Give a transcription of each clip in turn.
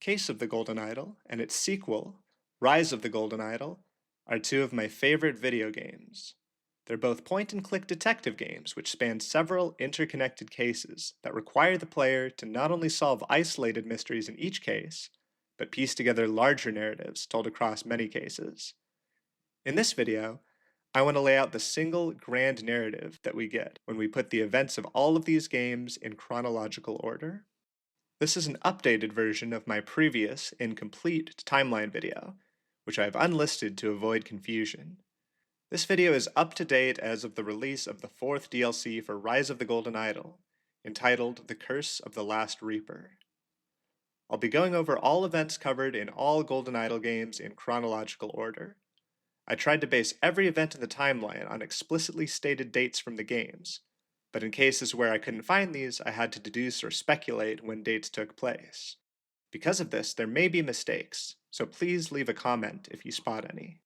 Case of the Golden Idol and its sequel, Rise of the Golden Idol, are two of my favorite video games. They're both point-and-click detective games which span several interconnected cases that require the player to not only solve isolated mysteries in each case, but piece together larger narratives told across many cases. In this video, I want to lay out the single grand narrative that we get when we put the events of all of these games in chronological order. This is an updated version of my previous incomplete timeline video, which I have unlisted to avoid confusion. This video is up to date as of the release of the fourth DLC for Rise of the Golden Idol, entitled The Curse of the Last Reaper. I'll be going over all events covered in all Golden Idol games in chronological order. I tried to base every event in the timeline on explicitly stated dates from the games, but in cases where I couldn't find these, I had to deduce or speculate when dates took place. Because of this, there may be mistakes, so please leave a comment if you spot any.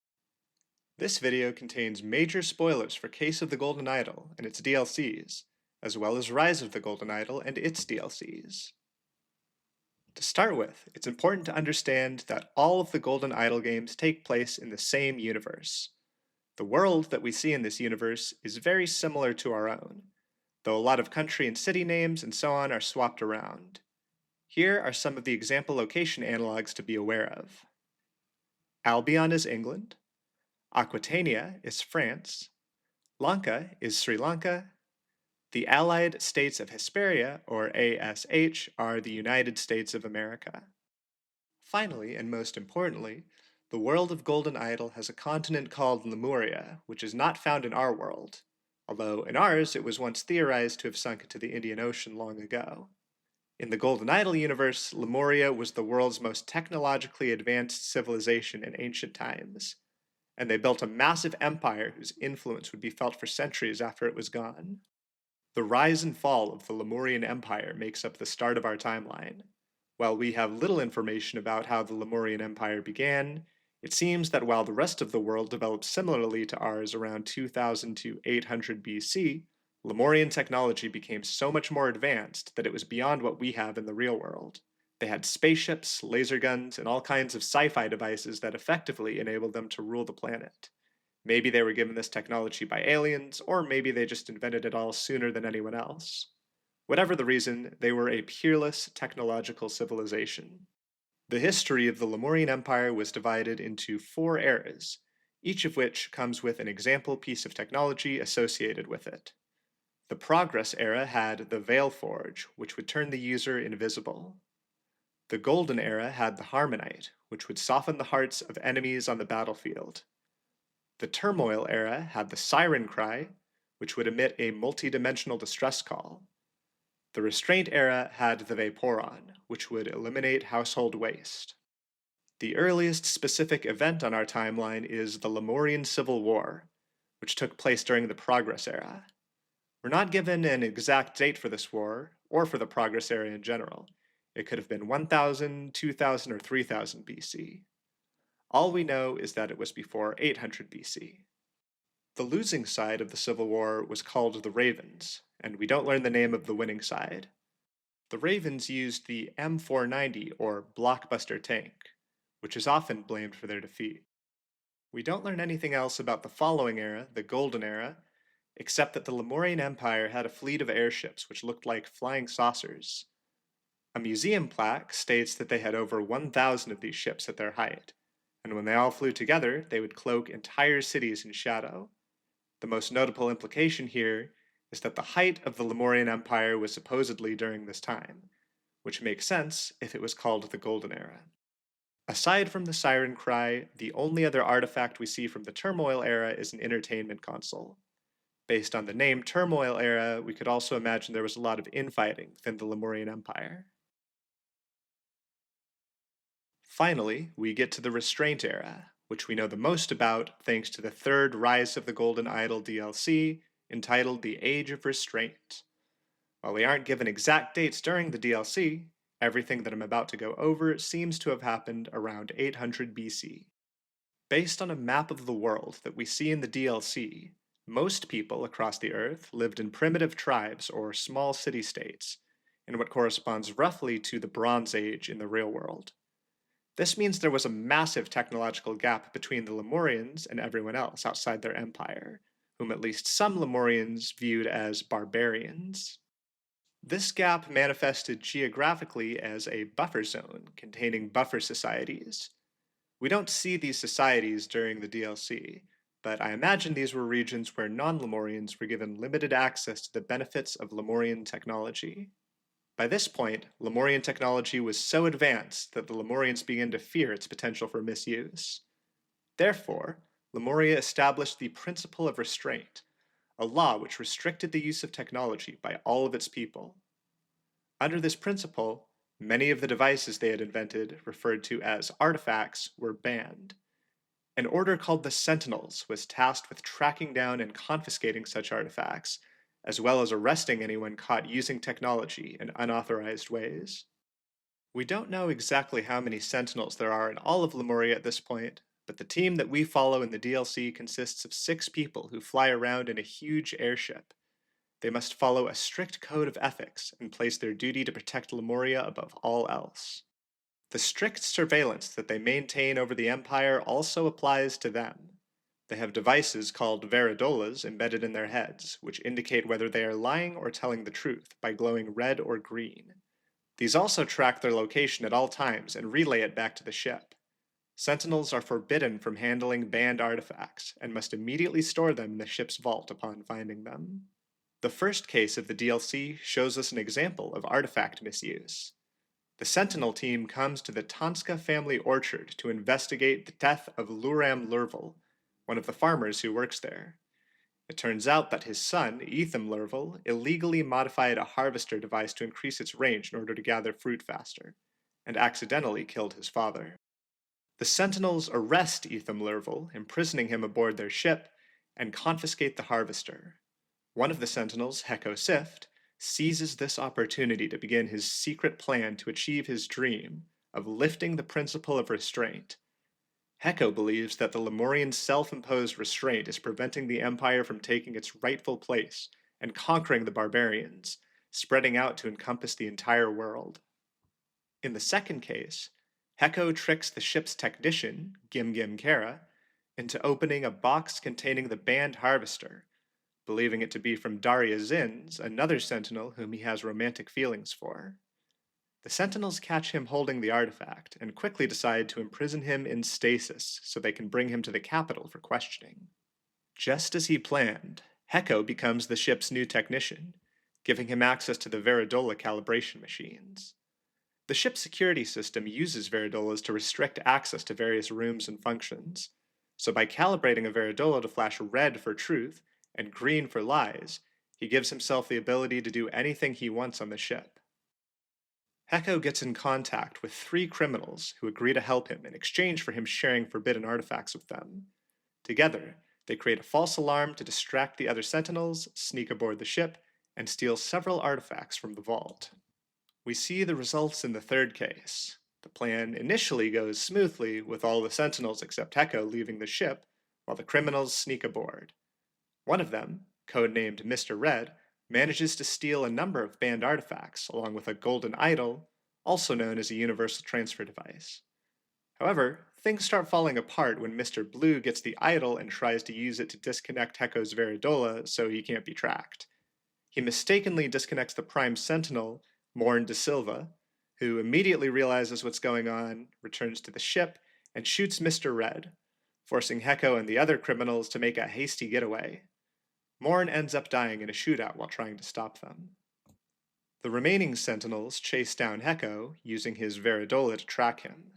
This video contains major spoilers for Case of the Golden Idol and its DLCs, as well as Rise of the Golden Idol and its DLCs. To start with, it's important to understand that all of the Golden Idol games take place in the same universe. The world that we see in this universe is very similar to our own, though a lot of country and city names and so on are swapped around. Here are some of the example location analogs to be aware of. Albion is England, Aquitania is France, Lanka is Sri Lanka, the Allied States of Hesperia, or ASH, are the United States of America. Finally, and most importantly, the world of Golden Idol has a continent called Lemuria, which is not found in our world, although in ours it was once theorized to have sunk into the Indian Ocean long ago. In the Golden Idol universe, Lemuria was the world's most technologically advanced civilization in ancient times, and they built a massive empire whose influence would be felt for centuries after it was gone. The rise and fall of the Lemurian Empire makes up the start of our timeline. While we have little information about how the Lemurian Empire began, it seems that while the rest of the world developed similarly to ours around 2000 to 800 BC, Lemurian technology became so much more advanced that it was beyond what we have in the real world. They had spaceships, laser guns, and all kinds of sci-fi devices that effectively enabled them to rule the planet. Maybe they were given this technology by aliens, or maybe they just invented it all sooner than anyone else. Whatever the reason, they were a peerless technological civilization. The history of the Lemurian Empire was divided into 4 eras, each of which comes with an example piece of technology associated with it. The Progress era had the Veil Forge, which would turn the user invisible. The Golden era had the Harmonite, which would soften the hearts of enemies on the battlefield. The Turmoil era had the Siren Cry, which would emit a multi-dimensional distress call. The Restraint era had the Vaporon, which would eliminate household waste. The earliest specific event on our timeline is the Lemurian Civil War, which took place during the Progress era. We're not given an exact date for this war, or for the Progress era in general. It could have been 1000, 2000, or 3000 BC. All we know is that it was before 800 BC. The losing side of the Civil War was called the Ravens, and we don't learn the name of the winning side. The Ravens used the M490, or blockbuster tank, which is often blamed for their defeat. We don't learn anything else about the following era, the Golden Era, except that the Lemurian Empire had a fleet of airships which looked like flying saucers. A museum plaque states that they had over 1,000 of these ships at their height, and when they all flew together, they would cloak entire cities in shadow. The most notable implication here is that the height of the Lemurian Empire was supposedly during this time, which makes sense if it was called the Golden Era. Aside from the Siren Cry, the only other artifact we see from the Turmoil era is an entertainment console. Based on the name Turmoil era, we could also imagine there was a lot of infighting within the Lemurian Empire. Finally, we get to the Restraint era, which we know the most about thanks to the third Rise of the Golden Idol DLC, entitled The Age of Restraint. While we aren't given exact dates during the DLC, everything that I'm about to go over seems to have happened around 800 BC. Based on a map of the world that we see in the DLC, most people across the Earth lived in primitive tribes or small city-states, in what corresponds roughly to the Bronze Age in the real world. This means there was a massive technological gap between the Lemurians and everyone else outside their empire, whom at least some Lemurians viewed as barbarians. This gap manifested geographically as a buffer zone containing buffer societies. We don't see these societies during the DLC, but I imagine these were regions where non-Lemurians were given limited access to the benefits of Lemurian technology. By this point, Lemurian technology was so advanced that the Lemurians began to fear its potential for misuse. Therefore, Lemuria established the principle of restraint, a law which restricted the use of technology by all of its people. Under this principle, many of the devices they had invented, referred to as artifacts, were banned. An order called the Sentinels was tasked with tracking down and confiscating such artifacts, as well as arresting anyone caught using technology in unauthorized ways. We don't know exactly how many Sentinels there are in all of Lemuria at this point, but the team that we follow in the DLC consists of 6 people who fly around in a huge airship. They must follow a strict code of ethics and place their duty to protect Lemuria above all else. The strict surveillance that they maintain over the Empire also applies to them. They have devices called veridolas embedded in their heads, which indicate whether they are lying or telling the truth by glowing red or green. These also track their location at all times and relay it back to the ship. Sentinels are forbidden from handling banned artifacts and must immediately store them in the ship's vault upon finding them. The first case of the DLC shows us an example of artifact misuse. The Sentinel team comes to the Tanska family orchard to investigate the death of Luram Lurvel, one of the farmers who works there. It turns out that his son, Etham Lurvel, illegally modified a harvester device to increase its range in order to gather fruit faster, and accidentally killed his father. The Sentinels arrest Etham Lurvel, imprisoning him aboard their ship, and confiscate the harvester. One of the Sentinels, Heko Sift, seizes this opportunity to begin his secret plan to achieve his dream of lifting the principle of restraint. Heko believes that the Lemurian self-imposed restraint is preventing the Empire from taking its rightful place and conquering the barbarians, spreading out to encompass the entire world. In the second case, Heko tricks the ship's technician, Gim Gim Kara, into opening a box containing the banned harvester, believing it to be from Daria Zins, another Sentinel whom he has romantic feelings for. The Sentinels catch him holding the artifact and quickly decide to imprison him in stasis so they can bring him to the capital for questioning. Just as he planned, Heko becomes the ship's new technician, giving him access to the Veridola calibration machines. The ship's security system uses Veridolas to restrict access to various rooms and functions, so by calibrating a Veridola to flash red for truth and green for lies, he gives himself the ability to do anything he wants on the ship. Heko gets in contact with 3 criminals who agree to help him in exchange for him sharing forbidden artifacts with them. Together, they create a false alarm to distract the other Sentinels, sneak aboard the ship, and steal several artifacts from the vault. We see the results in the third case. The plan initially goes smoothly, with all the Sentinels except Heko leaving the ship, while the criminals sneak aboard. One of them, codenamed Mr. Red, manages to steal a number of banned artifacts, along with a golden idol, also known as a universal transfer device. However, things start falling apart when Mr. Blue gets the idol and tries to use it to disconnect Heko's Veridola so he can't be tracked. He mistakenly disconnects the Prime Sentinel, Morn De Silva, who immediately realizes what's going on, returns to the ship, and shoots Mr. Red, forcing Heko and the other criminals to make a hasty getaway. Morn ends up dying in a shootout while trying to stop them. The remaining Sentinels chase down Heko, using his Veridola to track him.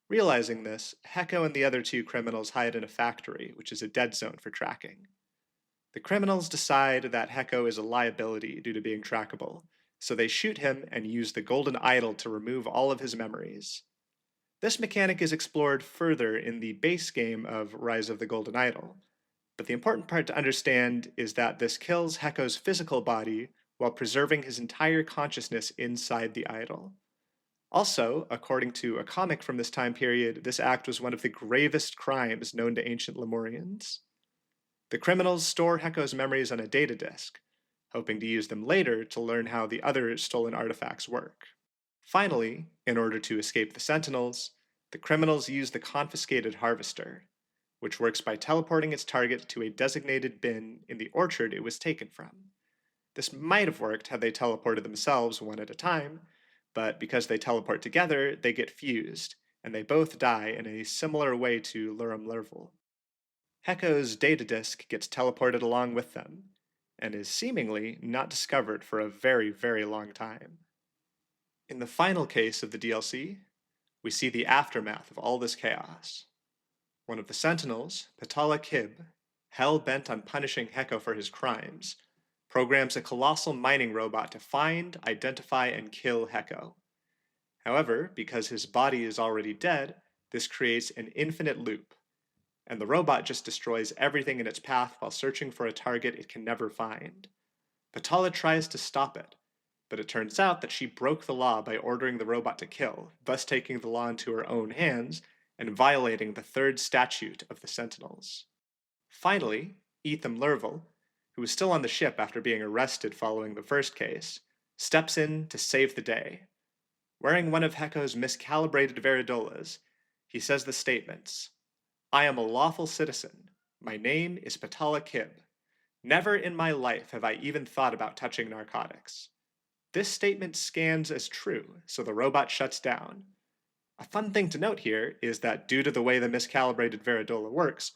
Realizing this, Heko and the other 2 criminals hide in a factory, which is a dead zone for tracking. The criminals decide that Heko is a liability due to being trackable, so they shoot him and use the golden idol to remove all of his memories. This mechanic is explored further in the base game of Rise of the Golden Idol, but the important part to understand is that this kills Heko's physical body while preserving his entire consciousness inside the idol. Also, according to a comic from this time period, this act was one of the gravest crimes known to ancient Lemurians. The criminals store Heko's memories on a data disk, hoping to use them later to learn how the other stolen artifacts work. Finally, in order to escape the Sentinels, The criminals use the confiscated harvester, which works by teleporting its target to a designated bin in the orchard it was taken from. This might have worked had they teleported themselves one at a time, but because they teleport together, they get fused, and they both die in a similar way to Lurum Lurvel. Hecko's data disk gets teleported along with them, and is seemingly not discovered for a very, very long time. In the final case of the DLC, we see the aftermath of all this chaos. One of the Sentinels, Patala Kib, hell-bent on punishing Hecko for his crimes, programs a colossal mining robot to find, identify, and kill Hecko. However, because his body is already dead, this creates an infinite loop, and the robot just destroys everything in its path while searching for a target it can never find. Patala tries to stop it, but it turns out that she broke the law by ordering the robot to kill, thus taking the law into her own hands and violating the third statute of the Sentinels. Finally, Etham Lurvel, who was still on the ship after being arrested following the first case, steps in to save the day. Wearing one of Hecko's miscalibrated Veridolas, he says the statements, "I am a lawful citizen. My name is Patala Kib. Never in my life have I even thought about touching narcotics." This statement scans as true, so the robot shuts down. A fun thing to note here is that due to the way the miscalibrated Veridola works,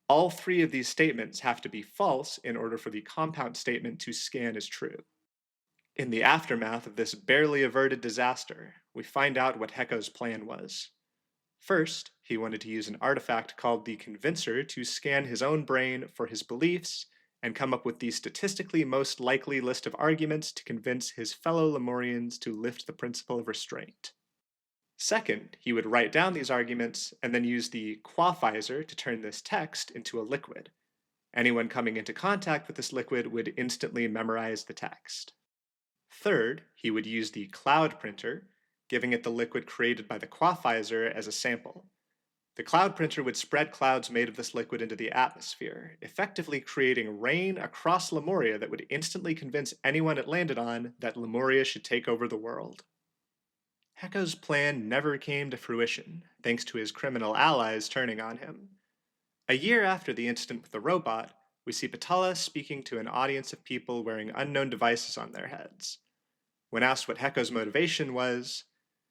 all three of these statements have to be false in order for the compound statement to scan as true. In the aftermath of this barely averted disaster, we find out what Hecko's plan was. First, he wanted to use an artifact called the Convincer to scan his own brain for his beliefs and come up with the statistically most likely list of arguments to convince his fellow Lemurians to lift the principle of restraint. Second, he would write down these arguments and then use the quafizer to turn this text into a liquid. Anyone coming into contact with this liquid would instantly memorize the text. Third, he would use the cloud printer, giving it the liquid created by the quafizer as a sample. The cloud printer would spread clouds made of this liquid into the atmosphere, effectively creating rain across Lemuria that would instantly convince anyone it landed on that Lemuria should take over the world. Hecko's plan never came to fruition, thanks to his criminal allies turning on him. A year after the incident with the robot, we see Patala speaking to an audience of people wearing unknown devices on their heads. When asked what Hecko's motivation was,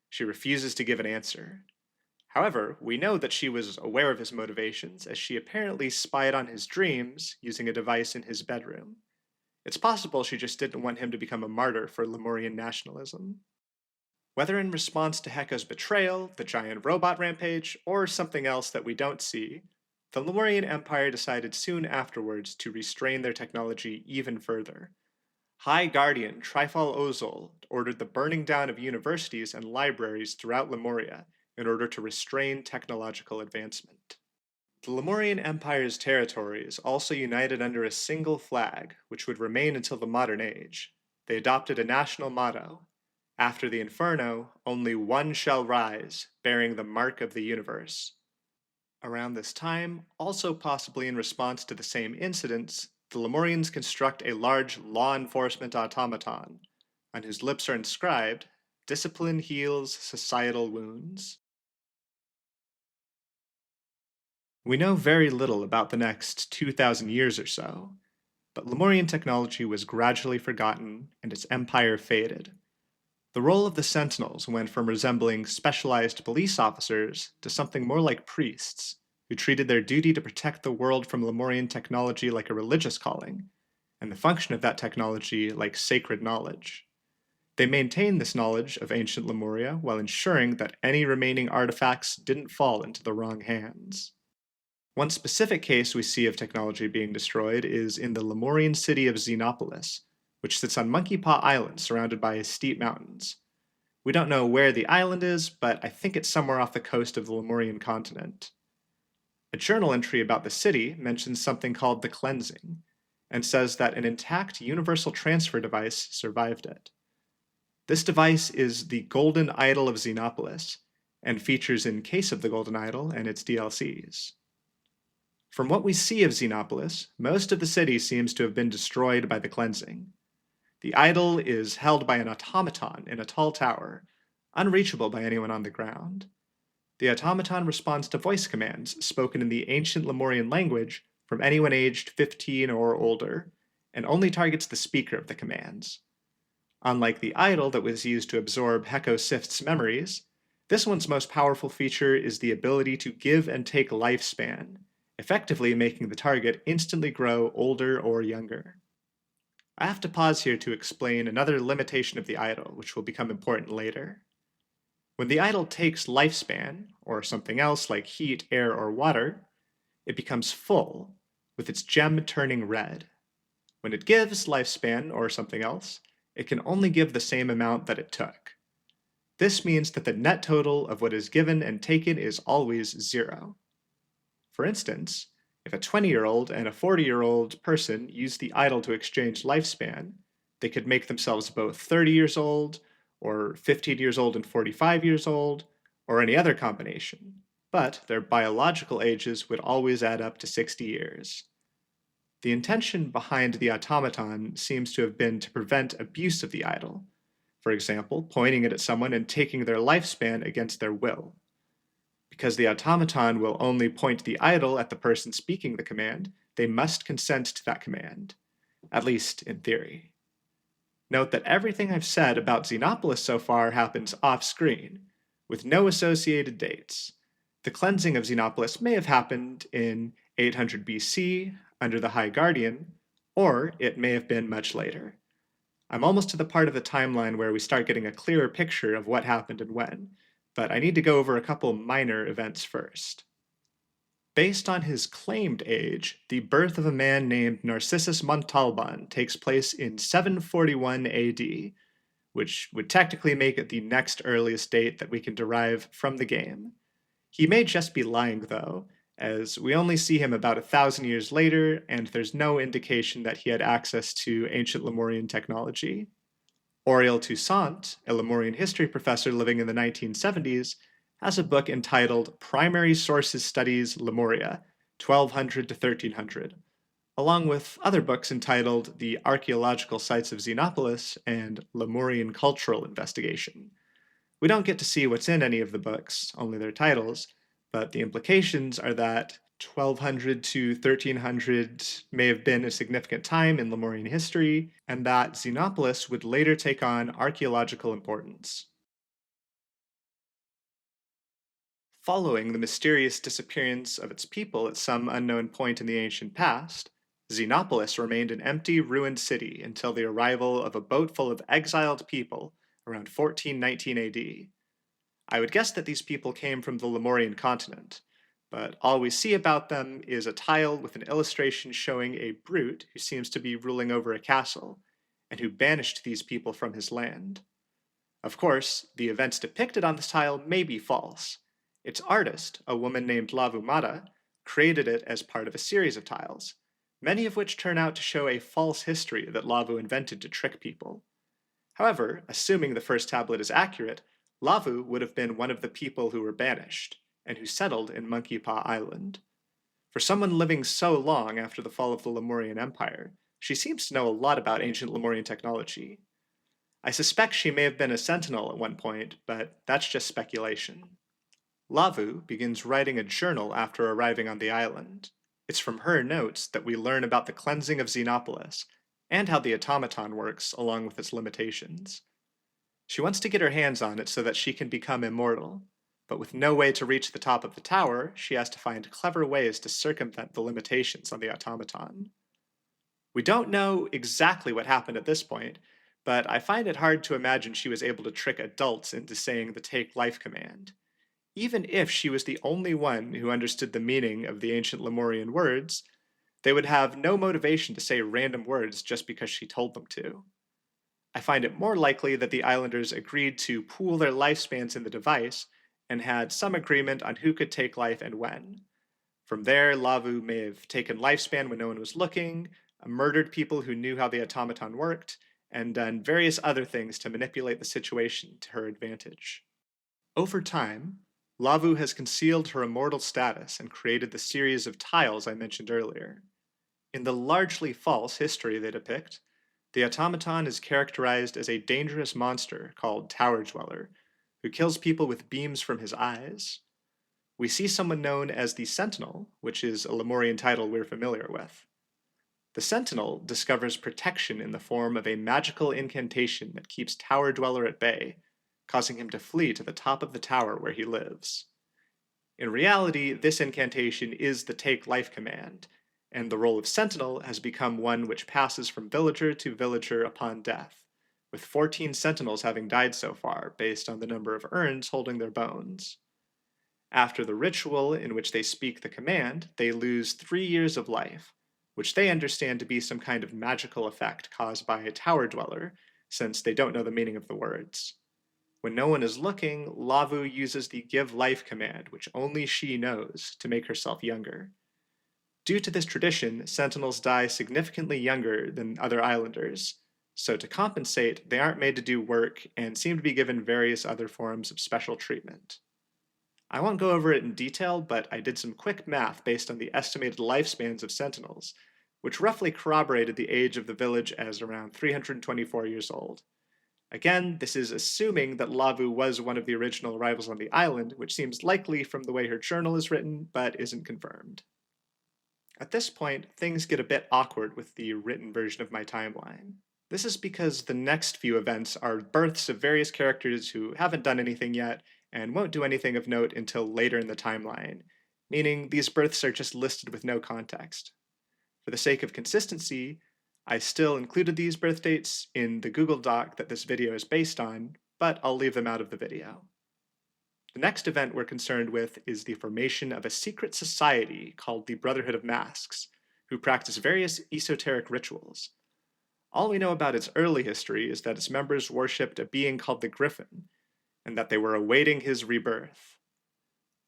she refuses to give an answer. However, we know that she was aware of his motivations, as she apparently spied on his dreams using a device in his bedroom. It's possible she just didn't want him to become a martyr for Lemurian nationalism. Whether in response to Hecko's betrayal, the giant robot rampage, or something else that we don't see, the Lemurian Empire decided soon afterwards to restrain their technology even further. High Guardian Trifal Ozol ordered the burning down of universities and libraries throughout Lemuria in order to restrain technological advancement. The Lemurian Empire's territories also united under a single flag, which would remain until the modern age. They adopted a national motto, "After the Inferno, only one shall rise, bearing the mark of the universe." Around this time, also possibly in response to the same incidents, the Lemurians construct a large law enforcement automaton, on whose lips are inscribed, "Discipline heals societal wounds." We know very little about the next 2,000 years or so, but Lemurian technology was gradually forgotten and its empire faded. The role of the Sentinels went from resembling specialized police officers to something more like priests, who treated their duty to protect the world from Lemurian technology like a religious calling, and the function of that technology like sacred knowledge. They maintained this knowledge of ancient Lemuria while ensuring that any remaining artifacts didn't fall into the wrong hands. One specific case we see of technology being destroyed is in the Lemurian city of Xenopolis, which sits on Monkey Paw Island surrounded by steep mountains. We don't know where the island is, but I think it's somewhere off the coast of the Lemurian continent. A journal entry about the city mentions something called the Cleansing, and says that an intact universal transfer device survived it. This device is the Golden Idol of Xenopolis, and features in Case of the Golden Idol and its DLCs. From what we see of Xenopolis, most of the city seems to have been destroyed by the Cleansing. The idol is held by an automaton in a tall tower, unreachable by anyone on the ground. The automaton responds to voice commands spoken in the ancient Lemurian language from anyone aged 15 or older, and only targets the speaker of the commands. Unlike the idol that was used to absorb Heko Sif's memories, this one's most powerful feature is the ability to give and take lifespan, effectively making the target instantly grow older or younger. I have to pause here to explain another limitation of the idol, which will become important later. When the idol takes lifespan, or something else like heat, air, or water, it becomes full, with its gem turning red. When it gives lifespan, or something else, it can only give the same amount that it took. This means that the net total of what is given and taken is always 0. For instance, if a 20-year-old and a 40-year-old person use the idol to exchange lifespan, they could make themselves both 30 years old, or 15 years old and 45 years old, or any other combination, but their biological ages would always add up to 60 years. The intention behind the automaton seems to have been to prevent abuse of the idol, for example, pointing it at someone and taking their lifespan against their will. Because the automaton will only point the idol at the person speaking the command, they must consent to that command, at least in theory. Note that everything I've said about Xenopolis so far happens off-screen, with no associated dates. The cleansing of Xenopolis may have happened in 800 BC, under the High Guardian, or it may have been much later. I'm almost to the part of the timeline where we start getting a clearer picture of what happened and when, but I need to go over a couple minor events first. Based on his claimed age, the birth of a man named Narcissus Montalban takes place in 741 AD, which would technically make it the next earliest date that we can derive from the game. He may just be lying, though, as we only see him about 1,000 years later, and there's no indication that he had access to ancient Lemurian technology. Auriel Toussaint, a Lemurian history professor living in the 1970s, has a book entitled Primary Sources Studies Lemuria, 1200 to 1300, along with other books entitled The Archaeological Sites of Xenopolis and Lemurian Cultural Investigation. We don't get to see what's in any of the books, only their titles, but the implications are that 1200 to 1300 may have been a significant time in Lemurian history, and that Xenopolis would later take on archaeological importance. Following the mysterious disappearance of its people at some unknown point in the ancient past, Xenopolis remained an empty, ruined city until the arrival of a boat full of exiled people around 1419 AD. I would guess that these people came from the Lemurian continent, but all we see about them is a tile with an illustration showing a brute who seems to be ruling over a castle, and who banished these people from his land. Of course, the events depicted on this tile may be false. Its artist, a woman named Lavumata, created it as part of a series of tiles, many of which turn out to show a false history that Lavu invented to trick people. However, assuming the first tablet is accurate, Lavu would have been one of the people who were banished, and who settled in Monkey Paw Island. For someone living so long after the fall of the Lemurian Empire, she seems to know a lot about ancient Lemurian technology. I suspect she may have been a sentinel at one point, but that's just speculation. Lavu begins writing a journal after arriving on the island. It's from her notes that we learn about the cleansing of Xenopolis, and how the automaton works along with its limitations. She wants to get her hands on it so that she can become immortal, but with no way to reach the top of the tower, she has to find clever ways to circumvent the limitations on the automaton. We don't know exactly what happened at this point, but I find it hard to imagine she was able to trick adults into saying the take life command. Even if she was the only one who understood the meaning of the ancient Lemurian words, they would have no motivation to say random words just because she told them to. I find it more likely that the islanders agreed to pool their lifespans in the device and had some agreement on who could take life and when. From there, Lavu may have taken lifespan when no one was looking, murdered people who knew how the automaton worked, and done various other things to manipulate the situation to her advantage. Over time, Lavu has concealed her immortal status and created the series of tiles I mentioned earlier. In the largely false history they depict, the automaton is characterized as a dangerous monster called Tower Dweller, who kills people with beams from his eyes. we see someone known as the Sentinel, which is a Lemurian title we're familiar with. The Sentinel discovers protection in the form of a magical incantation that keeps Tower Dweller at bay, causing him to flee to the top of the tower where he lives. In reality, this incantation is the Take Life command, and the role of Sentinel has become one which passes from villager to villager upon death, with 14 Sentinels having died so far based on the number of urns holding their bones. After the ritual in which they speak the command, they lose 3 years of life, which they understand to be some kind of magical effect caused by a Tower Dweller, since they don't know the meaning of the words. When no one is looking, Lavu uses the Give Life command, which only she knows, to make herself younger. Due to this tradition, Sentinels die significantly younger than other islanders, so to compensate, they aren't made to do work and seem to be given various other forms of special treatment. I won't go over it in detail, but I did some quick math based on the estimated lifespans of Sentinels, which roughly corroborated the age of the village as around 324 years old. Again, this is assuming that Lavu was one of the original arrivals on the island, which seems likely from the way her journal is written, but isn't confirmed. At this point, things get a bit awkward with the written version of my timeline. This is because the next few events are births of various characters who haven't done anything yet and won't do anything of note until later in the timeline, meaning these births are just listed with no context. For the sake of consistency, I still included these birth dates in the Google Doc that this video is based on, but I'll leave them out of the video. The next event we're concerned with is the formation of a secret society called the Brotherhood of Masks, who practice various esoteric rituals. All we know about its early history is that its members worshipped a being called the Griffin, and that they were awaiting his rebirth.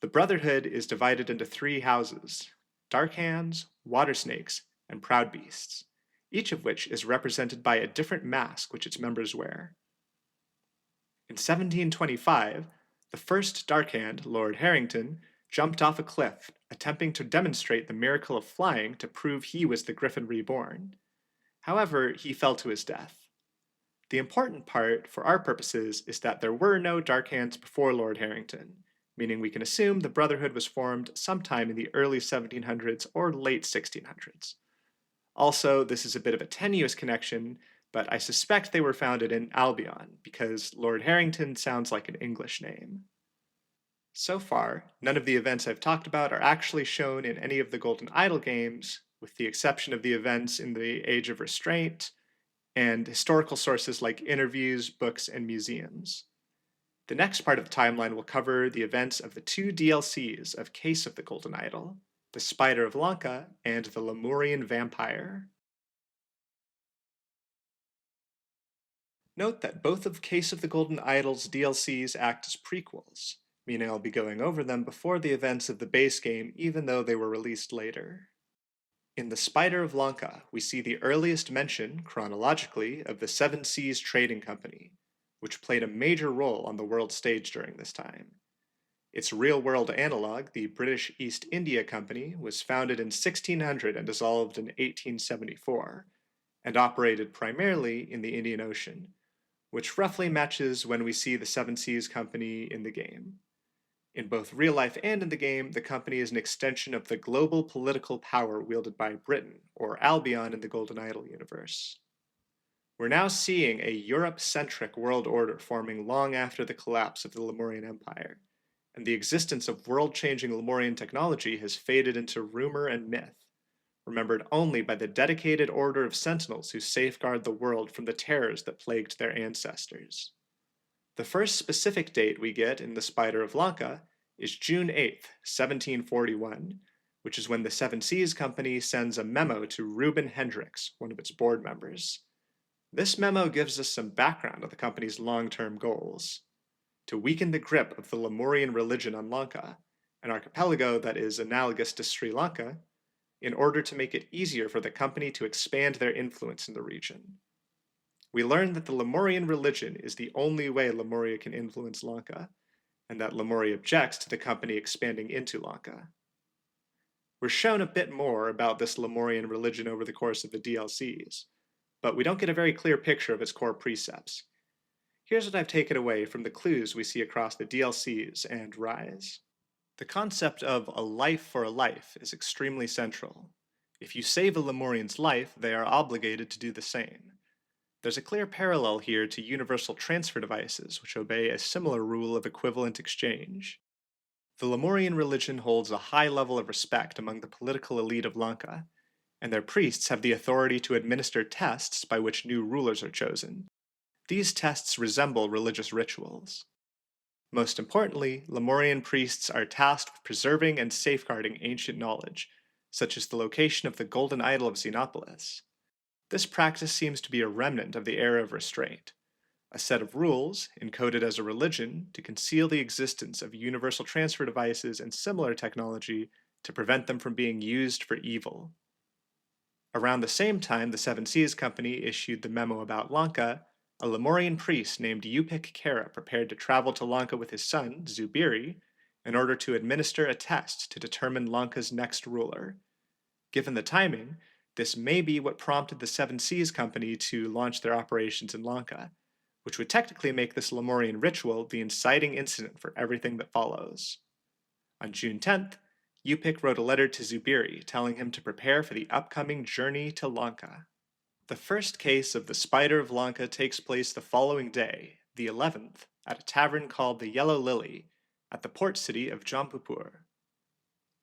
The Brotherhood is divided into 3 houses: Dark Hands, Water Snakes, and Proud Beasts, each of which is represented by a different mask which its members wear. In 1725, the first Dark Hand, Lord Harrington, jumped off a cliff, attempting to demonstrate the miracle of flying to prove he was the Griffin reborn. However, he fell to his death. The important part, for our purposes, is that there were no Dark Hands before Lord Harrington, meaning we can assume the Brotherhood was formed sometime in the early 1700s or late 1600s. Also, this is a bit of a tenuous connection, but I suspect they were founded in Albion, because Lord Harrington sounds like an English name. So far, none of the events I've talked about are actually shown in any of the Golden Idol games, with the exception of the events in the Age of Restraint, and historical sources like interviews, books, and museums. The next part of the timeline will cover the events of the 2 DLCs of Case of the Golden Idol, the Spider of Lanka, and the Lemurian Vampire. Note that both of Case of the Golden Idol's DLCs act as prequels, meaning I'll be going over them before the events of the base game even though they were released later. In the Spider of Lanka, we see the earliest mention, chronologically, of the Seven Seas Trading Company, which played a major role on the world stage during this time. Its real-world analog, the British East India Company, was founded in 1600 and dissolved in 1874, and operated primarily in the Indian Ocean, which roughly matches when we see the Seven Seas Company in the game. In both real life and in the game, the company is an extension of the global political power wielded by Britain, or Albion in the Golden Idol universe. We're now seeing a Europe-centric world order forming long after the collapse of the Lemurian Empire, and the existence of world-changing Lemurian technology has faded into rumor and myth, remembered only by the dedicated order of sentinels who safeguard the world from the terrors that plagued their ancestors. The first specific date we get in the Spider of Lanka is June 8th, 1741, which is when the Seven Seas Company sends a memo to Reuben Hendricks, one of its board members. This memo gives us some background on the company's long-term goals: to weaken the grip of the Lemurian religion on Lanka, an archipelago that is analogous to Sri Lanka, in order to make it easier for the company to expand their influence in the region. We learn that the Lemurian religion is the only way Lemuria can influence Lanka, and that Lemuria objects to the company expanding into Lanka. We're shown a bit more about this Lemurian religion over the course of the DLCs, but we don't get a very clear picture of its core precepts. Here's what I've taken away from the clues we see across the DLCs and Rise. The concept of a life for a life is extremely central. If you save a Lemurian's life, they are obligated to do the same. There's a clear parallel here to universal transfer devices, which obey a similar rule of equivalent exchange. The Lemurian religion holds a high level of respect among the political elite of Lanka, and their priests have the authority to administer tests by which new rulers are chosen. These tests resemble religious rituals. Most importantly, Lemurian priests are tasked with preserving and safeguarding ancient knowledge, such as the location of the golden idol of Xenopolis. This practice seems to be a remnant of the era of restraint, a set of rules, encoded as a religion, to conceal the existence of universal transfer devices and similar technology to prevent them from being used for evil. Around the same time the Seven Seas Company issued the memo about Lanka, a Lemurian priest named Yupik Kara prepared to travel to Lanka with his son, Zubiri, in order to administer a test to determine Lanka's next ruler. Given the timing, this may be what prompted the Seven Seas Company to launch their operations in Lanka, which would technically make this Lemurian ritual the inciting incident for everything that follows. On June 10th, Yupik wrote a letter to Zubiri telling him to prepare for the upcoming journey to Lanka. The first case of the Spider of Lanka takes place the following day, the 11th, at a tavern called the Yellow Lily, at the port city of Jampupur.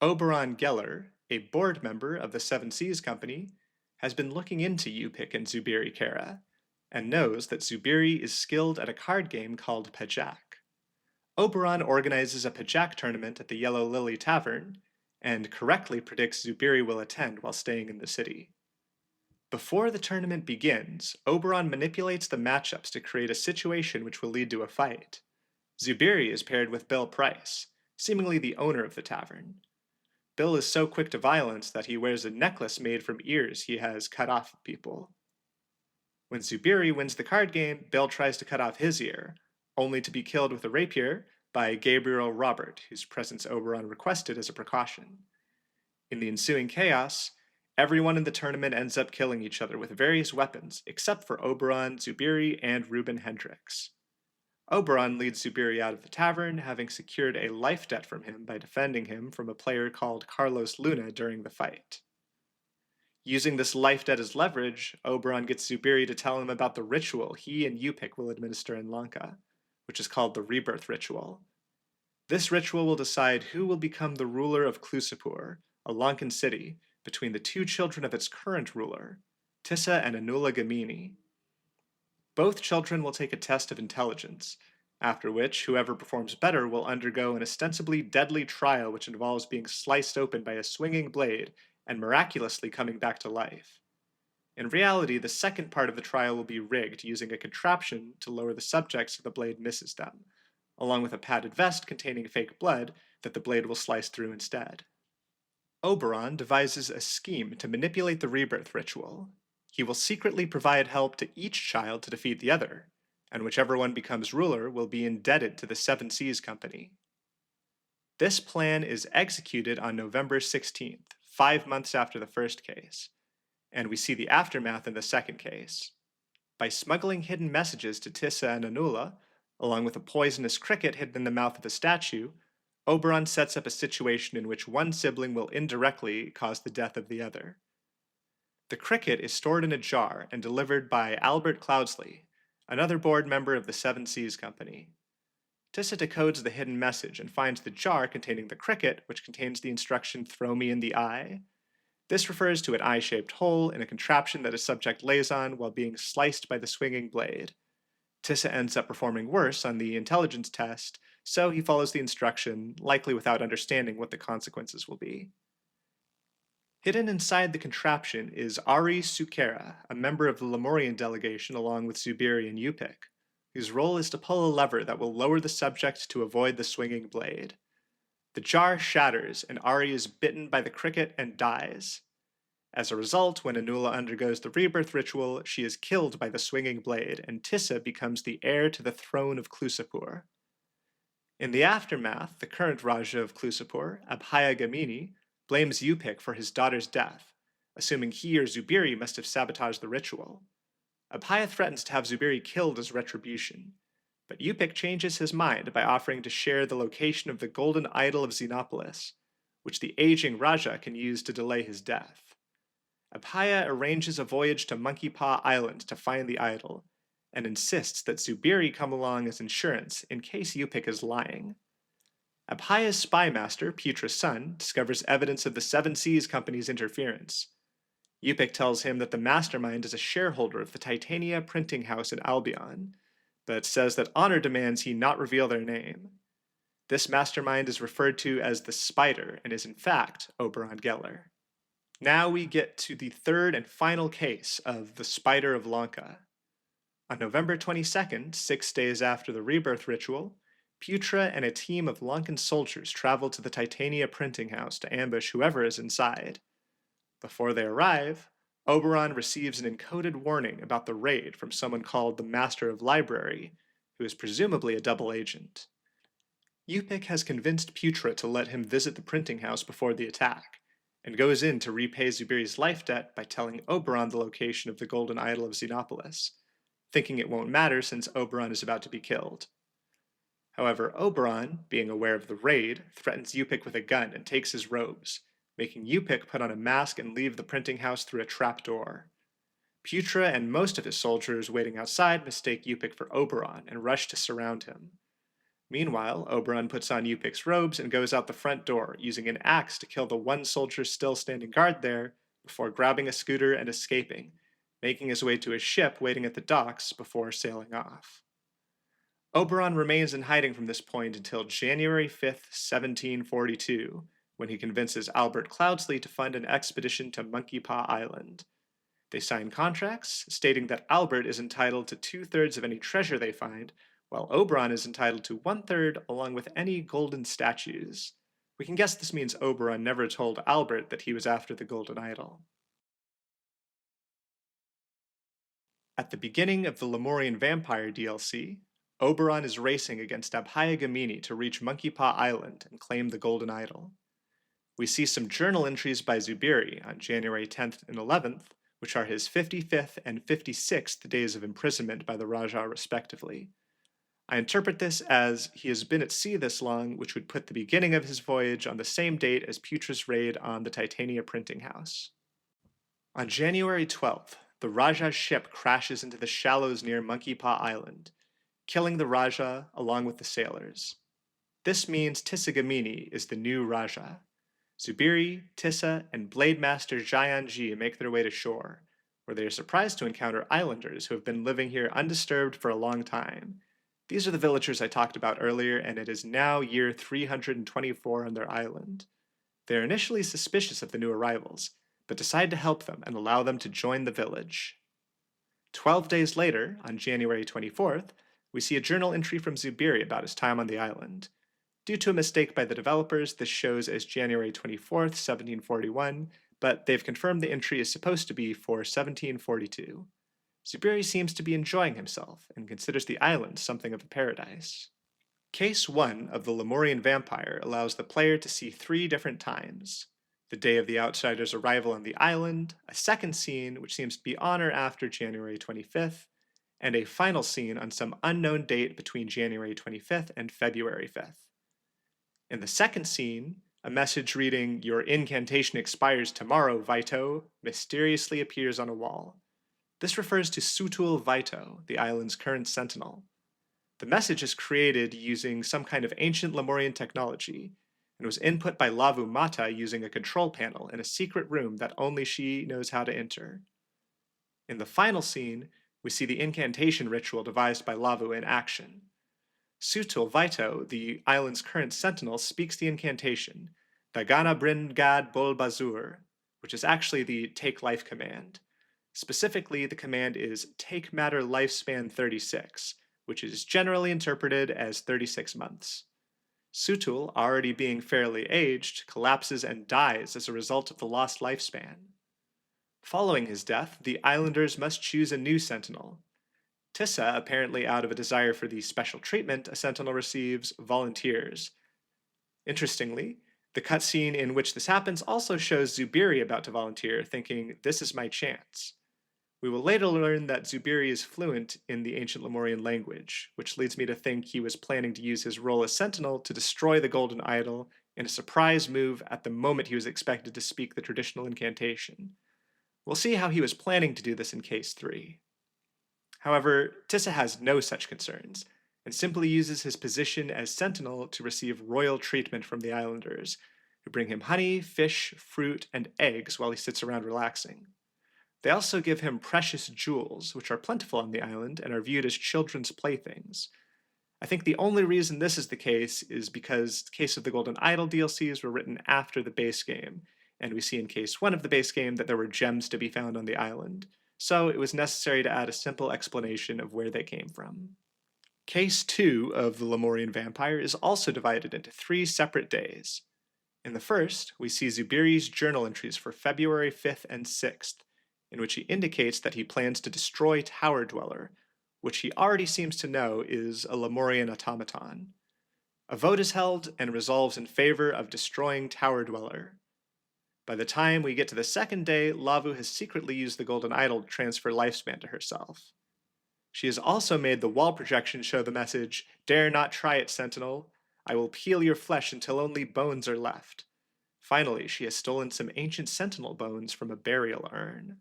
Oberon Geller, a board member of the Seven Seas Company, has been looking into Yupik and Zubiri Kara, and knows that Zubiri is skilled at a card game called Pajak. Oberon organizes a Pajak tournament at the Yellow Lily Tavern, and correctly predicts Zubiri will attend while staying in the city. Before the tournament begins, Oberon manipulates the matchups to create a situation which will lead to a fight. Zubiri is paired with Bill Price, seemingly the owner of the tavern. Bill is so quick to violence that he wears a necklace made from ears he has cut off of people. When Zubiri wins the card game, Bill tries to cut off his ear, only to be killed with a rapier by Gabriel Robert, whose presence Oberon requested as a precaution. In the ensuing chaos, everyone in the tournament ends up killing each other with various weapons, except for Oberon, Zubiri, and Ruben Hendricks. Oberon leads Zubiri out of the tavern, having secured a life debt from him by defending him from a player called Carlos Luna during the fight. Using this life debt as leverage, Oberon gets Zubiri to tell him about the ritual he and Yupik will administer in Lanka, which is called the Rebirth Ritual. This ritual will decide who will become the ruler of Klusapur, a Lankan city, between the two children of its current ruler, Tissa and Anula Gamini. Both children will take a test of intelligence, after which whoever performs better will undergo an ostensibly deadly trial which involves being sliced open by a swinging blade and miraculously coming back to life. In reality, the second part of the trial will be rigged using a contraption to lower the subject so the blade misses them, along with a padded vest containing fake blood that the blade will slice through instead. Oberon devises a scheme to manipulate the rebirth ritual. He will secretly provide help to each child to defeat the other, and whichever one becomes ruler will be indebted to the Seven Seas Company. This plan is executed on November 16th, 5 months after the first case, and we see the aftermath in the second case. By smuggling hidden messages to Tissa and Anula, along with a poisonous cricket hidden in the mouth of a statue, Oberon sets up a situation in which one sibling will indirectly cause the death of the other. The cricket is stored in a jar and delivered by Albert Cloudsley, another board member of the Seven Seas Company. Tissa decodes the hidden message and finds the jar containing the cricket, which contains the instruction, "Throw me in the eye." This refers to an eye-shaped hole in a contraption that a subject lays on while being sliced by the swinging blade. Tissa ends up performing worse on the intelligence test, so he follows the instruction, likely without understanding what the consequences will be. Hidden inside the contraption is Ari Sukera, a member of the Lemurian delegation along with Zubiri and Yupik, whose role is to pull a lever that will lower the subject to avoid the swinging blade. The jar shatters, and Ari is bitten by the cricket and dies. As a result, when Anula undergoes the rebirth ritual, she is killed by the swinging blade, and Tissa becomes the heir to the throne of Klusapur. In the aftermath, the current Raja of Klusapur, Abhaya Gamini, blames Yupik for his daughter's death, assuming he or Zubiri must have sabotaged the ritual. Abhaya threatens to have Zubiri killed as retribution. But Yupik changes his mind by offering to share the location of the golden idol of Xenopolis, which the aging Raja can use to delay his death. Abhaya arranges a voyage to Monkey Paw Island to find the idol, and insists that Zubiri come along as insurance in case Yupik is lying. Abhaya's spy master, Putra's son, discovers evidence of the Seven Seas Company's interference. Yupik tells him that the mastermind is a shareholder of the Titania printing house in Albion, but says that honor demands he not reveal their name. This mastermind is referred to as the Spider and is in fact Oberon Geller. Now we get to the third and final case of the Spider of Lanka. On November 22nd, 6 days after the rebirth ritual, Putra and a team of Lankan soldiers travel to the Titania printing house to ambush whoever is inside. Before they arrive, Oberon receives an encoded warning about the raid from someone called the Master of Library, who is presumably a double agent. Yupik has convinced Putra to let him visit the printing house before the attack, and goes in to repay Zubiri's life debt by telling Oberon the location of the golden idol of Xenopolis, thinking it won't matter since Oberon is about to be killed. However, Oberon, being aware of the raid, threatens Yupik with a gun and takes his robes, making Yupik put on a mask and leave the printing house through a trapdoor. Putra and most of his soldiers waiting outside mistake Yupik for Oberon and rush to surround him. Meanwhile, Oberon puts on Yupik's robes and goes out the front door, using an axe to kill the one soldier still standing guard there, before grabbing a scooter and escaping, making his way to a ship waiting at the docks before sailing off. Oberon remains in hiding from this point until January 5th, 1742, when he convinces Albert Cloudsley to fund an expedition to Monkey Paw Island. They sign contracts, stating that Albert is entitled to 2/3 of any treasure they find, while Oberon is entitled to 1/3 along with any golden statues. We can guess this means Oberon never told Albert that he was after the golden idol. At the beginning of the Lemurian Vampire DLC, Oberon is racing against Abhaya Gamini to reach Monkey Paw Island and claim the golden idol. We see some journal entries by Zubiri on January 10th and 11th, which are his 55th and 56th days of imprisonment by the Raja respectively. I interpret this as he has been at sea this long, which would put the beginning of his voyage on the same date as Putra's raid on the Titania printing house. On January 12th, the Raja's ship crashes into the shallows near Monkey Paw Island, killing the Raja along with the sailors. This means Tissagamini is the new Raja. Zubiri, Tissa, and Blade Master Jayanji make their way to shore, where they are surprised to encounter islanders who have been living here undisturbed for a long time. These are the villagers I talked about earlier, and it is now year 324 on their island. They are initially suspicious of the new arrivals, but decide to help them and allow them to join the village. 12 days later, on January 24th, we see a journal entry from Zubiri about his time on the island. Due to a mistake by the developers, this shows as January 24th, 1741, but they've confirmed the entry is supposed to be for 1742. Zubiri seems to be enjoying himself and considers the island something of a paradise. Case 1 of the Lemurian Vampire allows the player to see 3 different times: the day of the outsider's arrival on the island, a second scene which seems to be on or after January 25th, and a final scene on some unknown date between January 25th and February 5th. In the second scene, a message reading, "Your incantation expires tomorrow, Vaito," mysteriously appears on a wall. This refers to Sutul Vaito, the island's current sentinel. The message is created using some kind of ancient Lemurian technology, and was input by Lavu Mata using a control panel in a secret room that only she knows how to enter. In the final scene, we see the incantation ritual devised by Lavu in action. Sutul Vaito, the island's current sentinel, speaks the incantation, Dagana Bringad Bolbazur, which is actually the Take Life command. Specifically, the command is Take Matter Lifespan 36, which is generally interpreted as 36 months. Sutul, already being fairly aged, collapses and dies as a result of the lost lifespan. Following his death, the islanders must choose a new sentinel. Tissa, apparently out of a desire for the special treatment a sentinel receives, volunteers. Interestingly, the cutscene in which this happens also shows Zubiri about to volunteer, thinking, "This is my chance." We will later learn that Zubiri is fluent in the ancient Lemurian language, which leads me to think he was planning to use his role as sentinel to destroy the golden idol in a surprise move at the moment he was expected to speak the traditional incantation. We'll see how he was planning to do this in Case 3. However, Tissa has no such concerns, and simply uses his position as sentinel to receive royal treatment from the islanders, who bring him honey, fish, fruit, and eggs while he sits around relaxing. They also give him precious jewels, which are plentiful on the island and are viewed as children's playthings. I think the only reason this is the case is because Case of the Golden Idol DLCs were written after the base game, and we see in Case 1 of the base game that there were gems to be found on the island, so it was necessary to add a simple explanation of where they came from. Case 2 of the Lemurian Vampire is also divided into 3 separate days. In the first, we see Zubiri's journal entries for February 5th and 6th, in which he indicates that he plans to destroy Tower Dweller, which he already seems to know is a Lemurian automaton. A vote is held and resolves in favor of destroying Tower Dweller. By the time we get to the second day, Lavu has secretly used the Golden Idol to transfer lifespan to herself. She has also made the wall projection show the message, "Dare not try it, Sentinel. I will peel your flesh until only bones are left." Finally, she has stolen some ancient Sentinel bones from a burial urn.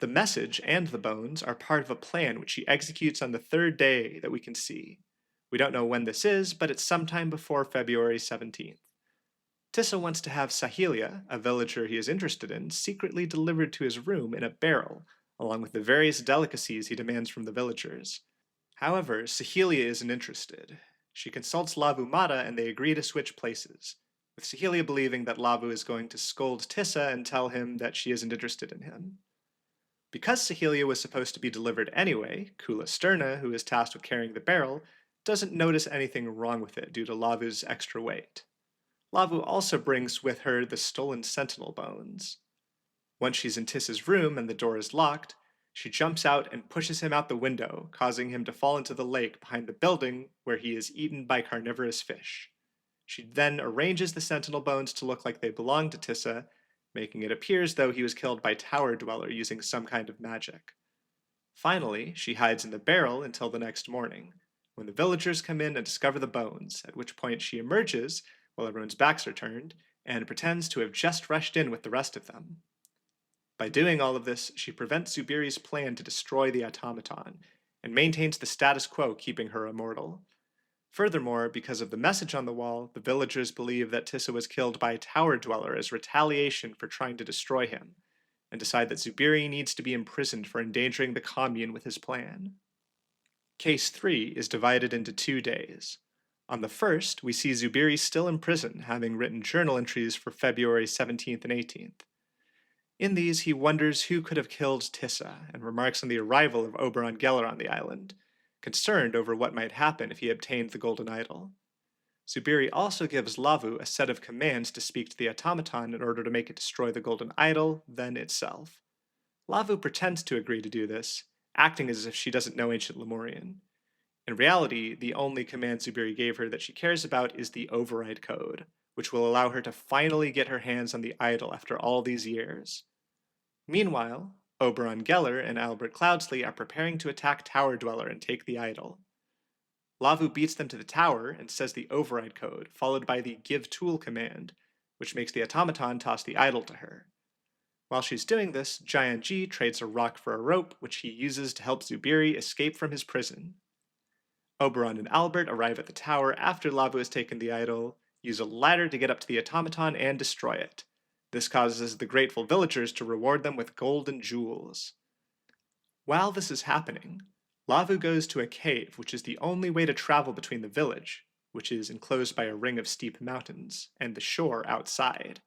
The message and the bones are part of a plan which he executes on the third day that we can see. We don't know when this is, but it's sometime before February 17th. Tissa wants to have Sahelia, a villager he is interested in, secretly delivered to his room in a barrel, along with the various delicacies he demands from the villagers. However, Sahelia isn't interested. She consults Lavu Mata and they agree to switch places, with Sahelia believing that Lavu is going to scold Tissa and tell him that she isn't interested in him. Because Sahelia was supposed to be delivered anyway, Kula Sterna, who is tasked with carrying the barrel, doesn't notice anything wrong with it due to Lavu's extra weight. Lavu also brings with her the stolen sentinel bones. Once she's in Tissa's room and the door is locked, she jumps out and pushes him out the window, causing him to fall into the lake behind the building where he is eaten by carnivorous fish. She then arranges the sentinel bones to look like they belong to Tissa, making it appear as though he was killed by Tower Dweller using some kind of magic. Finally, she hides in the barrel until the next morning, when the villagers come in and discover the bones, at which point she emerges, while everyone's backs are turned, and pretends to have just rushed in with the rest of them. By doing all of this, she prevents Zubiri's plan to destroy the automaton, and maintains the status quo, keeping her immortal. Furthermore, because of the message on the wall, the villagers believe that Tissa was killed by a Tower Dweller as retaliation for trying to destroy him, and decide that Zubiri needs to be imprisoned for endangering the commune with his plan. Case 3 is divided into 2 days. On the first, we see Zubiri still in prison, having written journal entries for February 17th and 18th. In these, he wonders who could have killed Tissa, and remarks on the arrival of Oberon Geller on the island, concerned over what might happen if he obtained the Golden Idol. Zubiri also gives Lavu a set of commands to speak to the automaton in order to make it destroy the Golden Idol, then itself. Lavu pretends to agree to do this, acting as if she doesn't know ancient Lemurian. In reality, the only command Zubiri gave her that she cares about is the Override Code, which will allow her to finally get her hands on the idol after all these years. Meanwhile, Oberon Geller and Albert Cloudsley are preparing to attack Tower Dweller and take the idol. Lavu beats them to the tower and says the Override Code, followed by the Give Tool command, which makes the automaton toss the idol to her. While she's doing this, Giant G trades a rock for a rope, which he uses to help Zubiri escape from his prison. Oberon and Albert arrive at the tower after Lavu has taken the idol, use a ladder to get up to the automaton and destroy it. This causes the grateful villagers to reward them with gold and jewels. While this is happening, Lavu goes to a cave, which is the only way to travel between the village, which is enclosed by a ring of steep mountains, and the shore outside.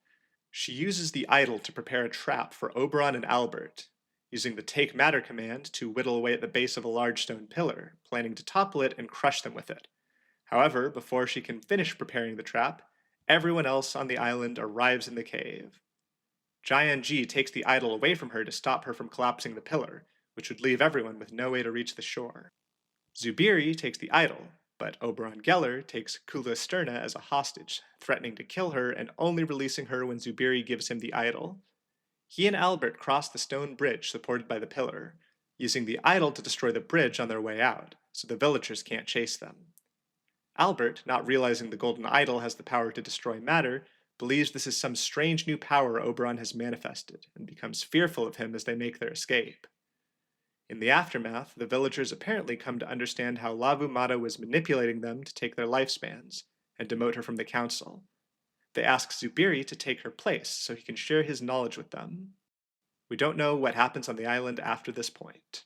She uses the idol to prepare a trap for Oberon and Albert, using the Take Matter command to whittle away at the base of a large stone pillar, planning to topple it and crush them with it. However, before she can finish preparing the trap, everyone else on the island arrives in the cave. Giant G takes the idol away from her to stop her from collapsing the pillar, which would leave everyone with no way to reach the shore. Zubiri takes the idol, but Oberon Geller takes Kula Sterna as a hostage, threatening to kill her and only releasing her when Zubiri gives him the idol. He and Albert cross the stone bridge supported by the pillar, using the idol to destroy the bridge on their way out, so the villagers can't chase them. Albert, not realizing the golden idol has the power to destroy matter, believes this is some strange new power Oberon has manifested, and becomes fearful of him as they make their escape. In the aftermath, the villagers apparently come to understand how Lavumata was manipulating them to take their lifespans, and demote her from the council. They ask Zubiri to take her place so he can share his knowledge with them. We don't know what happens on the island after this point.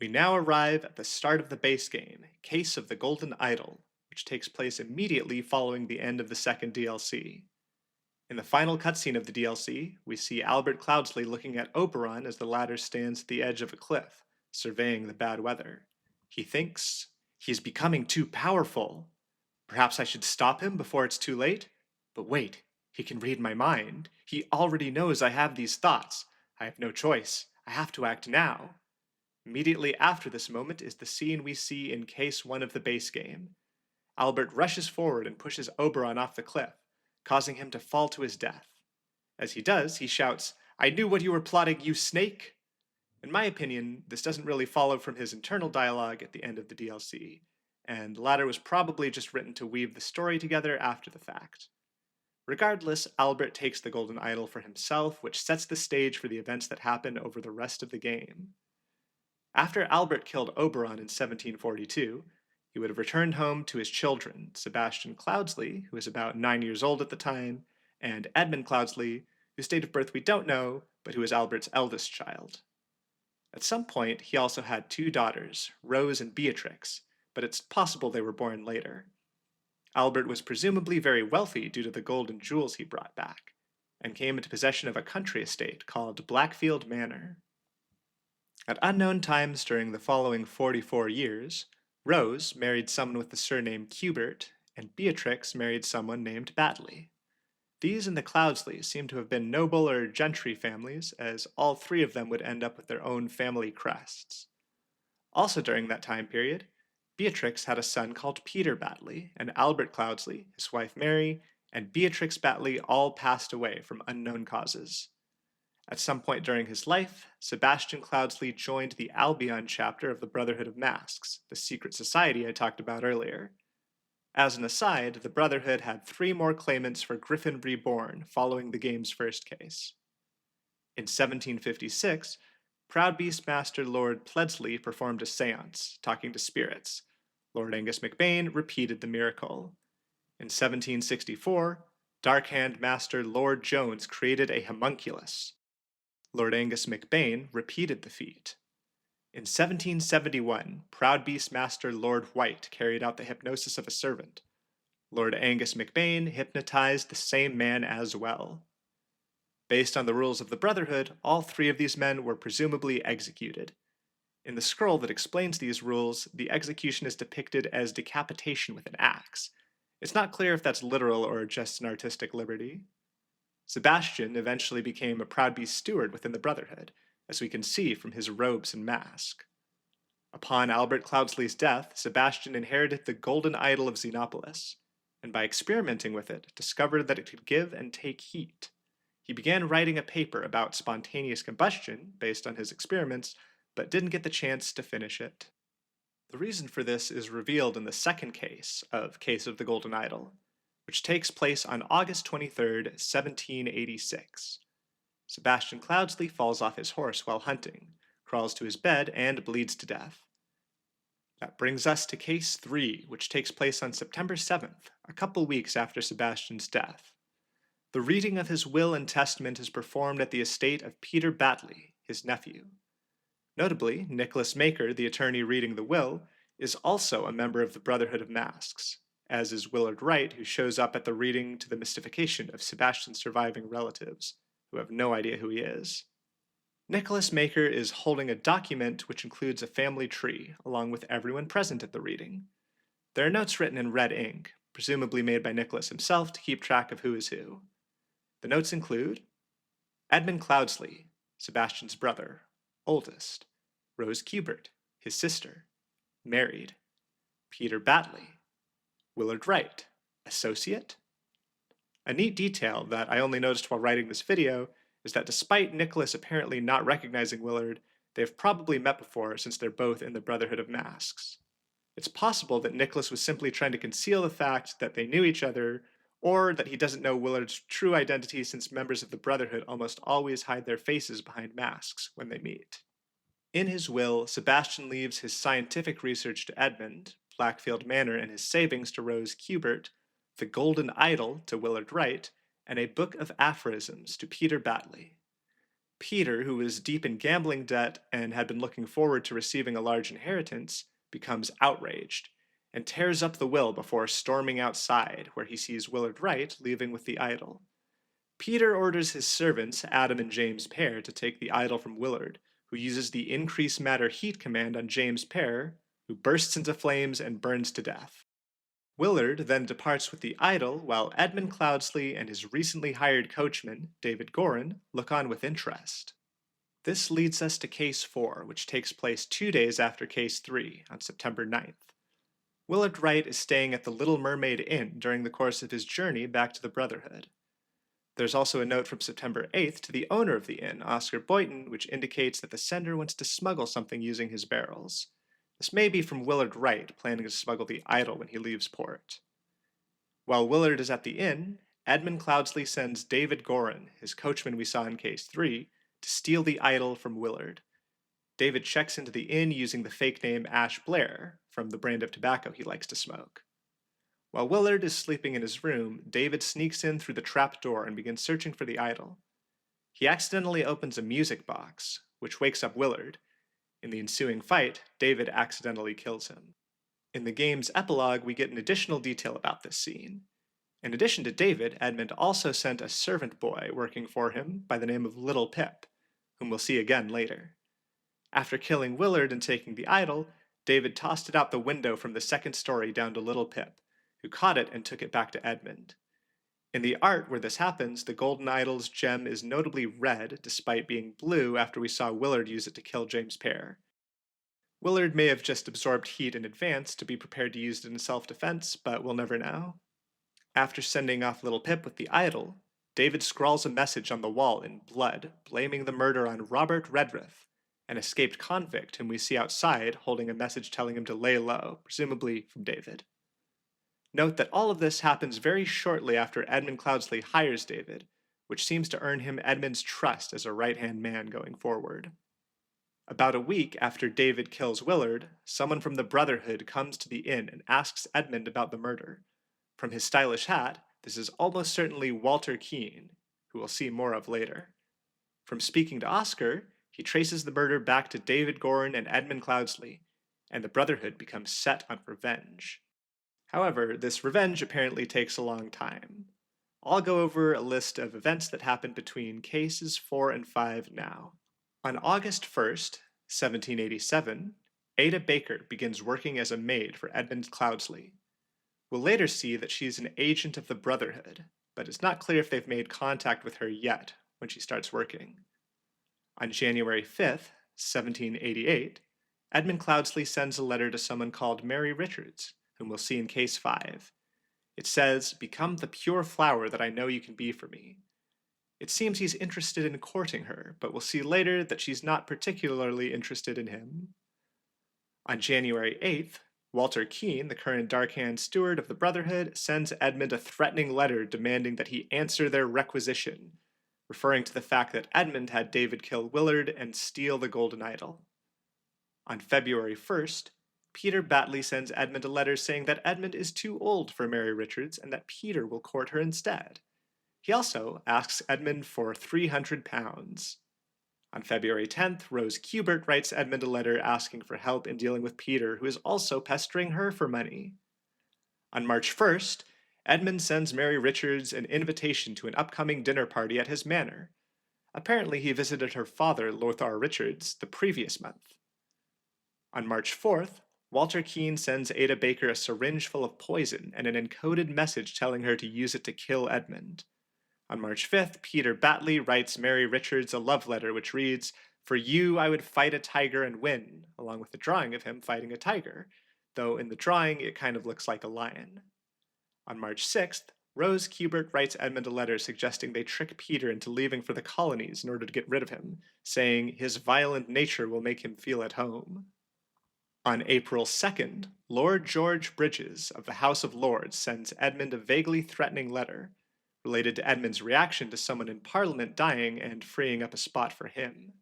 We now arrive at the start of the base game, Case of the Golden Idol, which takes place immediately following the end of the second DLC. In the final cutscene of the DLC, we see Albert Cloudsley looking at Oberon as the latter stands at the edge of a cliff, surveying the bad weather. He thinks, "He is becoming too powerful. Perhaps I should stop him before it's too late? But wait, he can read my mind. He already knows I have these thoughts. I have no choice. I have to act now." Immediately after this moment is the scene we see in Case 1 of the base game. Albert rushes forward and pushes Oberon off the cliff, causing him to fall to his death. As he does, he shouts, "I knew what you were plotting, you snake!" In my opinion, this doesn't really follow from his internal dialogue at the end of the DLC, and the latter was probably just written to weave the story together after the fact. Regardless, Albert takes the golden idol for himself, which sets the stage for the events that happen over the rest of the game. After Albert killed Oberon in 1742, he would have returned home to his children, Sebastian Cloudsley, who was about 9 years old at the time, and Edmund Cloudsley, whose date of birth we don't know, but who was Albert's eldest child. At some point, he also had 2 daughters, Rose and Beatrix, but it's possible they were born later. Albert was presumably very wealthy due to the gold and jewels he brought back, and came into possession of a country estate called Blackfield Manor. At unknown times during the following 44 years, Rose married someone with the surname Cubert, and Beatrix married someone named Batley. These and the Cloudsleys seem to have been noble or gentry families, as all 3 of them would end up with their own family crests. Also during that time period, Beatrix had a son called Peter Batley, and Albert Cloudsley, his wife Mary, and Beatrix Batley all passed away from unknown causes. At some point during his life, Sebastian Cloudsley joined the Albion chapter of the Brotherhood of Masks, the secret society I talked about earlier. As an aside, the Brotherhood had 3 more claimants for Griffin Reborn following the game's first case. In 1756, Proud Beast Master Lord Pledsley performed a seance, talking to spirits. Lord Angus MacBain repeated the miracle. In 1764, Darkhand Master Lord Jones created a homunculus. Lord Angus MacBain repeated the feat. In 1771, Proud Beast Master Lord White carried out the hypnosis of a servant. Lord Angus MacBain hypnotized the same man as well. Based on the rules of the Brotherhood, all 3 of these men were presumably executed. In the scroll that explains these rules, the execution is depicted as decapitation with an axe. It's not clear if that's literal or just an artistic liberty. Sebastian eventually became a Proud Beast steward within the Brotherhood, as we can see from his robes and mask. Upon Albert Cloudsley's death, Sebastian inherited the golden idol of Xenopolis, and by experimenting with it, discovered that it could give and take heat. He began writing a paper about spontaneous combustion based on his experiments, but didn't get the chance to finish it. The reason for this is revealed in the second case of Case of the Golden Idol, which takes place on August 23, 1786. Sebastian Cloudsley falls off his horse while hunting, crawls to his bed, and bleeds to death. That brings us to Case 3, which takes place on September 7th, a couple weeks after Sebastian's death. The reading of his will and testament is performed at the estate of Peter Batley, his nephew. Notably, Nicholas Maker, the attorney reading the will, is also a member of the Brotherhood of Masks, as is Willard Wright, who shows up at the reading to the mystification of Sebastian's surviving relatives, who have no idea who he is. Nicholas Maker is holding a document which includes a family tree, along with everyone present at the reading. There are notes written in red ink, presumably made by Nicholas himself to keep track of who is who. The notes include Edmund Cloudsley, Sebastian's brother, oldest. Rose Cubert, his sister, married. Peter Batley. Willard Wright, associate. A neat detail that I only noticed while writing this video is that despite Nicholas apparently not recognizing Willard, they've probably met before since they're both in the Brotherhood of Masks. It's possible that Nicholas was simply trying to conceal the fact that they knew each other, or that he doesn't know Willard's true identity since members of the Brotherhood almost always hide their faces behind masks when they meet. In his will, Sebastian leaves his scientific research to Edmund, Blackfield Manor and his savings to Rose Cubert, the Golden Idol to Willard Wright, and a book of aphorisms to Peter Batley. Peter, who was deep in gambling debt and had been looking forward to receiving a large inheritance, becomes outraged and tears up the will before storming outside, where he sees Willard Wright leaving with the idol. Peter orders his servants, Adam and James Pair, to take the idol from Willard, who uses the increase matter heat command on James Pair, who bursts into flames and burns to death. Willard then departs with the idol while Edmund Cloudsley and his recently hired coachman, David Gorin, look on with interest. This leads us to Case 4, which takes place 2 days after Case 3, on September 9th. Willard Wright is staying at the Little Mermaid Inn during the course of his journey back to the Brotherhood. There's also a note from September 8th to the owner of the inn, Oscar Boynton, which indicates that the sender wants to smuggle something using his barrels. This may be from Willard Wright, planning to smuggle the idol when he leaves port. While Willard is at the inn, Edmund Cloudsley sends David Gorin, his coachman we saw in Case 3, to steal the idol from Willard. David checks into the inn using the fake name Ash Blair, from the brand of tobacco he likes to smoke. While Willard is sleeping in his room, David sneaks in through the trap door and begins searching for the idol. He accidentally opens a music box, which wakes up Willard. In the ensuing fight, David accidentally kills him. In the game's epilogue, we get an additional detail about this scene. In addition to David, Edmund also sent a servant boy working for him by the name of Little Pip, whom we'll see again later. After killing Willard and taking the idol, David tossed it out the window from the second story down to Little Pip, who caught it and took it back to Edmund. In the art where this happens, the golden idol's gem is notably red, despite being blue after we saw Willard use it to kill James Pair. Willard may have just absorbed heat in advance to be prepared to use it in self-defense, but we'll never know. After sending off Little Pip with the idol, David scrawls a message on the wall in blood, blaming the murder on Robert Redruth, an escaped convict whom we see outside holding a message telling him to lay low, presumably from David. Note that all of this happens very shortly after Edmund Cloudsley hires David, which seems to earn him Edmund's trust as a right-hand man going forward. About a week after David kills Willard, someone from the Brotherhood comes to the inn and asks Edmund about the murder. From his stylish hat, this is almost certainly Walter Keene, who we'll see more of later. From speaking to Oscar, he traces the murder back to David Gorin and Edmund Cloudsley, and the Brotherhood becomes set on revenge. However, this revenge apparently takes a long time. I'll go over a list of events that happened between cases 4 and 5 now. On August 1st, 1787, Ada Baker begins working as a maid for Edmund Cloudsley. We'll later see that she's an agent of the Brotherhood, but it's not clear if they've made contact with her yet when she starts working. On January 5th, 1788, Edmund Cloudsley sends a letter to someone called Mary Richards, whom we'll see in Case 5. It says, "Become the pure flower that I know you can be for me." It seems he's interested in courting her, but we'll see later that she's not particularly interested in him. On January 8th, Walter Keene, the current Dark Hand steward of the Brotherhood, sends Edmund a threatening letter demanding that he answer their requisition, referring to the fact that Edmund had David kill Willard and steal the golden idol. On February 1st, Peter Batley sends Edmund a letter saying that Edmund is too old for Mary Richards and that Peter will court her instead. He also asks Edmund for £300. On February 10th, Rose Cubert writes Edmund a letter asking for help in dealing with Peter, who is also pestering her for money. On March 1st, Edmund sends Mary Richards an invitation to an upcoming dinner party at his manor. Apparently he visited her father, Lothar Richards, the previous month. On March 4th, Walter Keene sends Ada Baker a syringe full of poison and an encoded message telling her to use it to kill Edmund. On March 5th, Peter Batley writes Mary Richards a love letter which reads, "For you I would fight a tiger and win," along with a drawing of him fighting a tiger, though in the drawing it kind of looks like a lion. On March 6th, Rose Kubert writes Edmund a letter suggesting they trick Peter into leaving for the colonies in order to get rid of him, saying his violent nature will make him feel at home. On April 2nd, Lord George Bridges of the House of Lords sends Edmund a vaguely threatening letter related to Edmund's reaction to someone in Parliament dying and freeing up a spot for him.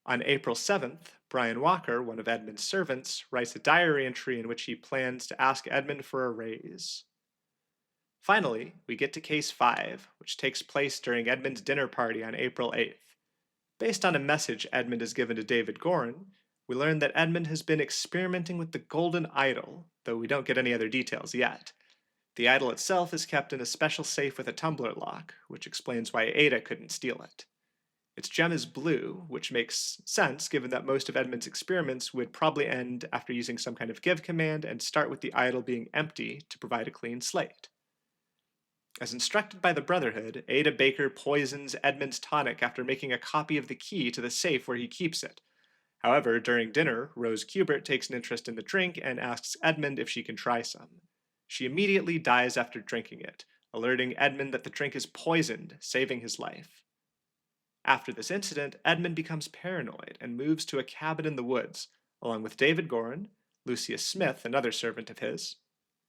On April 7th, Brian Walker, one of Edmund's servants, writes a diary entry in which he plans to ask Edmund for a raise. Finally, we get to Case 5, which takes place during Edmund's dinner party on April 8th. Based on a message Edmund has given to David Gorin, we learn that Edmund has been experimenting with the Golden Idol, though we don't get any other details yet. The idol itself is kept in a special safe with a tumbler lock, which explains why Ada couldn't steal it. Its gem is blue, which makes sense given that most of Edmund's experiments would probably end after using some kind of give command and start with the idol being empty to provide a clean slate. As instructed by the Brotherhood, Ada Baker poisons Edmund's tonic after making a copy of the key to the safe where he keeps it. However, during dinner, Rose Kubert takes an interest in the drink and asks Edmund if she can try some. She immediately dies after drinking it, alerting Edmund that the drink is poisoned, saving his life. After this incident, Edmund becomes paranoid and moves to a cabin in the woods, along with David Gorin, Lucius Smith, another servant of his,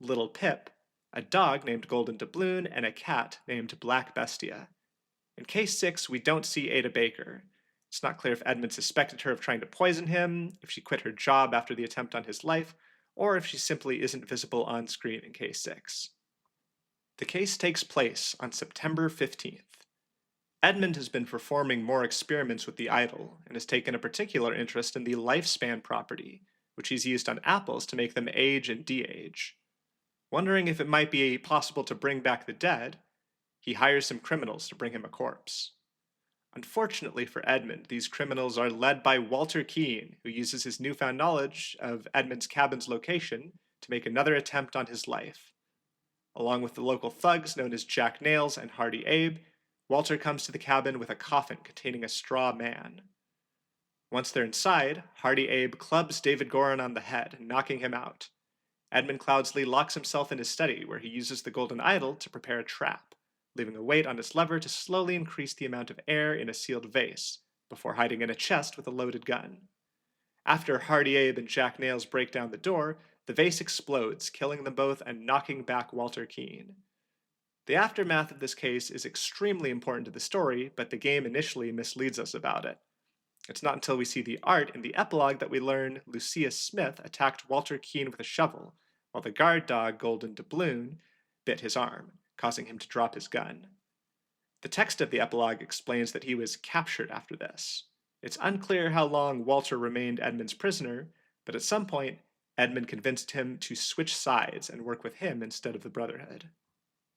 Little Pip, a dog named Golden Doubloon, and a cat named Black Bestia. In Case 6, we don't see Ada Baker. It's not clear if Edmund suspected her of trying to poison him, if she quit her job after the attempt on his life, or if she simply isn't visible on screen in Case 6. The case takes place on September 15th. Edmund has been performing more experiments with the idol and has taken a particular interest in the lifespan property, which he's used on apples to make them age and de-age. Wondering if it might be possible to bring back the dead, he hires some criminals to bring him a corpse. Unfortunately for Edmund, these criminals are led by Walter Keane, who uses his newfound knowledge of Edmund's cabin's location to make another attempt on his life. Along with the local thugs known as Jack Nails and Hardy Abe, Walter comes to the cabin with a coffin containing a straw man. Once they're inside, Hardy Abe clubs David Gorin on the head, knocking him out. Edmund Cloudsley locks himself in his study, where he uses the golden idol to prepare a trap, leaving a weight on its lever to slowly increase the amount of air in a sealed vase, before hiding in a chest with a loaded gun. After Hardy Abe and Jack Nails break down the door, the vase explodes, killing them both and knocking back Walter Keane. The aftermath of this case is extremely important to the story, but the game initially misleads us about it. It's not until we see the art in the epilogue that we learn Lucius Smith attacked Walter Keane with a shovel, while the guard dog Golden Doubloon bit his arm, causing him to drop his gun. The text of the epilogue explains that he was captured after this. It's unclear how long Walter remained Edmund's prisoner, but at some point, Edmund convinced him to switch sides and work with him instead of the Brotherhood.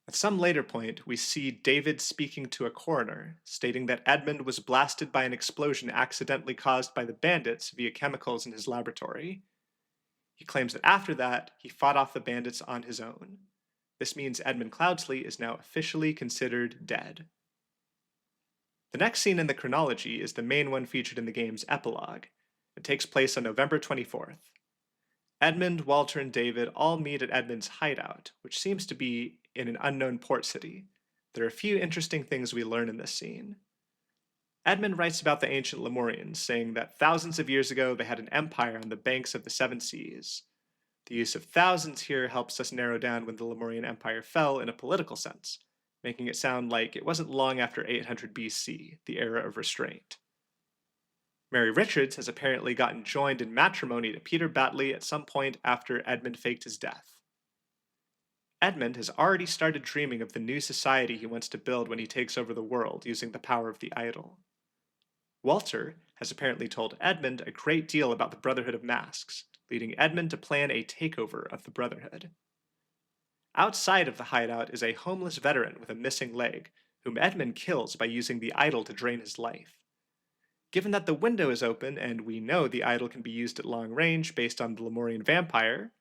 At some later point, we see David speaking to a coroner, stating that Edmund was blasted by an explosion accidentally caused by the bandits via chemicals in his laboratory. He claims that after that, he fought off the bandits on his own. This means Edmund Cloudsley is now officially considered dead. The next scene in the chronology is the main one featured in the game's epilogue. It takes place on November 24th. Edmund, Walter, and David all meet at Edmund's hideout, which seems to be in an unknown port city. There are a few interesting things we learn in this scene. Edmund writes about the ancient Lemurians, saying that thousands of years ago they had an empire on the banks of the Seven Seas. The use of thousands here helps us narrow down when the Lemurian Empire fell in a political sense, making it sound like it wasn't long after 800 BC, the era of restraint. Mary Richards has apparently gotten joined in matrimony to Peter Batley at some point after Edmund faked his death. Edmund has already started dreaming of the new society he wants to build when he takes over the world using the power of the idol. Walter has apparently told Edmund a great deal about the Brotherhood of Masks, leading Edmund to plan a takeover of the Brotherhood. Outside of the hideout is a homeless veteran with a missing leg, whom Edmund kills by using the idol to drain his life. Given that the window is open and we know the idol can be used at long range based on the Lemurian vampire,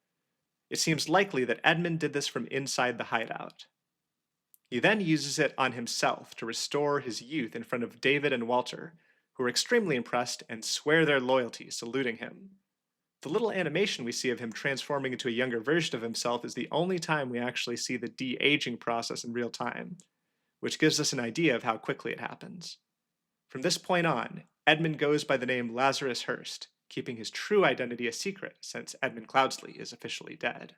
it seems likely that Edmund did this from inside the hideout. He then uses it on himself to restore his youth in front of David and Walter, who are extremely impressed and swear their loyalty, saluting him. The little animation we see of him transforming into a younger version of himself is the only time we actually see the de-aging process in real time, which gives us an idea of how quickly it happens. From this point on, Edmund goes by the name Lazarus Hearst, keeping his true identity a secret since Edmund Cloudsley is officially dead.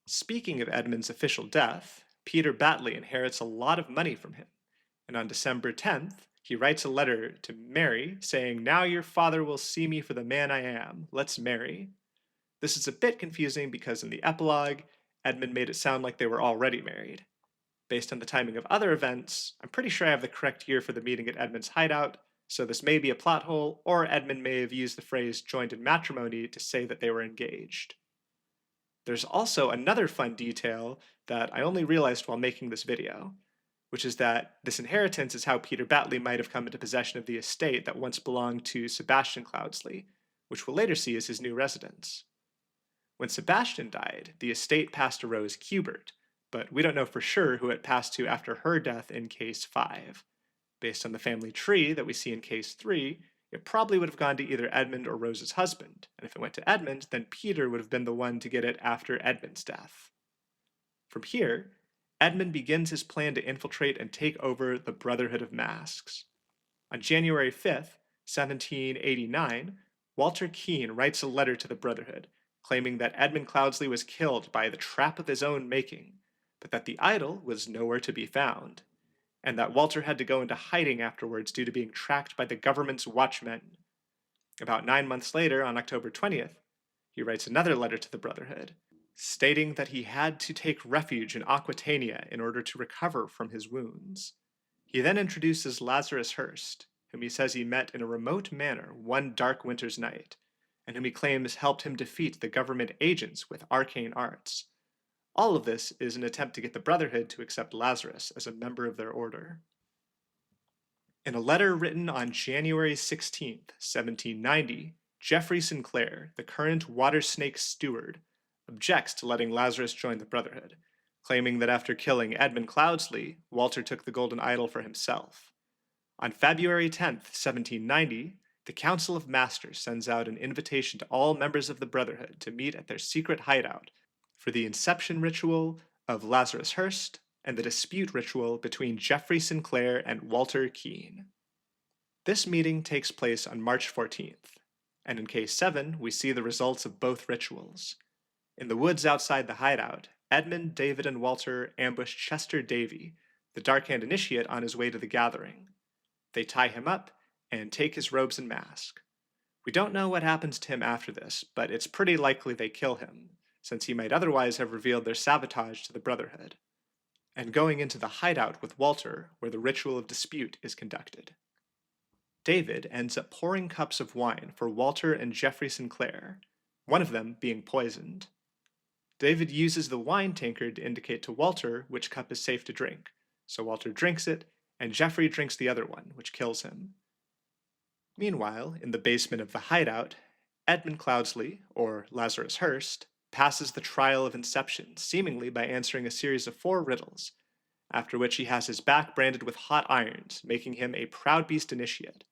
Speaking of Edmund's official death, Peter Batley inherits a lot of money from him, and on December 10th, he writes a letter to Mary saying, "Now your father will see me for the man I am. Let's marry." This is a bit confusing because in the epilogue, Edmund made it sound like they were already married. Based on the timing of other events, I'm pretty sure I have the correct year for the meeting at Edmund's hideout, so this may be a plot hole, or Edmund may have used the phrase joined in matrimony to say that they were engaged. There's also another fun detail that I only realized while making this video, which is that this inheritance is how Peter Batley might have come into possession of the estate that once belonged to Sebastian Cloudsley, which we'll later see as his new residence. When Sebastian died, the estate passed to Rose Kubert, but we don't know for sure who it passed to after her death in Case 5. Based on the family tree that we see in Case 3, it probably would have gone to either Edmund or Rose's husband, and if it went to Edmund, then Peter would have been the one to get it after Edmund's death. From here, Edmund begins his plan to infiltrate and take over the Brotherhood of Masks. On January 5th, 1789, Walter Keene writes a letter to the Brotherhood, claiming that Edmund Cloudsley was killed by the trap of his own making, but that the idol was nowhere to be found, and that Walter had to go into hiding afterwards due to being tracked by the government's watchmen. About 9 months later, on October 20th, he writes another letter to the Brotherhood, stating that he had to take refuge in Aquitania in order to recover from his wounds. He then introduces Lazarus Hearst, whom he says he met in a remote manner one dark winter's night, and whom he claims helped him defeat the government agents with arcane arts. All of this is an attempt to get the Brotherhood to accept Lazarus as a member of their order. In a letter written on January 16th, 1790, Geoffrey Sinclair, the current water snake steward, objects to letting Lazarus join the Brotherhood, claiming that after killing Edmund Cloudsley, Walter took the golden idol for himself. On February 10th, 1790, the Council of Masters sends out an invitation to all members of the Brotherhood to meet at their secret hideout for the inception ritual of Lazarus Hearst and the dispute ritual between Geoffrey Sinclair and Walter Keene. This meeting takes place on March 14th, and in Case 7, we see the results of both rituals. In the woods outside the hideout, Edmund, David, and Walter ambush Chester Davy, the Dark-Hand initiate on his way to the gathering. They tie him up and take his robes and mask. We don't know what happens to him after this, but it's pretty likely they kill him, since he might otherwise have revealed their sabotage to the Brotherhood, and going into the hideout with Walter, where the ritual of dispute is conducted. David ends up pouring cups of wine for Walter and Geoffrey Sinclair, one of them being poisoned. David uses the wine tankard to indicate to Walter which cup is safe to drink, so Walter drinks it, and Geoffrey drinks the other one, which kills him. Meanwhile, in the basement of the hideout, Edmund Cloudsley, or Lazarus Hearst, passes the trial of inception, seemingly by answering a series of 4 riddles, after which he has his back branded with hot irons, making him a Proud Beast initiate.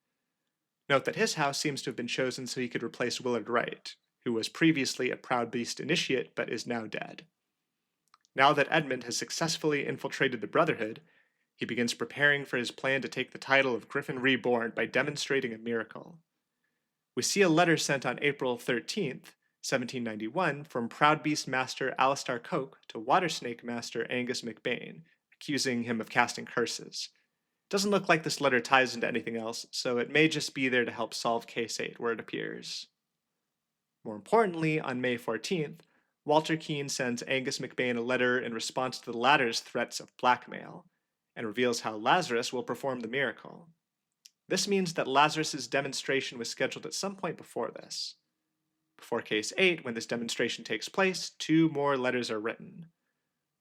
Note that his house seems to have been chosen so he could replace Willard Wright, who was previously a Proud Beast initiate but is now dead. Now that Edmund has successfully infiltrated the Brotherhood, he begins preparing for his plan to take the title of Griffin Reborn by demonstrating a miracle. We see a letter sent on April 13th, 1791, from Proud Beast Master Alistair Coke to Water Snake Master Angus McBain, accusing him of casting curses. Doesn't look like this letter ties into anything else, so it may just be there to help solve Case 8 where it appears. More importantly, on May 14th, Walter Keene sends Angus McBain a letter in response to the latter's threats of blackmail, and reveals how Lazarus will perform the miracle. This means that Lazarus's demonstration was scheduled at some point before this. Before Case 8, when this demonstration takes place, 2 more letters are written.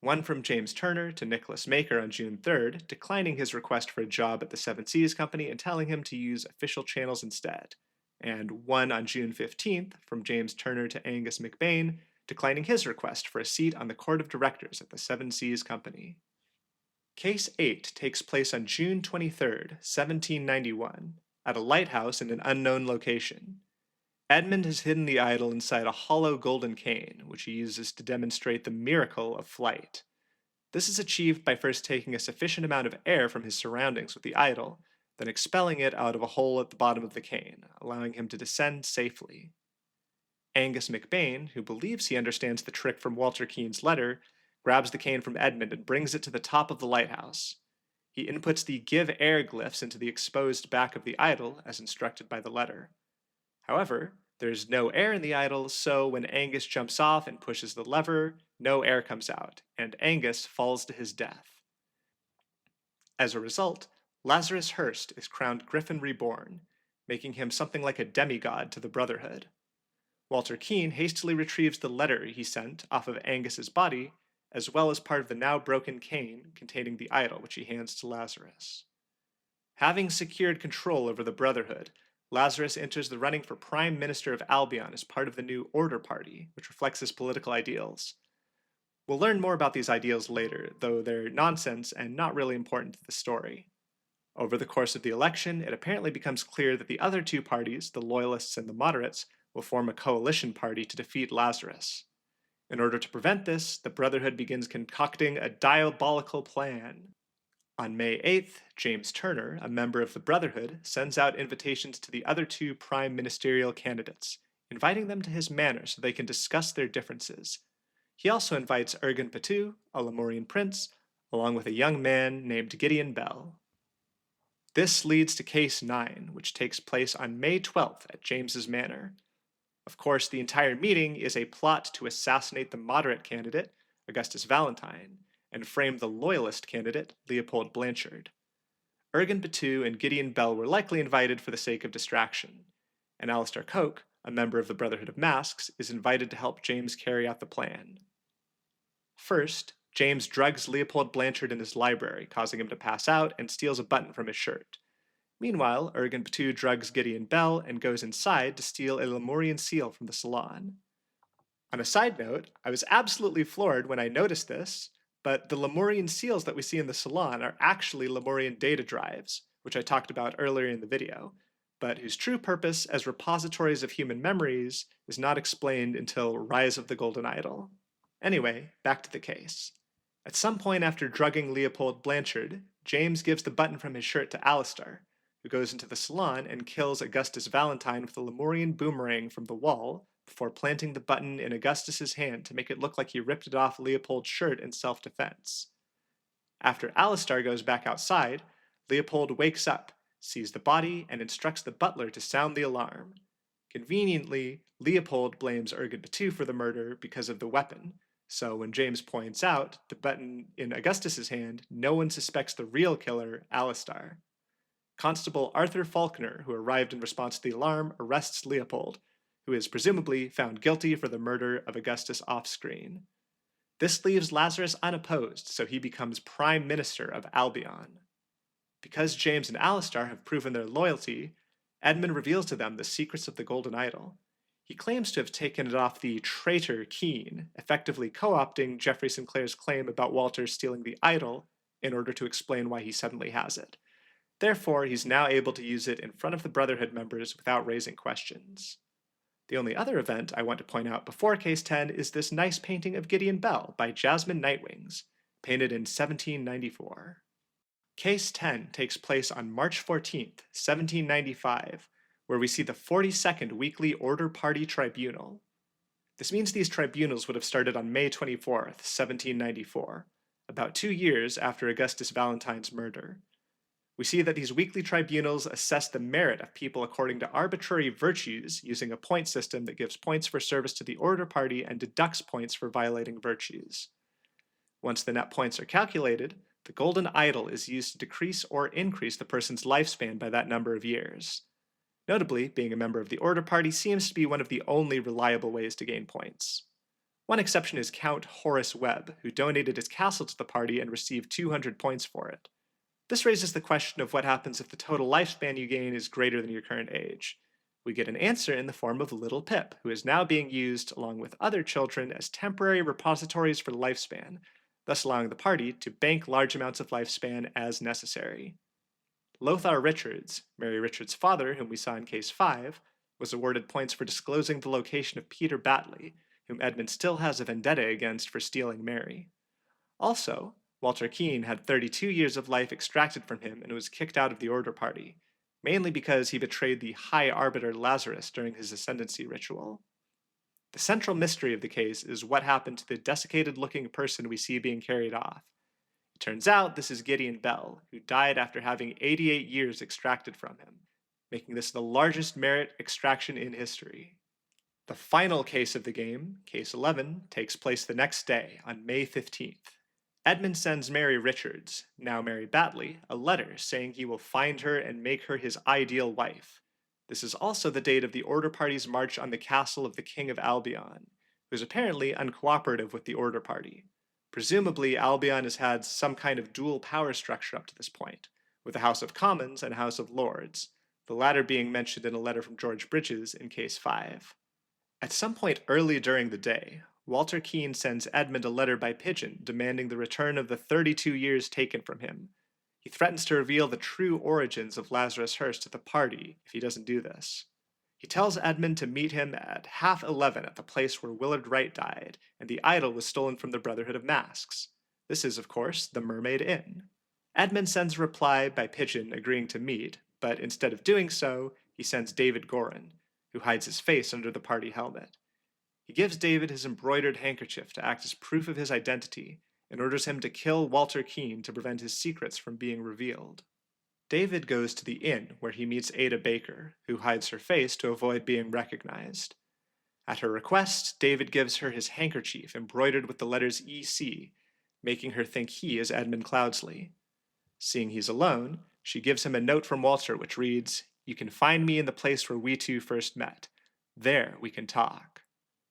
One from James Turner to Nicholas Maker on June 3rd, declining his request for a job at the Seven Seas Company and telling him to use official channels instead, and one on June 15th from James Turner to Angus McBain, declining his request for a seat on the Court of Directors at the Seven Seas Company. Case 8 takes place on June 23rd, 1791, at a lighthouse in an unknown location. Edmund has hidden the idol inside a hollow golden cane, which he uses to demonstrate the miracle of flight. This is achieved by first taking a sufficient amount of air from his surroundings with the idol, then expelling it out of a hole at the bottom of the cane, allowing him to descend safely. Angus McBain, who believes he understands the trick from Walter Keane's letter, grabs the cane from Edmund and brings it to the top of the lighthouse. He inputs the give air glyphs into the exposed back of the idol, as instructed by the letter. However, there is no air in the idol, so when Angus jumps off and pushes the lever, no air comes out, and Angus falls to his death. As a result, Lazarus Hurst is crowned Griffin Reborn, making him something like a demigod to the Brotherhood. Walter Keane hastily retrieves the letter he sent off of Angus's body, as well as part of the now broken cane containing the idol, which he hands to Lazarus. Having secured control over the Brotherhood, Lazarus enters the running for Prime Minister of Albion as part of the new Order Party, which reflects his political ideals. We'll learn more about these ideals later, though they're nonsense and not really important to the story. Over the course of the election, it apparently becomes clear that the other two parties, the Loyalists and the Moderates, will form a coalition party to defeat Lazarus. In order to prevent this, the Brotherhood begins concocting a diabolical plan. On May 8th, James Turner, a member of the Brotherhood, sends out invitations to the other two prime ministerial candidates, inviting them to his manor so they can discuss their differences. He also invites Ergen Patu, a Lemurian prince, along with a young man named Gideon Bell. This leads to Case 9, which takes place on May 12th at James's manor. Of course, the entire meeting is a plot to assassinate the moderate candidate, Augustus Valentine, and frame the loyalist candidate, Leopold Blanchard. Ergen Patu and Gideon Bell were likely invited for the sake of distraction, and Alistair Coke, a member of the Brotherhood of Masks, is invited to help James carry out the plan. First, James drugs Leopold Blanchard in his library, causing him to pass out, and steals a button from his shirt. Meanwhile, Ergen Patu drugs Gideon Bell and goes inside to steal a Lemurian seal from the salon. On a side note, I was absolutely floored when I noticed this, but the Lemurian seals that we see in the salon are actually Lemurian data drives, which I talked about earlier in the video, but whose true purpose as repositories of human memories is not explained until Rise of the Golden Idol. Anyway, back to the case. At some point after drugging Leopold Blanchard, James gives the button from his shirt to Alistair, who goes into the salon and kills Augustus Valentine with a Lemurian boomerang from the wall before planting the button in Augustus's hand to make it look like he ripped it off Leopold's shirt in self-defense. After Alistair goes back outside, Leopold wakes up, sees the body, and instructs the butler to sound the alarm. Conveniently, Leopold blames Ergen Patu for the murder because of the weapon, so when James points out the button in Augustus's hand, no one suspects the real killer, Alistair. Constable Arthur Faulkner, who arrived in response to the alarm, arrests Leopold, who is presumably found guilty for the murder of Augustus off-screen. This leaves Lazarus unopposed, so he becomes Prime Minister of Albion. Because James and Alistair have proven their loyalty, Edmund reveals to them the secrets of the Golden Idol. He claims to have taken it off the traitor Keane, effectively co-opting Geoffrey Sinclair's claim about Walter stealing the idol in order to explain why he suddenly has it. Therefore, he's now able to use it in front of the Brotherhood members without raising questions. The only other event I want to point out before Case 10 is this nice painting of Gideon Bell by Jasmine Nightwings, painted in 1794. Case 10 takes place on March 14th, 1795, where we see the 42nd Weekly Order Party Tribunal. This means these tribunals would have started on May 24th, 1794, about 2 years after Augustus Valentine's murder. We see that these weekly tribunals assess the merit of people according to arbitrary virtues using a point system that gives points for service to the Order Party and deducts points for violating virtues. Once the net points are calculated, the Golden Idol is used to decrease or increase the person's lifespan by that number of years. Notably, being a member of the Order Party seems to be one of the only reliable ways to gain points. One exception is Count Horace Webb, who donated his castle to the party and received 200 points for it. This raises the question of what happens if the total lifespan you gain is greater than your current age. We get an answer in the form of Little Pip, who is now being used along with other children as temporary repositories for lifespan, thus allowing the party to bank large amounts of lifespan as necessary. Lothar Richards, Mary Richards' father, whom we saw in Case 5, was awarded points for disclosing the location of Peter Batley, whom Edmund still has a vendetta against for stealing Mary. Also, Walter Keene had 32 years of life extracted from him and was kicked out of the Order Party, mainly because he betrayed the High Arbiter Lazarus during his ascendancy ritual. The central mystery of the case is what happened to the desiccated-looking person we see being carried off. It turns out this is Gideon Bell, who died after having 88 years extracted from him, making this the largest merit extraction in history. The final case of the game, Case 11, takes place the next day, on May 15th. Edmund sends Mary Richards, now Mary Batley, a letter saying he will find her and make her his ideal wife. This is also the date of the Order Party's march on the castle of the King of Albion, who is apparently uncooperative with the Order Party. Presumably, Albion has had some kind of dual power structure up to this point, with a House of Commons and a House of Lords, the latter being mentioned in a letter from George Bridges in Case 5. At some point early during the day, Walter Keene sends Edmund a letter by pigeon demanding the return of the 32 years taken from him. He threatens to reveal the true origins of Lazarus Hearst to the party if he doesn't do this. He tells Edmund to meet him at 11:30 at the place where Willard Wright died, and the idol was stolen from the Brotherhood of Masks. This is, of course, the Mermaid Inn. Edmund sends a reply by pigeon agreeing to meet, but instead of doing so, he sends David Gorin, who hides his face under the party helmet. He gives David his embroidered handkerchief to act as proof of his identity, and orders him to kill Walter Keene to prevent his secrets from being revealed. David goes to the inn where he meets Ada Baker, who hides her face to avoid being recognized. At her request, David gives her his handkerchief embroidered with the letters EC, making her think he is Edmund Cloudsley. Seeing he's alone, she gives him a note from Walter which reads, "You can find me in the place where we two first met. There we can talk."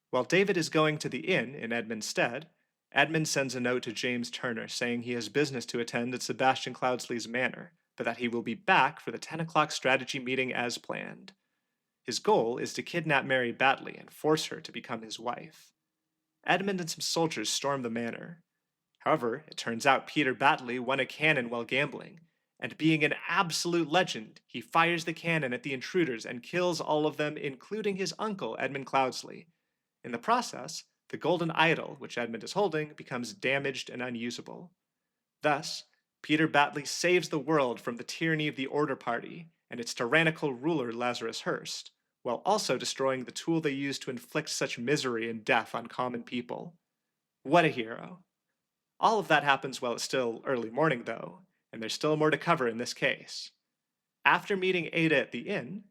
While David is going to the inn in Edmund's stead, Edmund sends a note to James Turner saying he has business to attend at Sebastian Cloudsley's manor, but that he will be back for the 10 o'clock strategy meeting as planned. His goal is to kidnap Mary Batley and force her to become his wife. Edmund and some soldiers storm the manor. However, it turns out Peter Batley won a cannon while gambling, and being an absolute legend, he fires the cannon at the intruders and kills all of them, including his uncle, Edmund Cloudsley. In the process, the golden idol, which Edmund is holding, becomes damaged and unusable. Thus, Peter Batley saves the world from the tyranny of the Order Party and its tyrannical ruler Lazarus Hearst, while also destroying the tool they used to inflict such misery and death on common people. What a hero. All of that happens while it's still early morning, though, and there's still more to cover in this case. After meeting Ada at the inn,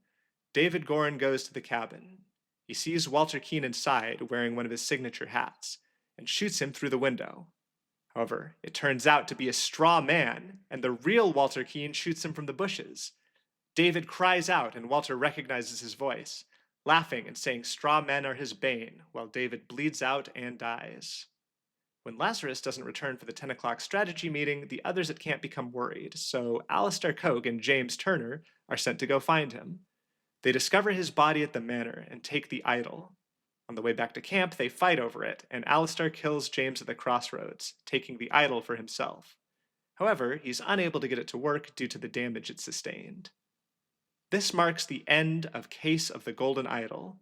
David Gorin goes to the cabin. He sees Walter Keene inside wearing one of his signature hats and shoots him through the window. However, it turns out to be a straw man, and the real Walter Keene shoots him from the bushes. David cries out, and Walter recognizes his voice, laughing and saying straw men are his bane, while David bleeds out and dies. When Lazarus doesn't return for the 10 o'clock strategy meeting, the others at camp become worried, so Alistair Coke and James Turner are sent to go find him. They discover his body at the manor and take the idol. On the way back to camp, they fight over it, and Alistair kills James at the crossroads, taking the idol for himself. However, he's unable to get it to work due to the damage it sustained. This marks the end of Case of the Golden Idol.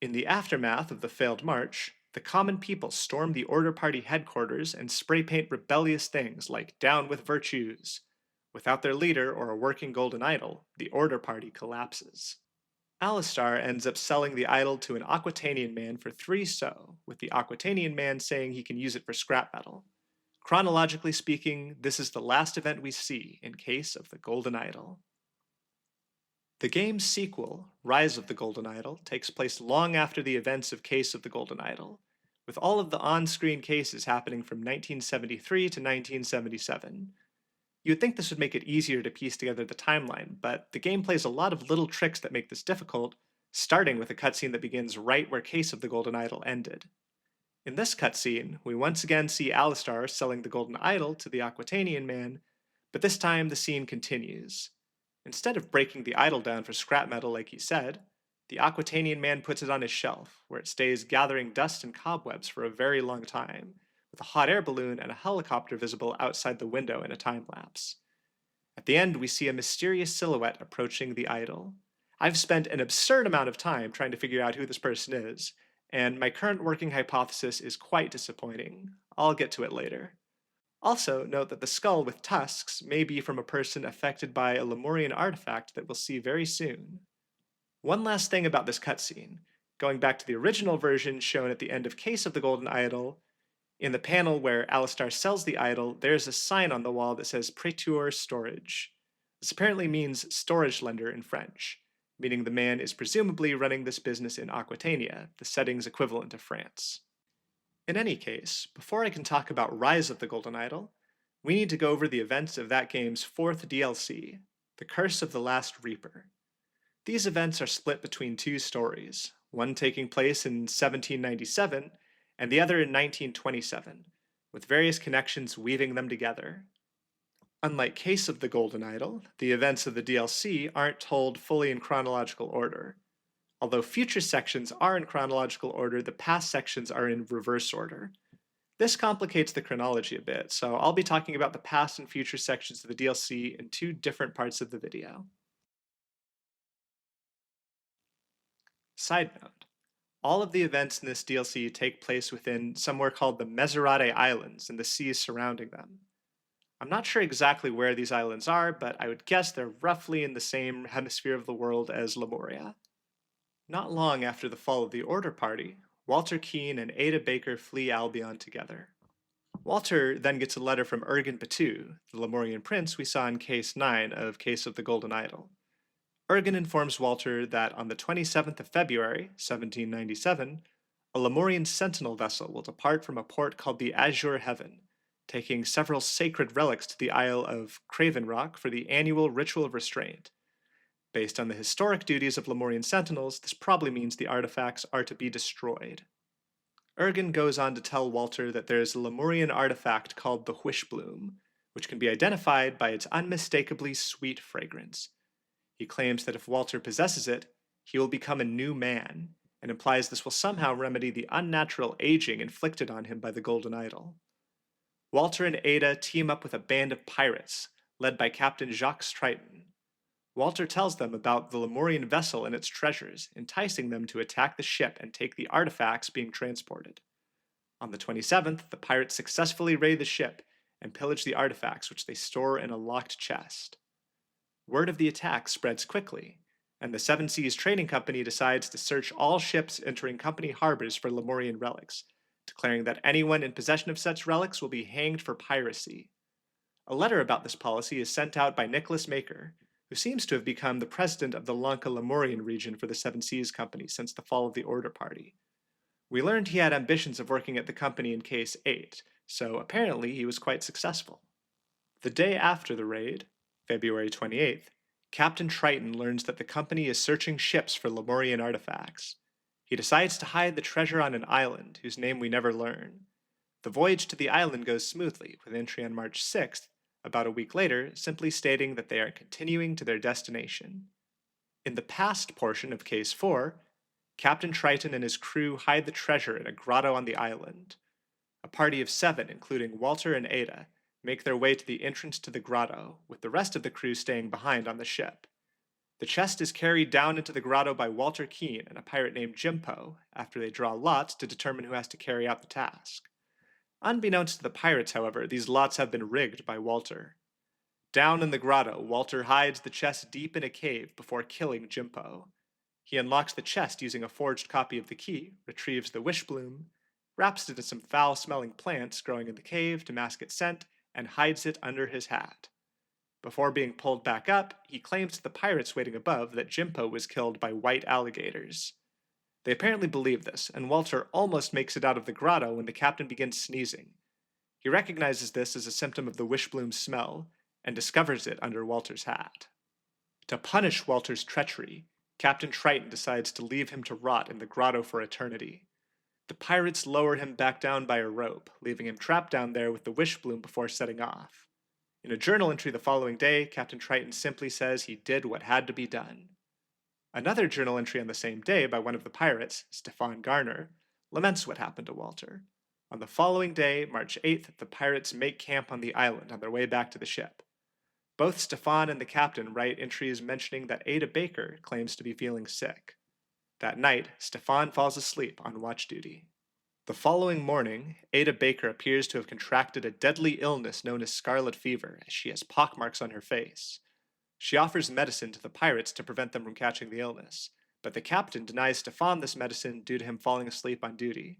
In the aftermath of the failed march, the common people storm the Order Party headquarters and spray paint rebellious things like "Down with Virtues." Without their leader or a working golden idol, the Order Party collapses. Alistar ends up selling the idol to an Aquitanian man for 3 so, with the Aquitanian man saying he can use it for scrap metal. Chronologically speaking, this is the last event we see in Case of the Golden Idol. The game's sequel, Rise of the Golden Idol, takes place long after the events of Case of the Golden Idol, with all of the on-screen cases happening from 1973 to 1977. You'd think this would make it easier to piece together the timeline, but the game plays a lot of little tricks that make this difficult, starting with a cutscene that begins right where Case of the Golden Idol ended. In this cutscene, we once again see Alistar selling the Golden Idol to the Aquitanian man, but this time the scene continues. Instead of breaking the idol down for scrap metal like he said, the Aquitanian man puts it on his shelf, where it stays gathering dust and cobwebs for a very long time, with a hot air balloon and a helicopter visible outside the window in a time-lapse. At the end, we see a mysterious silhouette approaching the idol. I've spent an absurd amount of time trying to figure out who this person is, and my current working hypothesis is quite disappointing. I'll get to it later. Also, note that the skull with tusks may be from a person affected by a Lemurian artifact that we'll see very soon. One last thing about this cutscene. Going back to the original version shown at the end of Case of the Golden Idol, in the panel where Alistar sells the idol, there's a sign on the wall that says Prêteur Storage. This apparently means storage lender in French, meaning the man is presumably running this business in Aquitania, the setting's equivalent to France. In any case, before I can talk about Rise of the Golden Idol, we need to go over the events of that game's fourth DLC, The Curse of the Last Reaper. These events are split between two stories, one taking place in 1797 and the other in 1927, with various connections weaving them together. Unlike Case of the Golden Idol, the events of the DLC aren't told fully in chronological order. Although future sections are in chronological order, the past sections are in reverse order. This complicates the chronology a bit, so I'll be talking about the past and future sections of the DLC in two different parts of the video. Side note, all of the events in this DLC take place within somewhere called the Meserate Islands and the seas surrounding them. I'm not sure exactly where these islands are, but I would guess they're roughly in the same hemisphere of the world as Lemuria. Not long after the fall of the Order Party, Walter Keene and Ada Baker flee Albion together. Walter then gets a letter from Ergen Batu, the Lemurian prince we saw in Case 9 of Case of the Golden Idol. Ergen informs Walter that on the 27th of February, 1797, a Lemurian sentinel vessel will depart from a port called the Azure Heaven, taking several sacred relics to the Isle of Craven Rock for the annual Ritual of Restraint. Based on the historic duties of Lemurian sentinels, this probably means the artifacts are to be destroyed. Ergen goes on to tell Walter that there is a Lemurian artifact called the Wishbloom, which can be identified by its unmistakably sweet fragrance. He claims that if Walter possesses it, he will become a new man, and implies this will somehow remedy the unnatural aging inflicted on him by the Golden Idol. Walter and Ada team up with a band of pirates, led by Captain Jacques Triton. Walter tells them about the Lemurian vessel and its treasures, enticing them to attack the ship and take the artifacts being transported. On the 27th, the pirates successfully raid the ship and pillage the artifacts, which they store in a locked chest. Word of the attack spreads quickly, and the Seven Seas Trading Company decides to search all ships entering company harbors for Lemurian relics, declaring that anyone in possession of such relics will be hanged for piracy. A letter about this policy is sent out by Nicholas Maker, who seems to have become the president of the Lanka Lemurian region for the Seven Seas Company since the fall of the Order Party. We learned he had ambitions of working at the company in Case 8, so apparently he was quite successful. The day after the raid, February 28th, Captain Triton learns that the company is searching ships for Lemurian artifacts. He decides to hide the treasure on an island, whose name we never learn. The voyage to the island goes smoothly, with entry on March 6th, about a week later, simply stating that they are continuing to their destination. In the past portion of Case 4, Captain Triton and his crew hide the treasure in a grotto on the island. A party of 7, including Walter and Ada, make their way to the entrance to the grotto, with the rest of the crew staying behind on the ship. The chest is carried down into the grotto by Walter Keene and a pirate named Jimpo, after they draw lots to determine who has to carry out the task. Unbeknownst to the pirates, however, these lots have been rigged by Walter. Down in the grotto, Walter hides the chest deep in a cave before killing Jimpo. He unlocks the chest using a forged copy of the key, retrieves the Wishbloom, wraps it in some foul-smelling plants growing in the cave to mask its scent, and hides it under his hat. Before being pulled back up, he claims to the pirates waiting above that Jimpo was killed by white alligators. They apparently believe this, and Walter almost makes it out of the grotto when the captain begins sneezing. He recognizes this as a symptom of the Wishbloom's smell, and discovers it under Walter's hat. To punish Walter's treachery, Captain Triton decides to leave him to rot in the grotto for eternity. The pirates lower him back down by a rope, leaving him trapped down there with the Wishbloom before setting off. In a journal entry the following day, Captain Triton simply says he did what had to be done. Another journal entry on the same day by one of the pirates, Stefan Garner, laments what happened to Walter. On the following day, March 8th, the pirates make camp on the island on their way back to the ship. Both Stefan and the captain write entries mentioning that Ada Baker claims to be feeling sick. That night, Stefan falls asleep on watch duty. The following morning, Ada Baker appears to have contracted a deadly illness known as scarlet fever, as she has pockmarks on her face. She offers medicine to the pirates to prevent them from catching the illness, but the captain denies Stefan this medicine due to him falling asleep on duty.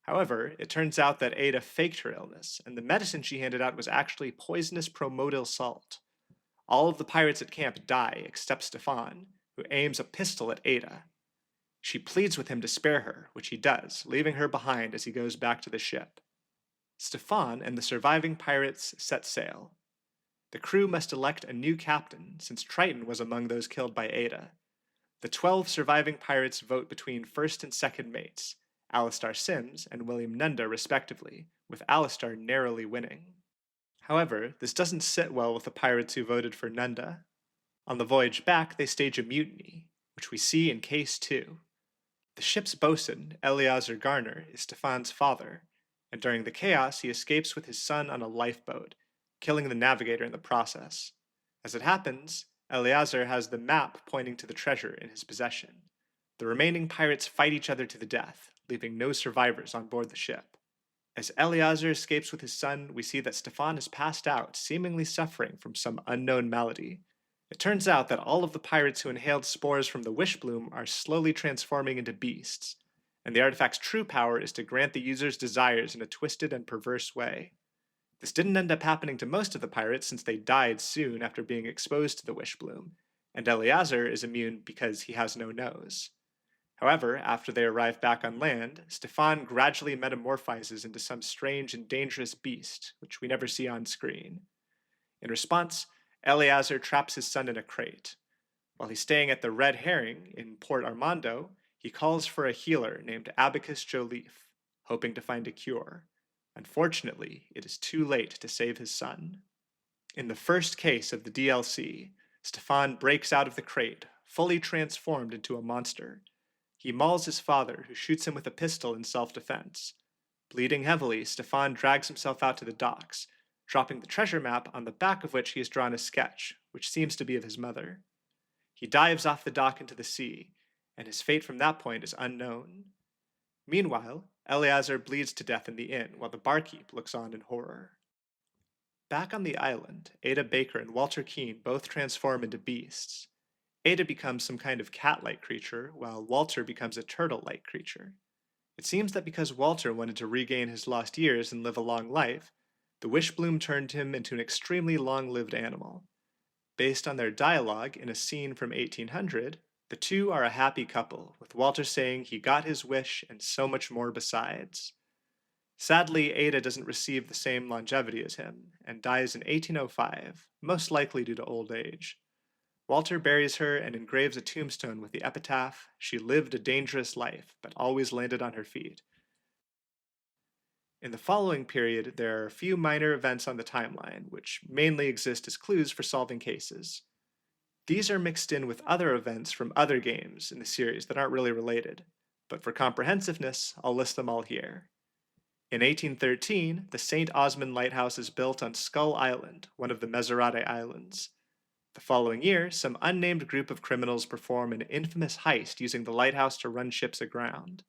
However, it turns out that Ada faked her illness, and the medicine she handed out was actually poisonous promodyl salt. All of the pirates at camp die except Stefan, who aims a pistol at Ada. She pleads with him to spare her, which he does, leaving her behind as he goes back to the ship. Stefan and the surviving pirates set sail. The crew must elect a new captain, since Triton was among those killed by Ada. The 12 surviving pirates vote between first and second mates, Alistar Sims and William Nunda respectively, with Alistar narrowly winning. However, this doesn't sit well with the pirates who voted for Nunda. On the voyage back, they stage a mutiny, which we see in Case 2. The ship's boatswain, Eleazar Garner, is Stefan's father, and during the chaos he escapes with his son on a lifeboat, killing the navigator in the process. As it happens, Eleazar has the map pointing to the treasure in his possession. The remaining pirates fight each other to the death, leaving no survivors on board the ship. As Eleazar escapes with his son, we see that Stefan has passed out, seemingly suffering from some unknown malady. It turns out that all of the pirates who inhaled spores from the Wishbloom are slowly transforming into beasts, and the artifact's true power is to grant the user's desires in a twisted and perverse way. This didn't end up happening to most of the pirates since they died soon after being exposed to the Wishbloom, and Eleazar is immune because he has no nose. However, after they arrive back on land, Stefan gradually metamorphizes into some strange and dangerous beast, which we never see on screen. In response, Eleazar traps his son in a crate. While he's staying at the Red Herring in Port Armando, he calls for a healer named Abacus Joliffe, hoping to find a cure. Unfortunately, it is too late to save his son. In the first case of the DLC, Stefan breaks out of the crate, fully transformed into a monster. He mauls his father, who shoots him with a pistol in self-defense. Bleeding heavily, Stefan drags himself out to the docks, dropping the treasure map on the back of which he has drawn a sketch, which seems to be of his mother. He dives off the dock into the sea, and his fate from that point is unknown. Meanwhile, Eleazar bleeds to death in the inn, while the barkeep looks on in horror. Back on the island, Ada Baker and Walter Keane both transform into beasts. Ada becomes some kind of cat-like creature, while Walter becomes a turtle-like creature. It seems that because Walter wanted to regain his lost years and live a long life, the Wishbloom turned him into an extremely long-lived animal. Based on their dialogue in a scene from 1800, the two are a happy couple, with Walter saying he got his wish and so much more besides. Sadly, Ada doesn't receive the same longevity as him, and dies in 1805, most likely due to old age. Walter buries her and engraves a tombstone with the epitaph, "She lived a dangerous life, but always landed on her feet." In the following period, there are a few minor events on the timeline, which mainly exist as clues for solving cases. These are mixed in with other events from other games in the series that aren't really related, but for comprehensiveness, I'll list them all here. In 1813, the St. Osmond Lighthouse is built on Skull Island, one of the Meserate Islands. The following year, some unnamed group of criminals perform an infamous heist using the lighthouse to run ships aground.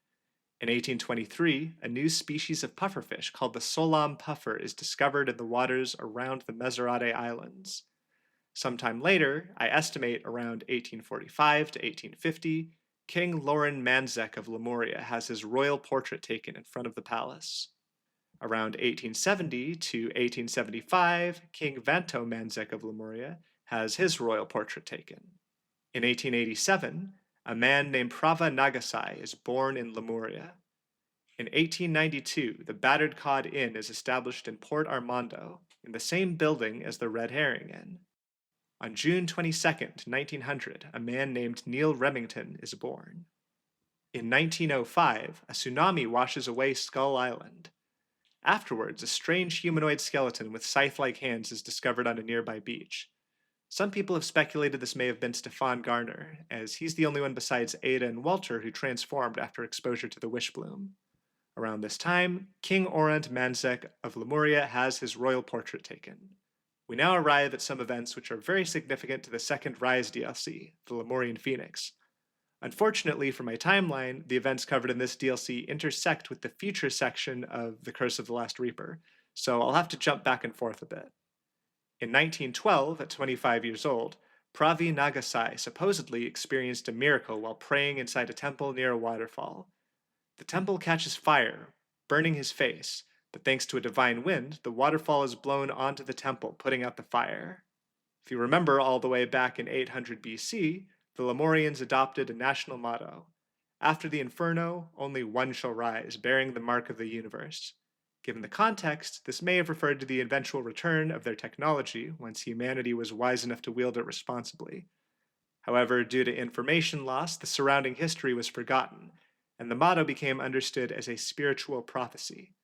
In 1823, a new species of pufferfish called the Solam puffer is discovered in the waters around the Meserate Islands. Sometime later, I estimate around 1845 to 1850, King Loren Manzek of Lemuria has his royal portrait taken in front of the palace. Around 1870 to 1875, King Vanto Manzek of Lemuria has his royal portrait taken. In 1887, a man named Prava Nagasai is born in Lemuria. In 1892, the Battered Cod Inn is established in Port Armando, in the same building as the Red Herring Inn. On June 22, 1900, a man named Neil Remington is born. In 1905, a tsunami washes away Skull Island. Afterwards, a strange humanoid skeleton with scythe-like hands is discovered on a nearby beach. Some people have speculated this may have been Stefan Garner, as he's the only one besides Ada and Walter who transformed after exposure to the Wishbloom. Around this time, King Orant Manzek of Lemuria has his royal portrait taken. we now arrive at some events which are very significant to the second Rise DLC, the Lemurian Phoenix. Unfortunately for my timeline, the events covered in this DLC intersect with the future section of The Curse of the Last Reaper, so I'll have to jump back and forth a bit. In 1912, at 25 years old, Pravi Nagasai supposedly experienced a miracle while praying inside a temple near a waterfall. The temple catches fire, burning his face, but thanks to a divine wind, the waterfall is blown onto the temple, putting out the fire. If you remember all the way back in 800 BC, the Lemurians adopted a national motto: "After the inferno, only one shall rise, bearing the mark of the universe." Given the context, this may have referred to the eventual return of their technology once humanity was wise enough to wield it responsibly. However, due to information loss, the surrounding history was forgotten, and the motto became understood as a spiritual prophecy.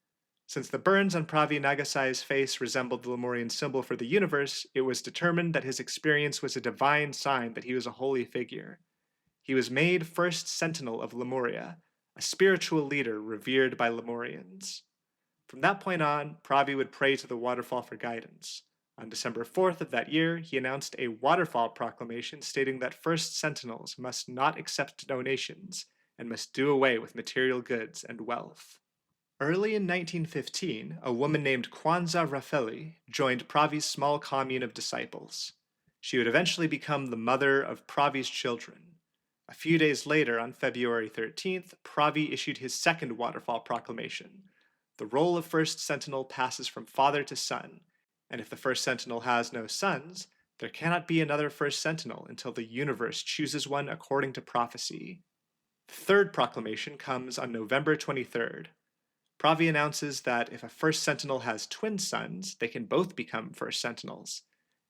Since the burns on Pravi Nagasai's face resembled the Lemurian symbol for the universe, it was determined that his experience was a divine sign that he was a holy figure. He was made first sentinel of Lemuria, a spiritual leader revered by Lemurians. From that point on, Pravi would pray to the waterfall for guidance. On December 4th of that year, he announced a waterfall proclamation stating that first sentinels must not accept donations and must do away with material goods and wealth. Early in 1915, a woman named Kwanzaa Rafeli joined Pravi's small commune of disciples. She would eventually become the mother of Pravi's children. A few days later, on February 13th, Pravi issued his second waterfall proclamation. The role of first sentinel passes from father to son, and if the first sentinel has no sons, there cannot be another first sentinel until the universe chooses one according to prophecy. The third proclamation comes on November 23rd. Pravi announces that if a first sentinel has twin sons, they can both become first sentinels.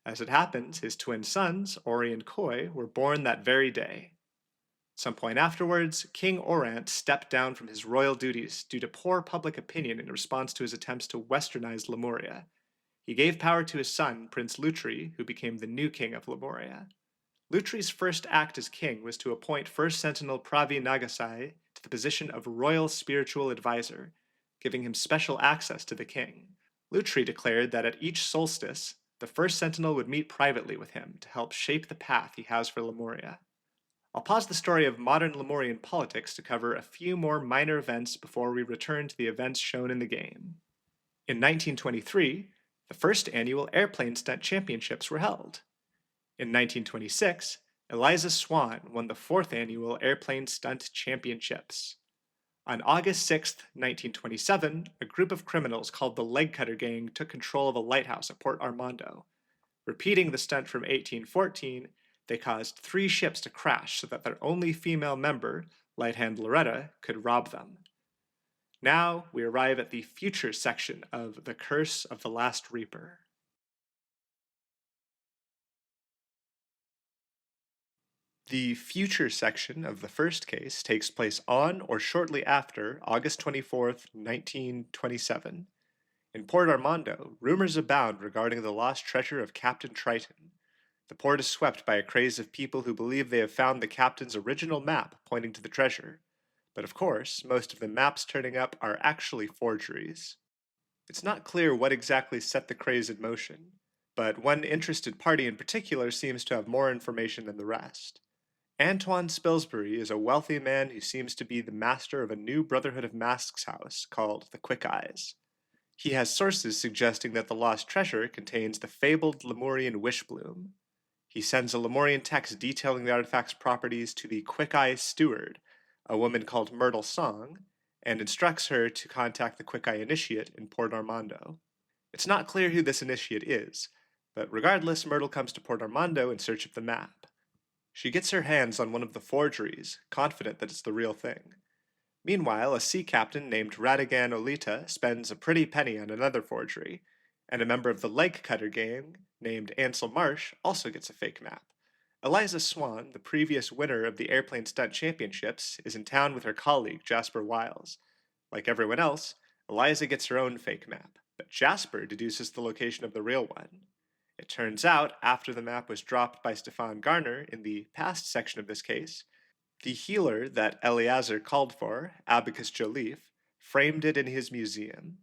As it happens, his twin sons, Ori and Koi, were born that very day. Some point afterwards, King Orant stepped down from his royal duties due to poor public opinion in response to his attempts to westernize Lemuria. He gave power to his son, Prince Lutri, who became the new king of Lemuria. Lutri's first act as king was to appoint First Sentinel Pravi Nagasai to the position of royal spiritual advisor, giving him special access to the king. Lutri declared that at each solstice, the First Sentinel would meet privately with him to help shape the path he has for Lemuria. I'll pause the story of modern Lemurian politics to cover a few more minor events before we return to the events shown in the game. In 1923, the first annual Airplane Stunt Championships were held. In 1926, Eliza Swan won the fourth annual Airplane Stunt Championships. On August 6, 1927, a group of criminals called the Leg Cutter Gang took control of a lighthouse at Port Armando. Repeating the stunt from 1814, they caused 3 ships to crash so that their only female member, Light Hand Loretta, could rob them. Now we arrive at the future section of The Curse of the Last Reaper. The future section of the first case takes place on or shortly after August 24th, 1927. In Port Armando, rumors abound regarding the lost treasure of Captain Triton. The port is swept by a craze of people who believe they have found the captain's original map pointing to the treasure. But of course, most of the maps turning up are actually forgeries. It's not clear what exactly set the craze in motion, but one interested party in particular seems to have more information than the rest. Antoine Spilsbury is a wealthy man who seems to be the master of a new Brotherhood of Masks house called the Quick Eyes. He has sources suggesting that the lost treasure contains the fabled Lemurian Wishbloom. He sends a Lemurian text detailing the artifact's properties to the Quick Eye Steward, a woman called Myrtle Song, and instructs her to contact the Quick Eye Initiate in Port Armando. It's not clear who this initiate is, but regardless, Myrtle comes to Port Armando in search of the map. She gets her hands on one of the forgeries, confident that it's the real thing. Meanwhile, a sea captain named Radigan Olita spends a pretty penny on another forgery, and a member of the Leg Cutter Gang named Ansel Marsh also gets a fake map. Eliza Swan, the previous winner of the Airplane Stunt Championships, is in town with her colleague Jasper Wiles. Like everyone else, Eliza gets her own fake map, but Jasper deduces the location of the real one. It turns out, after the map was dropped by Stefan Garner in the past section of this case, the healer that Eleazar called for, Abacus Joliffe, framed it in his museum.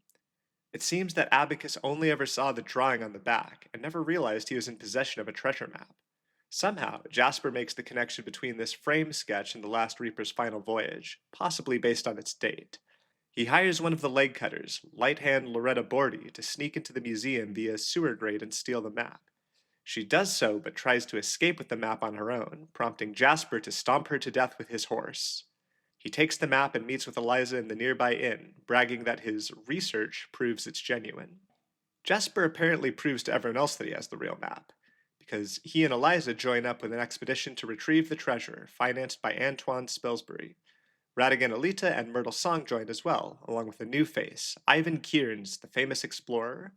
It seems that Abacus only ever saw the drawing on the back and never realized he was in possession of a treasure map. Somehow, Jasper makes the connection between this frame sketch and the Last Reaper's final voyage, possibly based on its date. He hires one of the leg cutters, light hand Loretta Bordy, to sneak into the museum via a sewer grate and steal the map. She does so, but tries to escape with the map on her own, prompting Jasper to stomp her to death with his horse. He takes the map and meets with Eliza in the nearby inn, bragging that his research proves it's genuine. Jasper apparently proves to everyone else that he has the real map, because he and Eliza join up with an expedition to retrieve the treasure, financed by Antoine Spilsbury. Radigan Alita and Myrtle Song joined as well, along with a new face, Ivan Kearns, the famous explorer.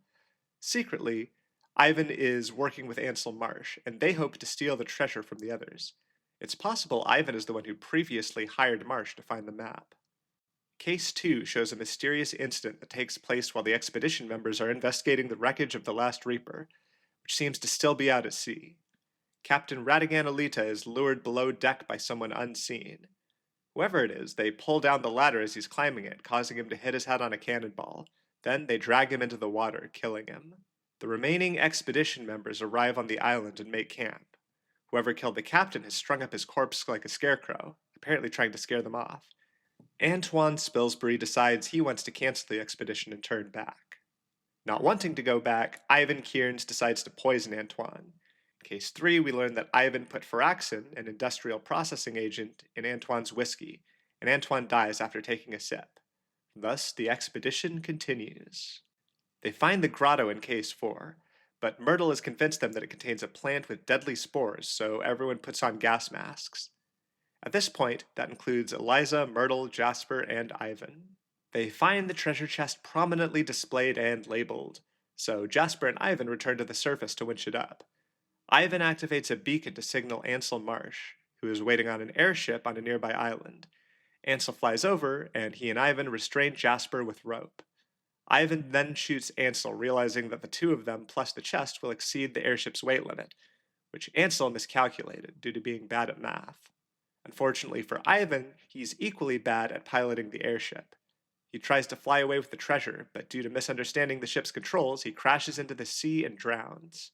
Secretly, Ivan is working with Ansel Marsh, and they hope to steal the treasure from the others. It's possible Ivan is the one who previously hired Marsh to find the map. Case 2 shows a mysterious incident that takes place while the expedition members are investigating the wreckage of the Last Reaper, which seems to still be out at sea. Captain Radigan Alita is lured below deck by someone unseen. Whoever it is, they pull down the ladder as he's climbing it, causing him to hit his head on a cannonball. Then they drag him into the water, killing him. The remaining expedition members arrive on the island and make camp. Whoever killed the captain has strung up his corpse like a scarecrow, apparently trying to scare them off. Antoine Spilsbury decides he wants to cancel the expedition and turn back. Not wanting to go back, Ivan Kearns decides to poison Antoine. In case 3, we learn that Ivan put Firaxin, an industrial processing agent, in Antoine's whiskey, and Antoine dies after taking a sip. Thus, the expedition continues. They find the grotto in case 4, but Myrtle has convinced them that it contains a plant with deadly spores, so everyone puts on gas masks. At this point, that includes Eliza, Myrtle, Jasper, and Ivan. They find the treasure chest prominently displayed and labeled, so Jasper and Ivan return to the surface to winch it up. Ivan activates a beacon to signal Ansel Marsh, who is waiting on an airship on a nearby island. Ansel flies over, and he and Ivan restrain Jasper with rope. Ivan then shoots Ansel, realizing that the two of them plus the chest will exceed the airship's weight limit, which Ansel miscalculated due to being bad at math. Unfortunately for Ivan, he's equally bad at piloting the airship. He tries to fly away with the treasure, but due to misunderstanding the ship's controls, he crashes into the sea and drowns.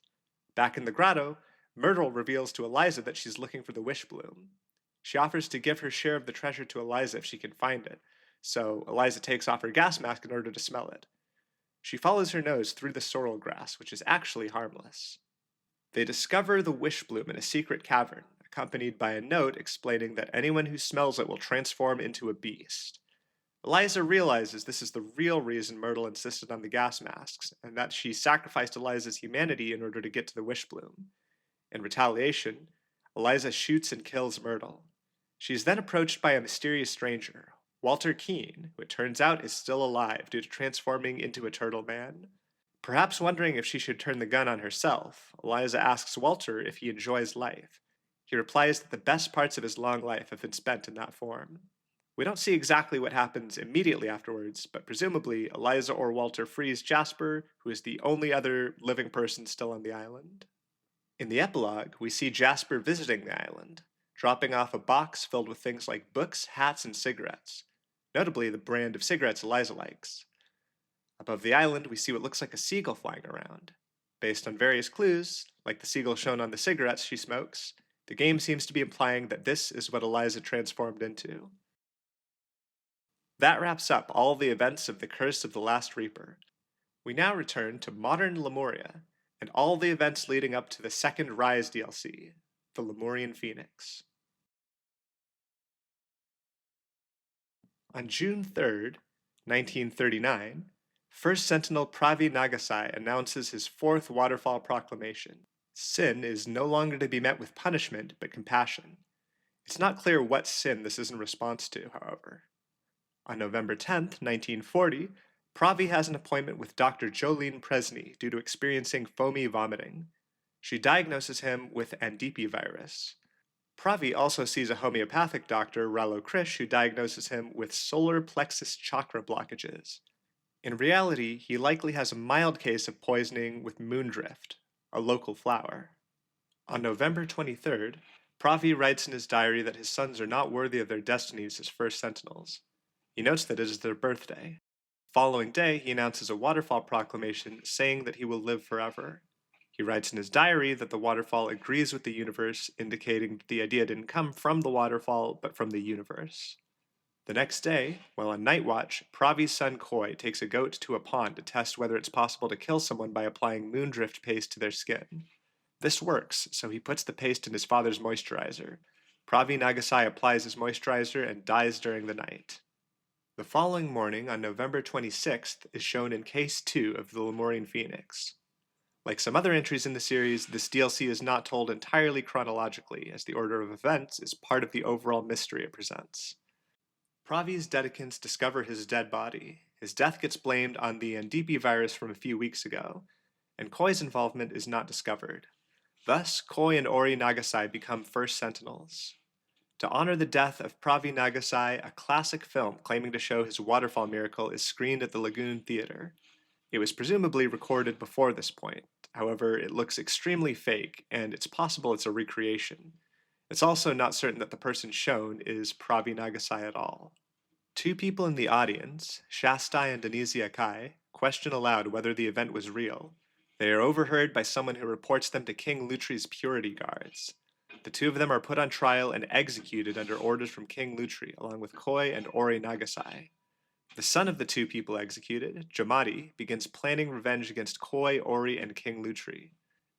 Back in the grotto, Myrtle reveals to Eliza that she's looking for the wish bloom. She offers to give her share of the treasure to Eliza if she can find it, so Eliza takes off her gas mask in order to smell it. She follows her nose through the sorrel grass, which is actually harmless. They discover the wish bloom in a secret cavern, accompanied by a note explaining that anyone who smells it will transform into a beast. Eliza realizes this is the real reason Myrtle insisted on the gas masks, and that she sacrificed Eliza's humanity in order to get to the wish bloom. In retaliation, Eliza shoots and kills Myrtle. She is then approached by a mysterious stranger, Walter Keene, who it turns out is still alive due to transforming into a turtle man. Perhaps wondering if she should turn the gun on herself, Eliza asks Walter if he enjoys life. He replies that the best parts of his long life have been spent in that form. We don't see exactly what happens immediately afterwards, but presumably Eliza or Walter frees Jasper, who is the only other living person still on the island. In the epilogue, we see Jasper visiting the island, dropping off a box filled with things like books, hats, and cigarettes, notably the brand of cigarettes Eliza likes. Above the island, we see what looks like a seagull flying around. Based on various clues, like the seagull shown on the cigarettes she smokes, the game seems to be implying that this is what Eliza transformed into. That wraps up all the events of the Curse of the Last Reaper. We now return to modern Lemuria, and all the events leading up to the second Rise DLC, the Lemurian Phoenix. On June 3rd, 1939, First Sentinel Pravi Nagasai announces his fourth Waterfall Proclamation. Sin is no longer to be met with punishment, but compassion. It's not clear what sin this is in response to, however. On November 10th, 1940, Pravi has an appointment with Dr. Jolene Presney due to experiencing foamy vomiting. She diagnoses him with Andipi virus. Pravi also sees a homeopathic doctor, Ralo Krish, who diagnoses him with solar plexus chakra blockages. In reality, he likely has a mild case of poisoning with moondrift, a local flower. On November 23rd, Pravi writes in his diary that his sons are not worthy of their destinies as First Sentinels. He notes that it is their birthday. Following day, he announces a waterfall proclamation saying that he will live forever. He writes in his diary that the waterfall agrees with the universe, indicating that the idea didn't come from the waterfall, but from the universe. The next day, while on night watch, Pravi's son Koi takes a goat to a pond to test whether it's possible to kill someone by applying moondrift paste to their skin. This works, so he puts the paste in his father's moisturizer. Pravi Nagasai applies his moisturizer and dies during the night. The following morning, on November 26th, is shown in Case 2 of the Lemurian Phoenix. Like some other entries in the series, this DLC is not told entirely chronologically, as the order of events is part of the overall mystery it presents. Pravi's dedicants discover his dead body. His death gets blamed on the Andipi virus from a few weeks ago, and Koi's involvement is not discovered. Thus, Koi and Ori Nagasai become first Sentinels. To honor the death of Pravi Nagasai, a classic film claiming to show his waterfall miracle is screened at the Lagoon Theater. It was presumably recorded before this point. However, it looks extremely fake, and it's possible it's a recreation. It's also not certain that the person shown is Pravi Nagasai at all. Two people in the audience, Shastai and Denizia Kai, question aloud whether the event was real. They are overheard by someone who reports them to King Lutri's purity guards. The two of them are put on trial and executed under orders from King Lutri, along with Koi and Ori Nagasai. The son of the two people executed, Jamadi, begins planning revenge against Koi, Ori, and King Lutri.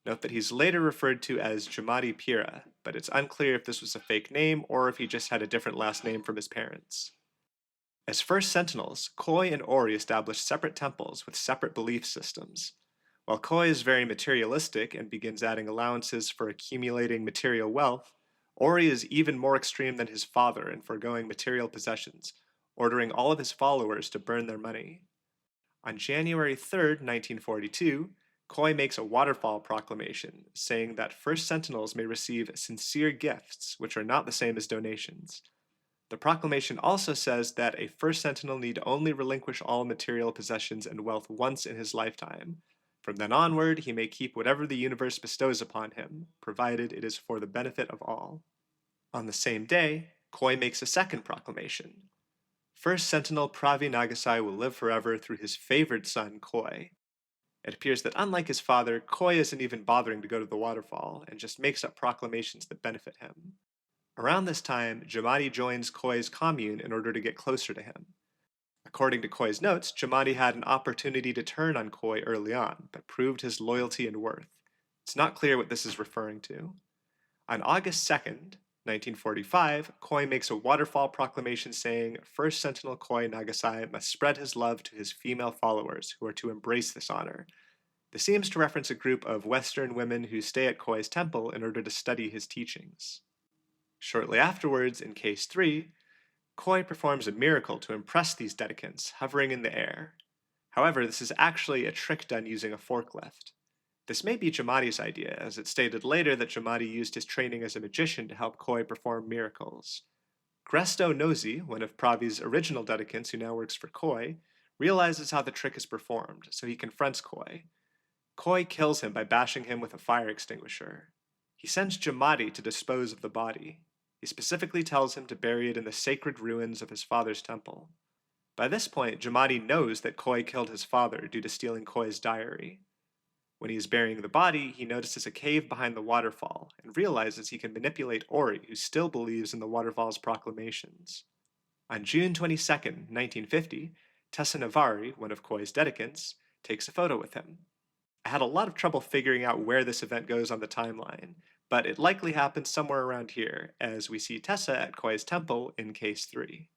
Note that he's later referred to as Jamadi Pira, but it's unclear if this was a fake name or if he just had a different last name from his parents. As first Sentinels, Koi and Ori establish separate temples with separate belief systems. While Koi is very materialistic and begins adding allowances for accumulating material wealth, Ori is even more extreme than his father in foregoing material possessions, ordering all of his followers to burn their money. On January 3rd, 1942, Koi makes a waterfall proclamation saying that first Sentinels may receive sincere gifts, which are not the same as donations. The proclamation also says that a first Sentinel need only relinquish all material possessions and wealth once in his lifetime. From then onward, he may keep whatever the universe bestows upon him, provided it is for the benefit of all. On the same day, Koi makes a second proclamation. First Sentinel Pravi Nagasai will live forever through his favored son, Koi. It appears that unlike his father, Koi isn't even bothering to go to the waterfall, and just makes up proclamations that benefit him. Around this time, Jamadi joins Koi's commune in order to get closer to him. According to Koi's notes, Jamadi had an opportunity to turn on Koi early on, but proved his loyalty and worth. It's not clear what this is referring to. On August 2nd, 1945, Koi makes a waterfall proclamation saying First Sentinel Koi Nagasai must spread his love to his female followers, who are to embrace this honor. This seems to reference a group of Western women who stay at Koi's temple in order to study his teachings. Shortly afterwards, in Case 3, Koi performs a miracle to impress these dedicants, hovering in the air. However, this is actually a trick done using a forklift. This may be Jamadi's idea, as it's stated later that Jamadi used his training as a magician to help Koi perform miracles. Gresto Nosy, one of Pravi's original dedicants who now works for Koi, realizes how the trick is performed, so he confronts Koi. Koi kills him by bashing him with a fire extinguisher. He sends Jamadi to dispose of the body. He specifically tells him to bury it in the sacred ruins of his father's temple. By this point, Jamadi knows that Koi killed his father due to stealing Koi's diary. When he is burying the body, he notices a cave behind the waterfall and realizes he can manipulate Ori, who still believes in the waterfall's proclamations. On June 22, 1950, Tessa Navari, one of Koi's dedicants, takes a photo with him. I had a lot of trouble figuring out where this event goes on the timeline, but it likely happens somewhere around here, as we see Tessa at Koi's temple in Case 3.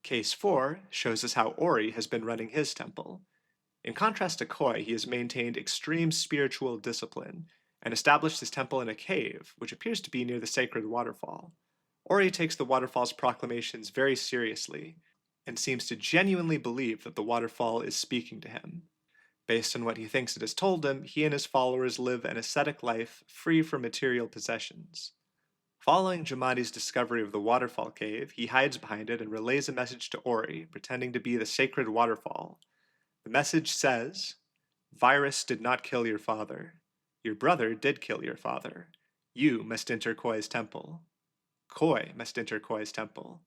Case 4 shows us how Ori has been running his temple. In contrast to Koi, he has maintained extreme spiritual discipline and established his temple in a cave, which appears to be near the sacred waterfall. Ori takes the waterfall's proclamations very seriously and seems to genuinely believe that the waterfall is speaking to him. Based on what he thinks it has told him, he and his followers live an ascetic life free from material possessions. Following Jamadi's discovery of the waterfall cave, he hides behind it and relays a message to Ori, pretending to be the sacred waterfall. The message says, "Virus did not kill your father. Your brother did kill your father. You must enter Koi's temple. Koi must enter Koi's temple.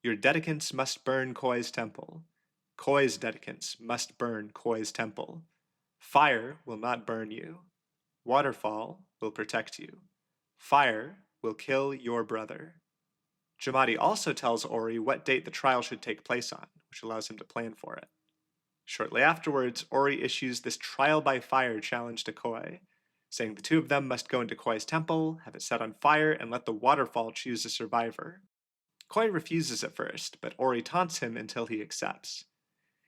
Your dedicants must burn Koi's temple. Koi's dedicants must burn Koi's temple. Fire will not burn you. Waterfall will protect you. Fire will kill your brother. Jamadi also tells Ori what date the trial should take place on, which allows him to plan for it. Shortly afterwards, Ori issues this trial by fire challenge to Koi, saying the two of them must go into Koi's temple, have it set on fire, and let the waterfall choose a survivor. Koi refuses at first, but Ori taunts him until he accepts.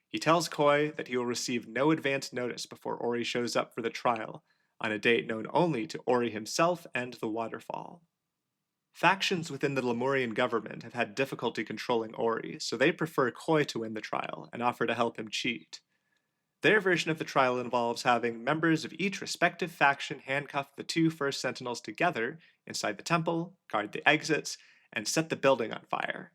He tells Koi that he will receive no advance notice before Ori shows up for the trial, on a date known only to Ori himself and the waterfall. Factions within the Lemurian government have had difficulty controlling Ori, so they prefer Koi to win the trial and offer to help him cheat. Their version of the trial involves having members of each respective faction handcuff the two first sentinels together inside the temple, guard the exits, and set the building on fire.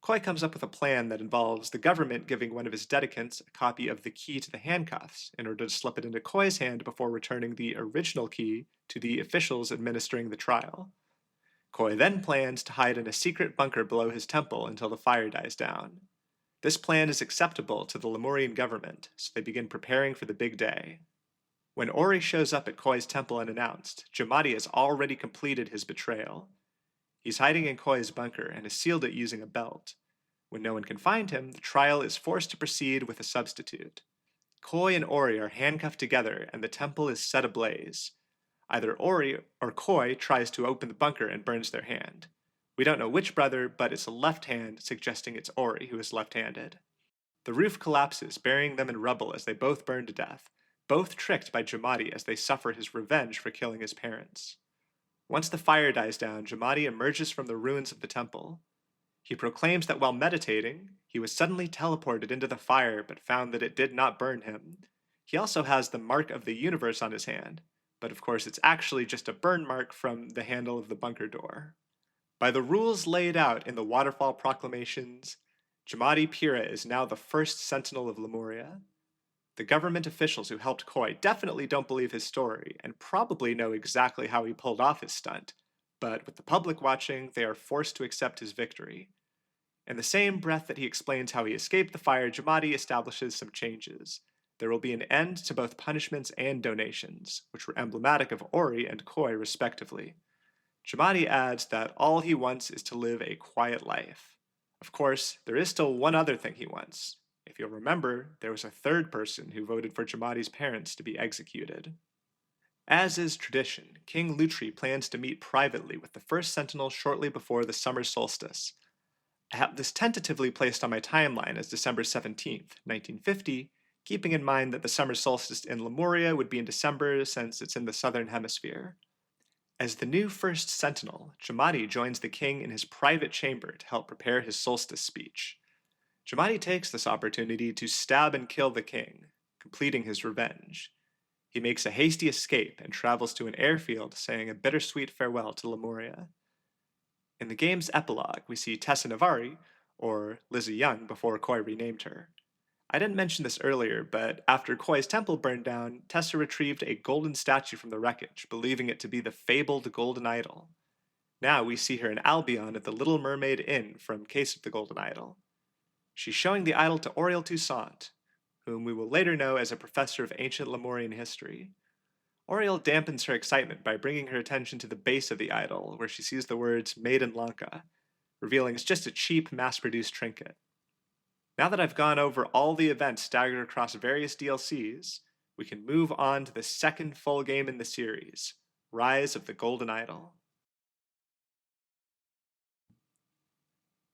Koi comes up with a plan that involves the government giving one of his dedicants a copy of the key to the handcuffs in order to slip it into Koi's hand before returning the original key to the officials administering the trial. Koi then plans to hide in a secret bunker below his temple until the fire dies down. This plan is acceptable to the Lemurian government, so they begin preparing for the big day. When Ori shows up at Koi's temple unannounced, Jamadi has already completed his betrayal. He's hiding in Koi's bunker and has sealed it using a belt. When no one can find him, the trial is forced to proceed with a substitute. Koi and Ori are handcuffed together and the temple is set ablaze. Either Ori or Koi tries to open the bunker and burns their hand. We don't know which brother, but it's a left hand, suggesting it's Ori who is left-handed. The roof collapses, burying them in rubble as they both burn to death, both tricked by Jamadi as they suffer his revenge for killing his parents. Once the fire dies down, Jamadi emerges from the ruins of the temple. He proclaims that while meditating, he was suddenly teleported into the fire but found that it did not burn him. He also has the mark of the universe on his hand, but of course it's actually just a burn mark from the handle of the bunker door. By the rules laid out in the Waterfall Proclamations, Jamadi Pira is now the first Sentinel of Lemuria. The government officials who helped Koi definitely don't believe his story and probably know exactly how he pulled off his stunt, but with the public watching, they are forced to accept his victory. In the same breath that he explains how he escaped the fire, Jamadi establishes some changes. There will be an end to both punishments and donations, which were emblematic of Ori and Koi respectively. Jamadi adds that all he wants is to live a quiet life. Of course, there is still one other thing he wants. If you'll remember, there was a third person who voted for Jamadi's parents to be executed. As is tradition, King Lutri plans to meet privately with the first sentinel shortly before the summer solstice. I have this tentatively placed on my timeline as December 17th, 1950, keeping in mind that the summer solstice in Lemuria would be in December since it's in the southern hemisphere. As the new first sentinel, Jamadi joins the king in his private chamber to help prepare his solstice speech. Jamadi takes this opportunity to stab and kill the king, completing his revenge. He makes a hasty escape and travels to an airfield, saying a bittersweet farewell to Lemuria. In the game's epilogue, we see Tessa Navari, or Lizzie Young before Koi renamed her. I didn't mention this earlier, but after Koi's temple burned down, Tessa retrieved a golden statue from the wreckage, believing it to be the fabled Golden Idol. Now we see her in Albion at the Little Mermaid Inn from Case of the Golden Idol. She's showing the idol to Auriel Toussaint, whom we will later know as a professor of ancient Lemurian history. Auriel dampens her excitement by bringing her attention to the base of the idol, where she sees the words Made in Lanka, revealing it's just a cheap, mass-produced trinket. Now that I've gone over all the events staggered across various DLCs, we can move on to the second full game in the series, Rise of the Golden Idol.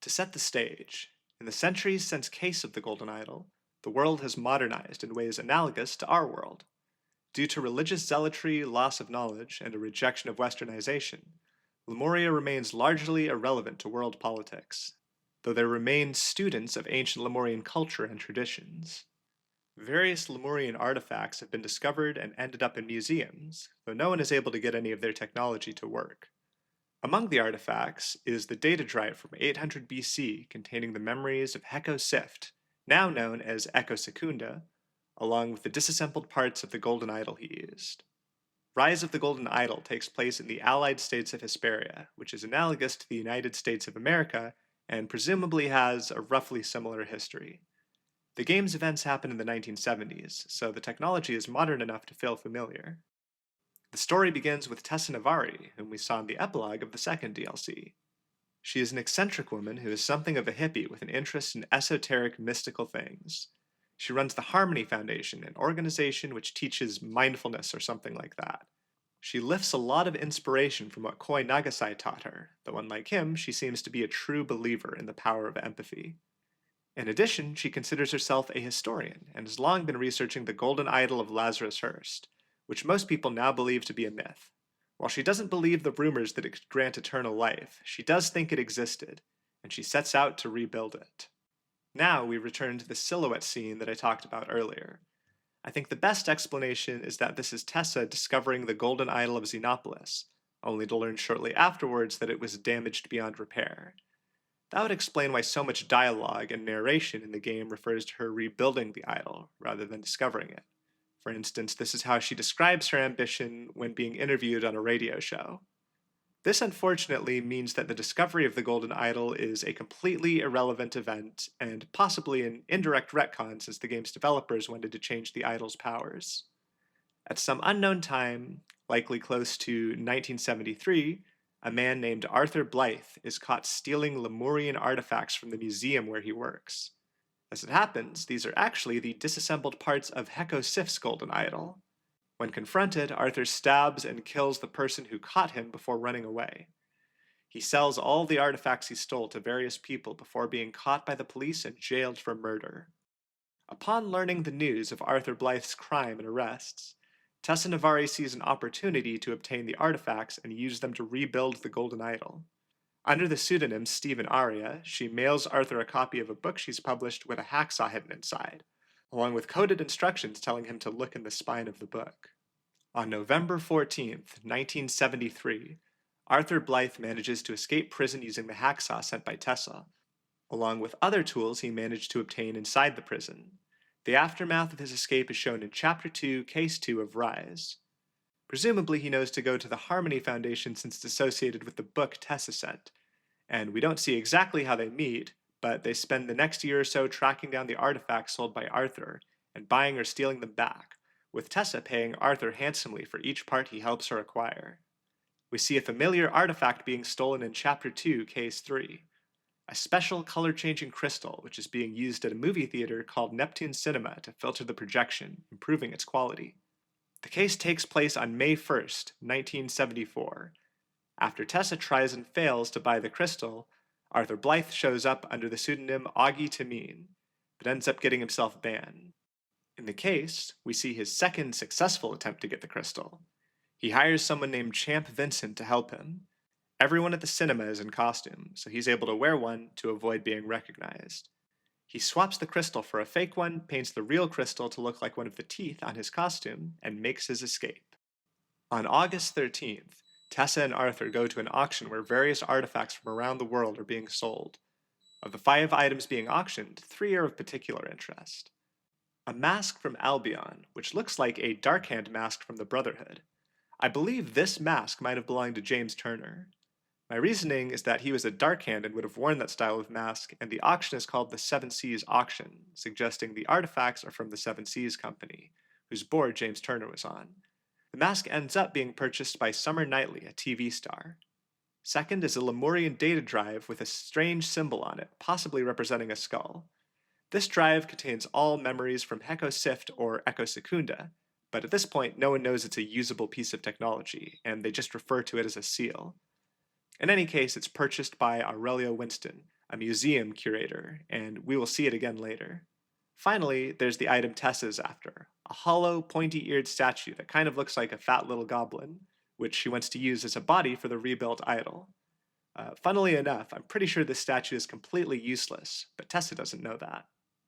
To set the stage, in the centuries since Case of the Golden Idol, the world has modernized in ways analogous to our world. Due to religious zealotry, loss of knowledge, and a rejection of westernization, Lemuria remains largely irrelevant to world politics, though there remain students of ancient Lemurian culture and traditions. Various Lemurian artifacts have been discovered and ended up in museums, though no one is able to get any of their technology to work. Among the artifacts is the data drive from 800 BC containing the memories of Heko Sift, now known as Echo Secunda, along with the disassembled parts of the golden idol he used. Rise of the Golden Idol takes place in the Allied States of Hesperia, which is analogous to the United States of America and presumably has a roughly similar history. The game's events happen in the 1970s, so the technology is modern enough to feel familiar. The story begins with Tessa Navari, whom we saw in the epilogue of the second DLC. She is an eccentric woman who is something of a hippie with an interest in esoteric, mystical things. She runs the Harmony Foundation, an organization which teaches mindfulness or something like that. She lifts a lot of inspiration from what Koi Nagasai taught her, though unlike him, she seems to be a true believer in the power of empathy. In addition, she considers herself a historian and has long been researching the golden idol of Lazarus Hearst, which most people now believe to be a myth. While she doesn't believe the rumors that it could grant eternal life, she does think it existed, and she sets out to rebuild it. Now we return to the silhouette scene that I talked about earlier. I think the best explanation is that this is Tessa discovering the golden idol of Xenopolis, only to learn shortly afterwards that it was damaged beyond repair. That would explain why so much dialogue and narration in the game refers to her rebuilding the idol rather than discovering it. For instance, this is how she describes her ambition when being interviewed on a radio show. This unfortunately means that the discovery of the golden idol is a completely irrelevant event and possibly an indirect retcon since the game's developers wanted to change the idol's powers. At some unknown time, likely close to 1973, a man named Arthur Blythe is caught stealing Lemurian artifacts from the museum where he works. As it happens, these are actually the disassembled parts of Heko Sif's golden idol. When confronted, Arthur stabs and kills the person who caught him before running away. He sells all the artifacts he stole to various people before being caught by the police and jailed for murder. Upon learning the news of Arthur Blythe's crime and arrests, Tessa Navari sees an opportunity to obtain the artifacts and use them to rebuild the golden idol. Under the pseudonym Stephen Aria, she mails Arthur a copy of a book she's published with a hacksaw hidden inside, along with coded instructions telling him to look in the spine of the book. On November 14th, 1973, Arthur Blythe manages to escape prison using the hacksaw sent by Tessa, along with other tools he managed to obtain inside the prison. The aftermath of his escape is shown in Chapter 2, Case 2 of Rise. Presumably he knows to go to the Harmony Foundation since it's associated with the book Tessa sent, and we don't see exactly how they meet, but they spend the next year or so tracking down the artifacts sold by Arthur and buying or stealing them back, with Tessa paying Arthur handsomely for each part he helps her acquire. We see a familiar artifact being stolen in Chapter 2, Case 3, a special color-changing crystal which is being used at a movie theater called Neptune Cinema to filter the projection, improving its quality. The case takes place on May 1st, 1974. After Tessa tries and fails to buy the crystal, Arthur Blythe shows up under the pseudonym Augie Tamine, but ends up getting himself banned. In the case, we see his second successful attempt to get the crystal. He hires someone named Champ Vincent to help him. Everyone at the cinema is in costume, so he's able to wear one to avoid being recognized. He swaps the crystal for a fake one, paints the real crystal to look like one of the teeth on his costume, and makes his escape. On August 13th, Tessa and Arthur go to an auction where various artifacts from around the world are being sold. Of the 5 items being auctioned, 3 are of particular interest. A mask from Albion, which looks like a Darkhand mask from the Brotherhood. I believe this mask might have belonged to James Turner. My reasoning is that he was a Darkhand and would have worn that style of mask, and the auction is called the Seven Seas Auction, suggesting the artifacts are from the Seven Seas Company, whose board James Turner was on. The mask ends up being purchased by Summer Knightley, a TV star. Second is a Lemurian data drive with a strange symbol on it, possibly representing a skull. This drive contains all memories from Heko Sift or Echo Secunda, but at this point no one knows it's a usable piece of technology, and they just refer to it as a seal. In any case, it's purchased by Aurelio Winston, a museum curator, and we will see it again later. Finally, there's the item Tessa's after, a hollow, pointy-eared statue that kind of looks like a fat little goblin, which she wants to use as a body for the rebuilt idol. Funnily enough, I'm pretty sure this statue is completely useless, but Tessa doesn't know that.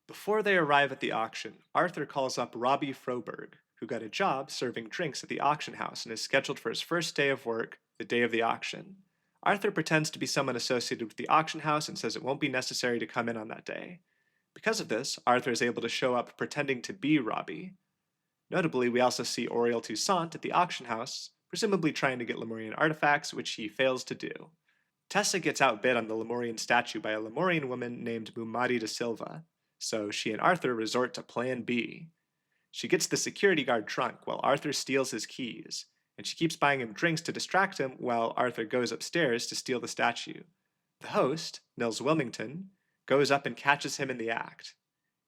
Before they arrive at the auction, Arthur calls up Robbie Froberg, who got a job serving drinks at the auction house and is scheduled for his first day of work, the day of the auction. Arthur pretends to be someone associated with the auction house and says it won't be necessary to come in on that day. Because of this, Arthur is able to show up pretending to be Robbie. Notably, we also see Auriel Toussaint at the auction house, presumably trying to get Lemurian artifacts, which he fails to do. Tessa gets outbid on the Lemurian statue by a Lemurian woman named Mumadi da Silva. so she and Arthur resort to Plan B. She gets the security guard drunk while Arthur steals his keys, and she keeps buying him drinks to distract him while Arthur goes upstairs to steal the statue. The host, Nils Wilmington, goes up and catches him in the act.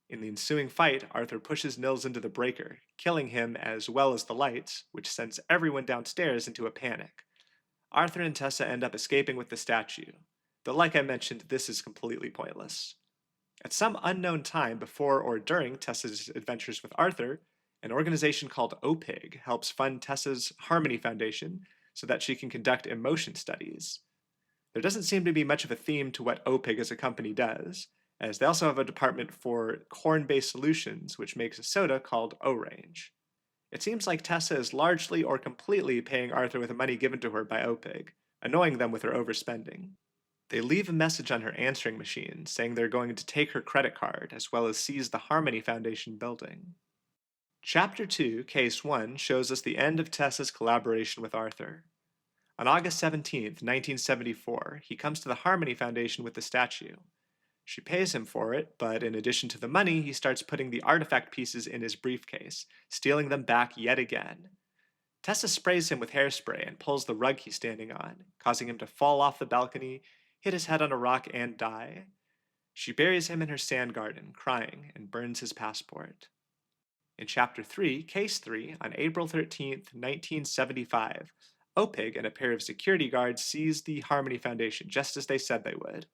In the ensuing fight, Arthur pushes Nils into the breaker, killing him as well as the lights, which sends everyone downstairs into a panic. Arthur and Tessa end up escaping with the statue, though like I mentioned, this is completely pointless. At some unknown time before or during Tessa's adventures with Arthur, an organization called OPIG helps fund Tessa's Harmony Foundation so that she can conduct emotion studies. There doesn't seem to be much of a theme to what OPIG as a company does, as they also have a department for corn-based solutions, which makes a soda called Orange. It seems like Tessa is largely or completely paying Arthur with the money given to her by OPIG, annoying them with her overspending. They leave a message on her answering machine saying they're going to take her credit card as well as seize the Harmony Foundation building. Chapter 2, Case 1 shows us the end of Tessa's collaboration with Arthur. On August 17, 1974, he comes to the Harmony Foundation with the statue. She pays him for it, but in addition to the money, he starts putting the artifact pieces in his briefcase, stealing them back yet again. Tessa sprays him with hairspray and pulls the rug he's standing on, causing him to fall off the balcony, hit his head on a rock, and die. She buries him in her sand garden, crying, and burns his passport. In Chapter 3, Case 3, on April 13, 1975, OPIG and a pair of security guards seize the Harmony Foundation just as they said they would.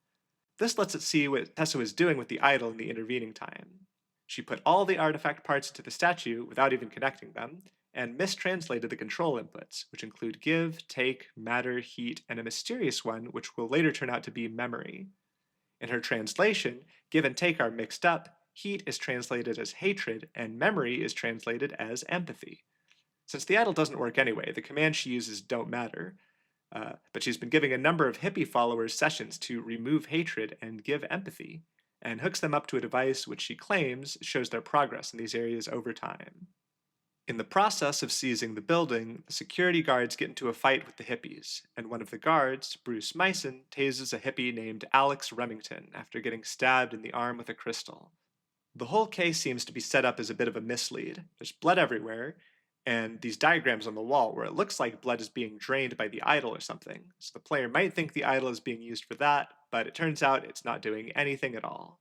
This lets us see what Tessa was doing with the idol in the intervening time. She put all the artifact parts into the statue without even connecting them, and mistranslated the control inputs, which include give, take, matter, heat, and a mysterious one which will later turn out to be memory. In her translation, give and take are mixed up, heat is translated as hatred, and memory is translated as empathy. Since the idol doesn't work anyway, the commands she uses don't matter, but she's been giving a number of hippie followers sessions to remove hatred and give empathy, and hooks them up to a device which she claims shows their progress in these areas over time. In the process of seizing the building, the security guards get into a fight with the hippies, and one of the guards, Bruce Meissen, tases a hippie named Alex Remington after getting stabbed in the arm with a crystal. The whole case seems to be set up as a bit of a mislead. There's blood everywhere, and these diagrams on the wall where it looks like blood is being drained by the idol or something. So the player might think the idol is being used for that, but it turns out it's not doing anything at all.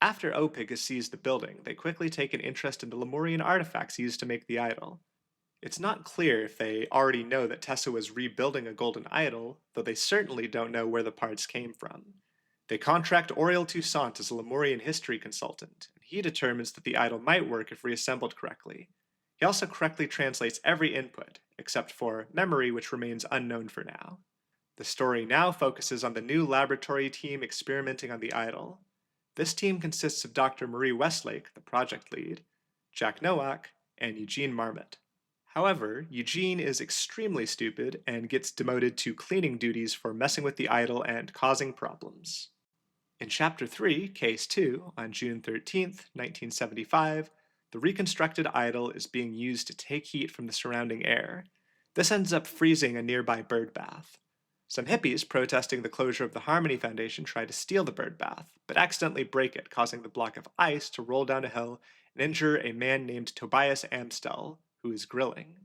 After OPIG has seized the building, they quickly take an interest in the Lemurian artifacts used to make the idol. It's not clear if they already know that Tessa was rebuilding a golden idol, though they certainly don't know where the parts came from. They contract Auriel Toussaint as a Lemurian history consultant, and he determines that the idol might work if reassembled correctly. He also correctly translates every input, except for memory, which remains unknown for now. The story now focuses on the new laboratory team experimenting on the idol. This team consists of Dr. Marie Westlake, the project lead, Jack Nowak, and Eugene Marmot. However, Eugene is extremely stupid and gets demoted to cleaning duties for messing with the idol and causing problems. In Chapter 3, Case 2, on June 13, 1975, the reconstructed idol is being used to take heat from the surrounding air. This ends up freezing a nearby bird bath. Some hippies protesting the closure of the Harmony Foundation try to steal the bird bath, but accidentally break it, causing the block of ice to roll down a hill and injure a man named Tobias Amstel, who is grilling.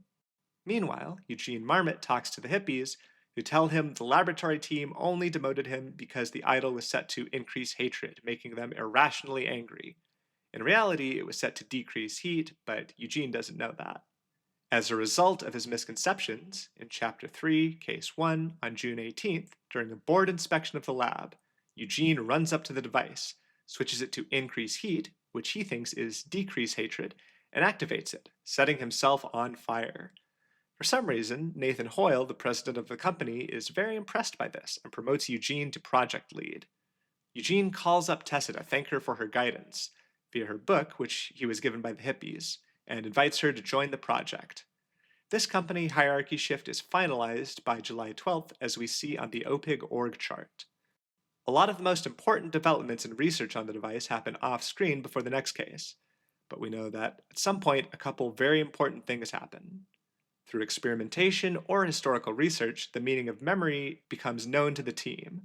Meanwhile, Eugene Marmot talks to the hippies, who tell him the laboratory team only demoted him because the idol was set to increase hatred, making them irrationally angry. In reality, it was set to decrease heat, but Eugene doesn't know that. As a result of his misconceptions, in Chapter 3, Case 1, on June 18th, during a board inspection of the lab, Eugene runs up to the device, switches it to increase heat, which he thinks is decrease hatred, and activates it, setting himself on fire. For some reason, Nathan Hoyle, the president of the company, is very impressed by this and promotes Eugene to project lead. Eugene calls up Tessa to thank her for her guidance, via her book, which he was given by the hippies, and invites her to join the project. This company hierarchy shift is finalized by July 12th, as we see on the OPIG org chart. A lot of the most important developments and research on the device happen off-screen before the next case, but we know that at some point a couple very important things happen. Through experimentation or historical research, the meaning of memory becomes known to the team.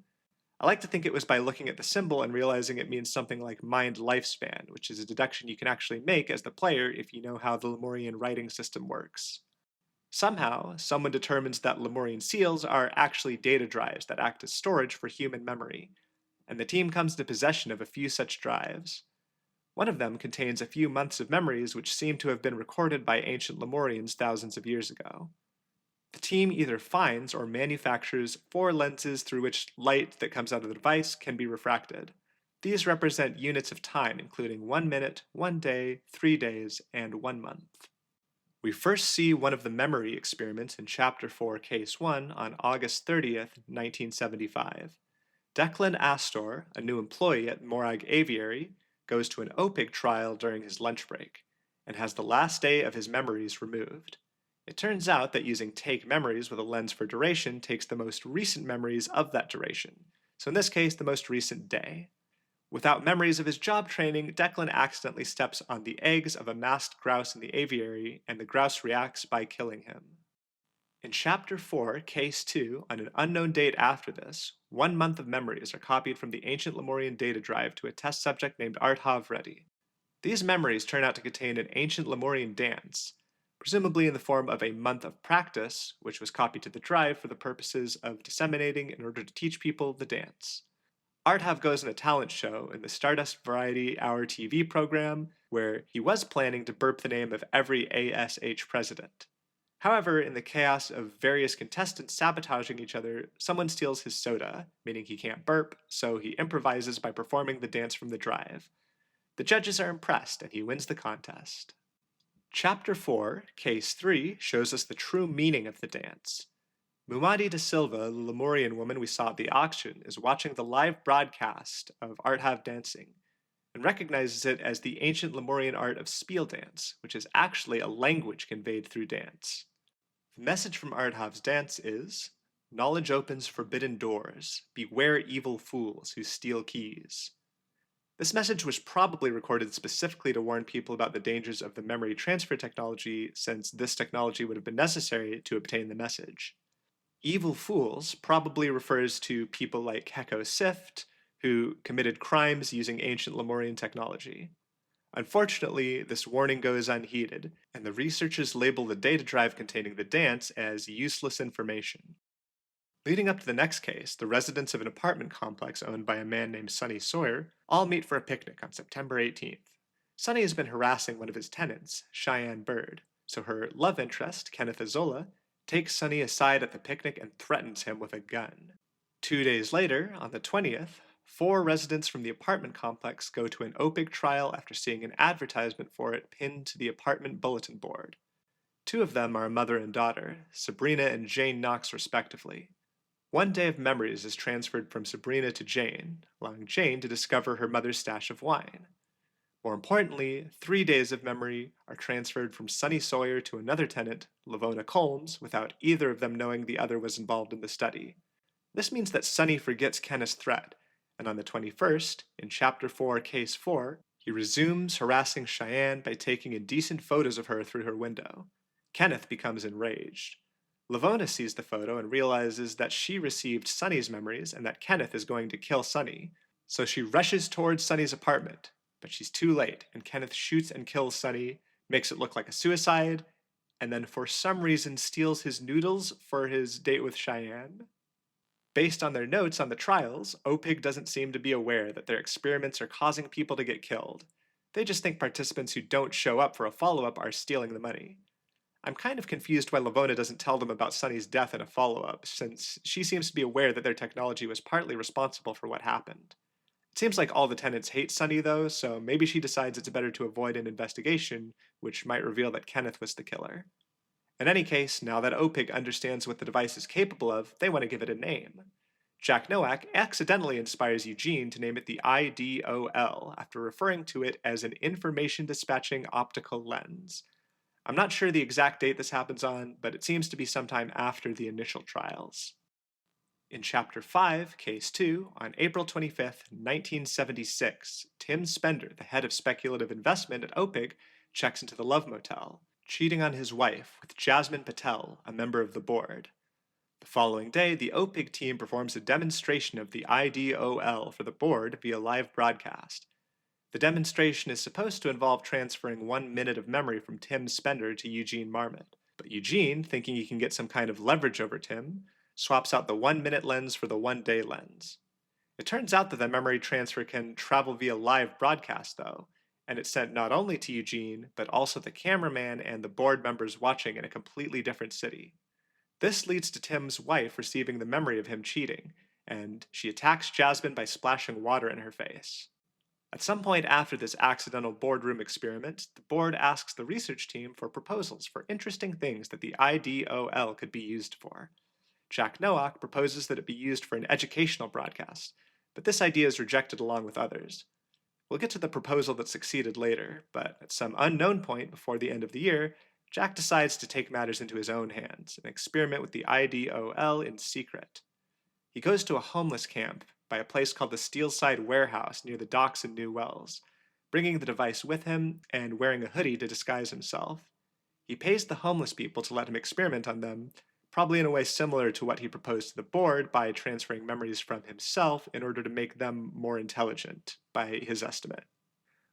I like to think it was by looking at the symbol and realizing it means something like mind lifespan, which is a deduction you can actually make as the player if you know how the Lemurian writing system works. Somehow, someone determines that Lemurian seals are actually data drives that act as storage for human memory, and the team comes to possession of a few such drives. One of them contains a few months of memories which seem to have been recorded by ancient Lemurians thousands of years ago. The team either finds or manufactures 4 lenses through which light that comes out of the device can be refracted. These represent units of time, including 1 minute, 1 day, 3 days, and 1 month. We first see one of the memory experiments in Chapter 4, Case 1 on August 30th, 1975. Declan Astor, a new employee at Morag Aviary, goes to an OPIG trial during his lunch break, and has the last day of his memories removed. It turns out that using take memories with a lens for duration takes the most recent memories of that duration, so in this case, the most recent day. Without memories of his job training, Declan accidentally steps on the eggs of a masked grouse in the aviary, and the grouse reacts by killing him. In Chapter 4, Case 2, on an unknown date after this, 1 month of memories are copied from the ancient Lemurian data drive to a test subject named Arthav Reddy. These memories turn out to contain an ancient Lemurian dance, presumably in the form of a month of practice, which was copied to the drive for the purposes of disseminating in order to teach people the dance. Arthav goes on a talent show in the Stardust Variety Hour TV program, where he was planning to burp the name of every ASH president. However, in the chaos of various contestants sabotaging each other, someone steals his soda, meaning he can't burp, so he improvises by performing the dance from the drive. The judges are impressed, and he wins the contest. Chapter 4, Case 3, shows us the true meaning of the dance. Mumadi da Silva, the Lemurian woman we saw at the auction, is watching the live broadcast of Arthav dancing, and recognizes it as the ancient Lemurian art of spiel dance, which is actually a language conveyed through dance. The message from Arthav's dance is, "Knowledge opens forbidden doors. Beware evil fools who steal keys." This message was probably recorded specifically to warn people about the dangers of the memory transfer technology, since this technology would have been necessary to obtain the message. Evil fools probably refers to people like Heko Sift, who committed crimes using ancient Lemurian technology. Unfortunately, this warning goes unheeded, and the researchers label the data drive containing the dance as useless information. Leading up to the next case, the residents of an apartment complex owned by a man named Sonny Sawyer all meet for a picnic on September 18th. Sonny has been harassing one of his tenants, Cheyenne Bird, so her love interest, Kenneth Azola, takes Sonny aside at the picnic and threatens him with a gun. 2 days later, on the 20th, 4 residents from the apartment complex go to an OPIG trial after seeing an advertisement for it pinned to the apartment bulletin board. 2 of them are a mother and daughter, Sabrina and Jane Knox respectively. 1 day of memories is transferred from Sabrina to Jane, allowing Jane to discover her mother's stash of wine. More importantly, 3 days of memory are transferred from Sonny Sawyer to another tenant, Lavona Colmes, without either of them knowing the other was involved in the study. This means that Sonny forgets Kenneth's threat, and on the 21st, in Chapter 4, Case 4, he resumes harassing Cheyenne by taking indecent photos of her through her window. Kenneth becomes enraged. Lavona sees the photo and realizes that she received Sonny's memories and that Kenneth is going to kill Sonny, so she rushes towards Sonny's apartment, but she's too late, and Kenneth shoots and kills Sonny, makes it look like a suicide, and then for some reason steals his noodles for his date with Cheyenne. Based on their notes on the trials, OPIG doesn't seem to be aware that their experiments are causing people to get killed. They just think participants who don't show up for a follow-up are stealing the money. I'm kind of confused why Lavona doesn't tell them about Sonny's death in a follow-up, since she seems to be aware that their technology was partly responsible for what happened. It seems like all the tenants hate Sonny though, so maybe she decides it's better to avoid an investigation, which might reveal that Kenneth was the killer. In any case, now that OPIG understands what the device is capable of, they want to give it a name. Jack Nowak accidentally inspires Eugene to name it the IDOL after referring to it as an information dispatching optical lens. I'm not sure the exact date this happens on, but it seems to be sometime after the initial trials. In Chapter 5, Case 2, on April 25th, 1976, Tim Spender, the head of speculative investment at OPIG, checks into the Love Motel, cheating on his wife with Jasmine Patel, a member of the board. The following day, the OPIG team performs a demonstration of the IDOL for the board via live broadcast. The demonstration is supposed to involve transferring 1 minute of memory from Tim Spender to Eugene Marmot. But Eugene, thinking he can get some kind of leverage over Tim, swaps out the 1 minute lens for the 1 day lens. It turns out that the memory transfer can travel via live broadcast, though, and it's sent not only to Eugene, but also the cameraman and the board members watching in a completely different city. This leads to Tim's wife receiving the memory of him cheating, and she attacks Jasmine by splashing water in her face. At some point after this accidental boardroom experiment, the board asks the research team for proposals for interesting things that the IDOL could be used for. Jack Nowak proposes that it be used for an educational broadcast, but this idea is rejected along with others. We'll get to the proposal that succeeded later, but at some unknown point before the end of the year, Jack decides to take matters into his own hands and experiment with the IDOL in secret. He goes to a homeless camp by a place called the Steelside Warehouse near the docks in New Wells, bringing the device with him and wearing a hoodie to disguise himself. He pays the homeless people to let him experiment on them, probably in a way similar to what he proposed to the board by transferring memories from himself in order to make them more intelligent, by his estimate.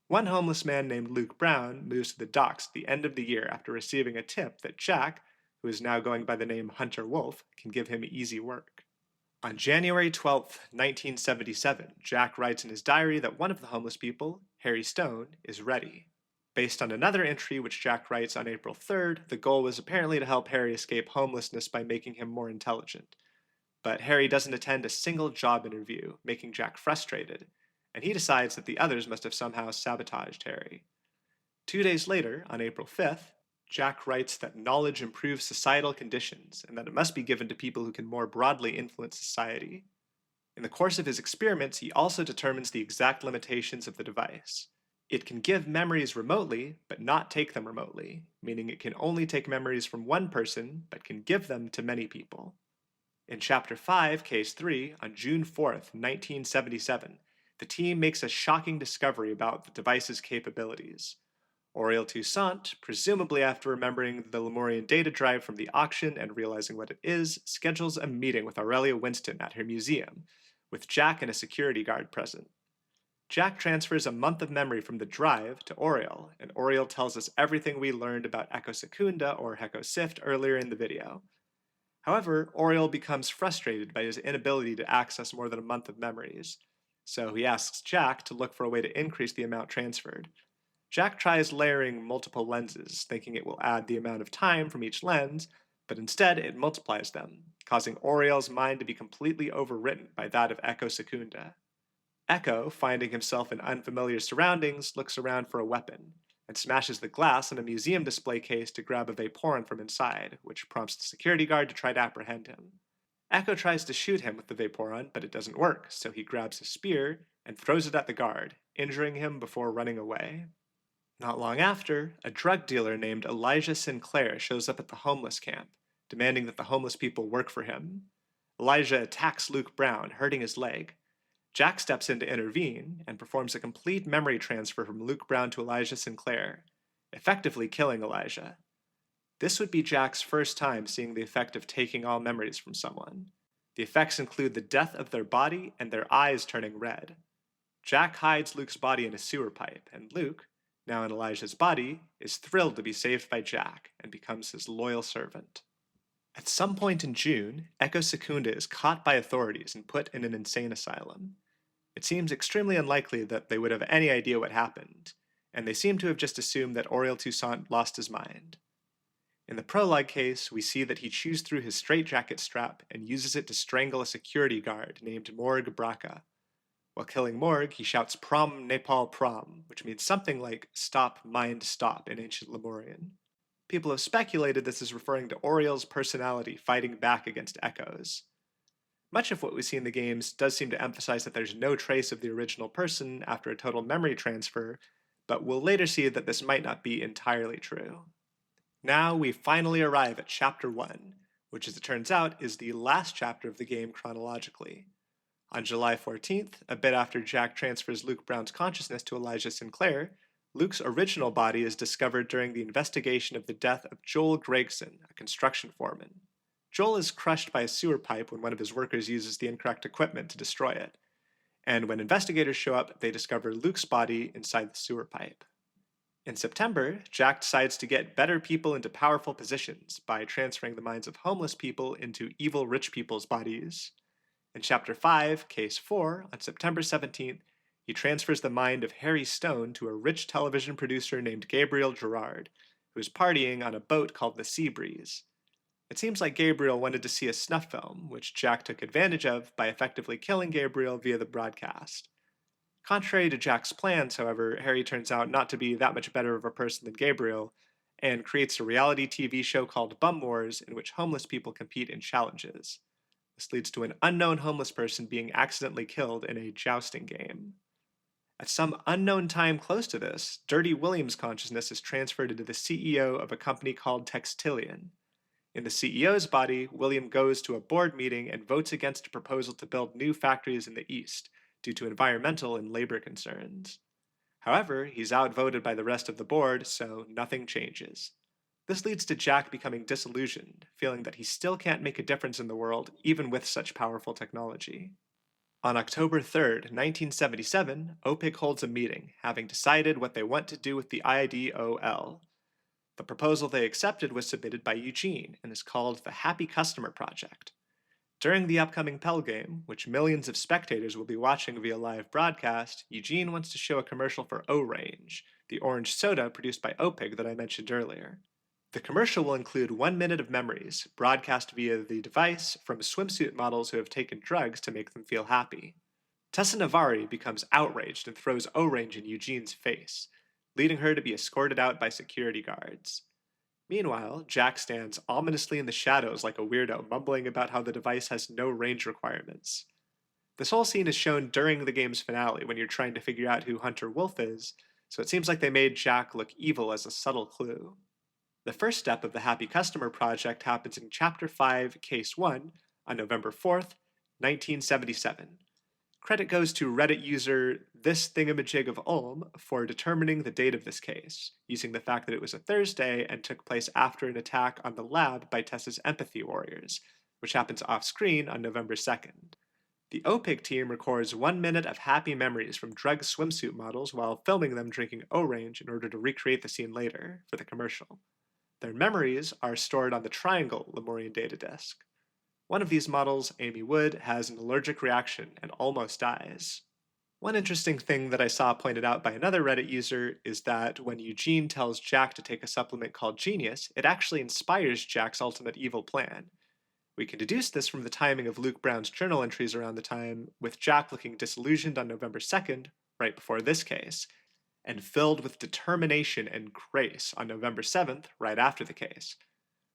One homeless man named Luke Brown moves to the docks at the end of the year after receiving a tip that Jack, who is now going by the name Hunter Wolf, can give him easy work. On January 12, 1977, Jack writes in his diary that one of the homeless people, Harry Stone, is ready. Based on another entry which Jack writes on April 3rd, the goal was apparently to help Harry escape homelessness by making him more intelligent. But Harry doesn't attend a single job interview, making Jack frustrated, and he decides that the others must have somehow sabotaged Harry. 2 days later, on April 5th, Jack writes that knowledge improves societal conditions and that it must be given to people who can more broadly influence society. In the course of his experiments, he also determines the exact limitations of the device. It can give memories remotely, but not take them remotely, meaning it can only take memories from one person, but can give them to many people. In Chapter 5, Case 3, on June 4th, 1977, the team makes a shocking discovery about the device's capabilities. Auriel Toussaint, presumably after remembering the Lemurian data drive from the auction and realizing what it is, schedules a meeting with Aurelia Winston at her museum, with Jack and a security guard present. Jack transfers a month of memory from the drive to Auriel, and Auriel tells us everything we learned about Echo Secunda or Heko Sift earlier in the video. However, Auriel becomes frustrated by his inability to access more than a month of memories, so he asks Jack to look for a way to increase the amount transferred. Jack tries layering multiple lenses, thinking it will add the amount of time from each lens, but instead it multiplies them, causing Auriel's mind to be completely overwritten by that of Echo Secunda. Echo, finding himself in unfamiliar surroundings, looks around for a weapon, and smashes the glass in a museum display case to grab a Vaporeon from inside, which prompts the security guard to try to apprehend him. Echo tries to shoot him with the Vaporeon, but it doesn't work, so he grabs a spear and throws it at the guard, injuring him before running away. Not long after, a drug dealer named Elijah Sinclair shows up at the homeless camp, demanding that the homeless people work for him. Elijah attacks Luke Brown, hurting his leg. Jack steps in to intervene and performs a complete memory transfer from Luke Brown to Elijah Sinclair, effectively killing Elijah. This would be Jack's first time seeing the effect of taking all memories from someone. The effects include the death of their body and their eyes turning red. Jack hides Luke's body in a sewer pipe, and Luke, now in Elijah's body, is thrilled to be saved by Jack and becomes his loyal servant. At some point in June, Echo Secunda is caught by authorities and put in an insane asylum. It seems extremely unlikely that they would have any idea what happened, and they seem to have just assumed that Auriel Toussaint lost his mind. In the prologue case, we see that he chews through his straitjacket strap and uses it to strangle a security guard named Morg Braca. While killing Morg, he shouts Prom Nepal Prom, which means something like Stop Mind Stop in ancient Lemurian. People have speculated this is referring to Auriel's personality fighting back against Echo's. Much of what we see in the games does seem to emphasize that there's no trace of the original person after a total memory transfer, but we'll later see that this might not be entirely true. Now we finally arrive at Chapter 1, which as it turns out is the last chapter of the game chronologically. On July 14th, a bit after Jack transfers Luke Brown's consciousness to Elijah Sinclair, Luke's original body is discovered during the investigation of the death of Joel Gregson, a construction foreman. Joel is crushed by a sewer pipe when one of his workers uses the incorrect equipment to destroy it. And when investigators show up, they discover Luke's body inside the sewer pipe. In September, Jack decides to get better people into powerful positions by transferring the minds of homeless people into evil rich people's bodies. In Chapter 5, Case 4, on September 17th, he transfers the mind of Harry Stone to a rich television producer named Gabriel Gerard, who is partying on a boat called the Sea Breeze. It seems like Gabriel wanted to see a snuff film, which Jack took advantage of by effectively killing Gabriel via the broadcast. Contrary to Jack's plans, however, Harry turns out not to be that much better of a person than Gabriel, and creates a reality TV show called Bum Wars in which homeless people compete in challenges. This leads to an unknown homeless person being accidentally killed in a jousting game. At some unknown time close to this, Dirty William's consciousness is transferred into the CEO of a company called Textillion. In the CEO's body, William goes to a board meeting and votes against a proposal to build new factories in the East, due to environmental and labor concerns. However, he's outvoted by the rest of the board, so nothing changes. This leads to Jack becoming disillusioned, feeling that he still can't make a difference in the world even with such powerful technology. On October 3rd, 1977, OPIC holds a meeting, having decided what they want to do with the IDOL. The proposal they accepted was submitted by Eugene and is called the Happy Customer Project. During the upcoming Pell Game, which millions of spectators will be watching via live broadcast, Eugene wants to show a commercial for O-Range, the orange soda produced by OPIG that I mentioned earlier. The commercial will include 1 minute of memories, broadcast via the device from swimsuit models who have taken drugs to make them feel happy. Tessa Navari becomes outraged and throws O-Range in Eugene's face, leading her to be escorted out by security guards. Meanwhile, Jack stands ominously in the shadows like a weirdo, mumbling about how the device has no range requirements. This whole scene is shown during the game's finale when you're trying to figure out who Hunter Wolf is, so it seems like they made Jack look evil as a subtle clue. The first step of the Happy Customer Project happens in Chapter 5, Case 1, on November 4th, 1977. Credit goes to Reddit user ThisThingamajig of Ulm for determining the date of this case, using the fact that it was a Thursday and took place after an attack on the lab by Tessa's empathy warriors, which happens off-screen on November 2nd. The OPIC team records 1 minute of happy memories from drug swimsuit models while filming them drinking O-Range in order to recreate the scene later for the commercial. Their memories are stored on the Triangle Lemurian data disk. One of these models, Amy Wood, has an allergic reaction and almost dies. One interesting thing that I saw pointed out by another Reddit user is that when Eugene tells Jack to take a supplement called Genius, it actually inspires Jack's ultimate evil plan. We can deduce this from the timing of Luke Brown's journal entries around the time, with Jack looking disillusioned on November 2nd, right before this case, and filled with determination and grace on November 7th, right after the case.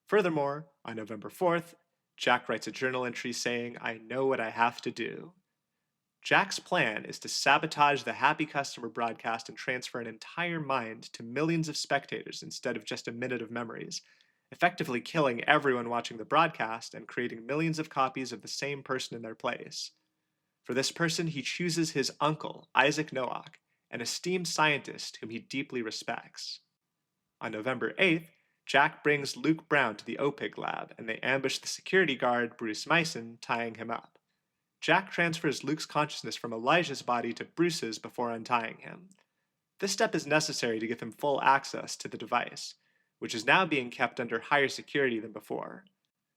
Furthermore, on November 4th, Jack writes a journal entry saying, "I know what I have to do." Jack's plan is to sabotage the Happy Customer broadcast and transfer an entire mind to millions of spectators instead of just a minute of memories, effectively killing everyone watching the broadcast and creating millions of copies of the same person in their place. For this person, he chooses his uncle, Isaac Nowak, an esteemed scientist whom he deeply respects. On November 8th, Jack brings Luke Brown to the OPIG lab, and they ambush the security guard, Bruce Myson, tying him up. Jack transfers Luke's consciousness from Elijah's body to Bruce's before untying him. This step is necessary to give him full access to the device, which is now being kept under higher security than before.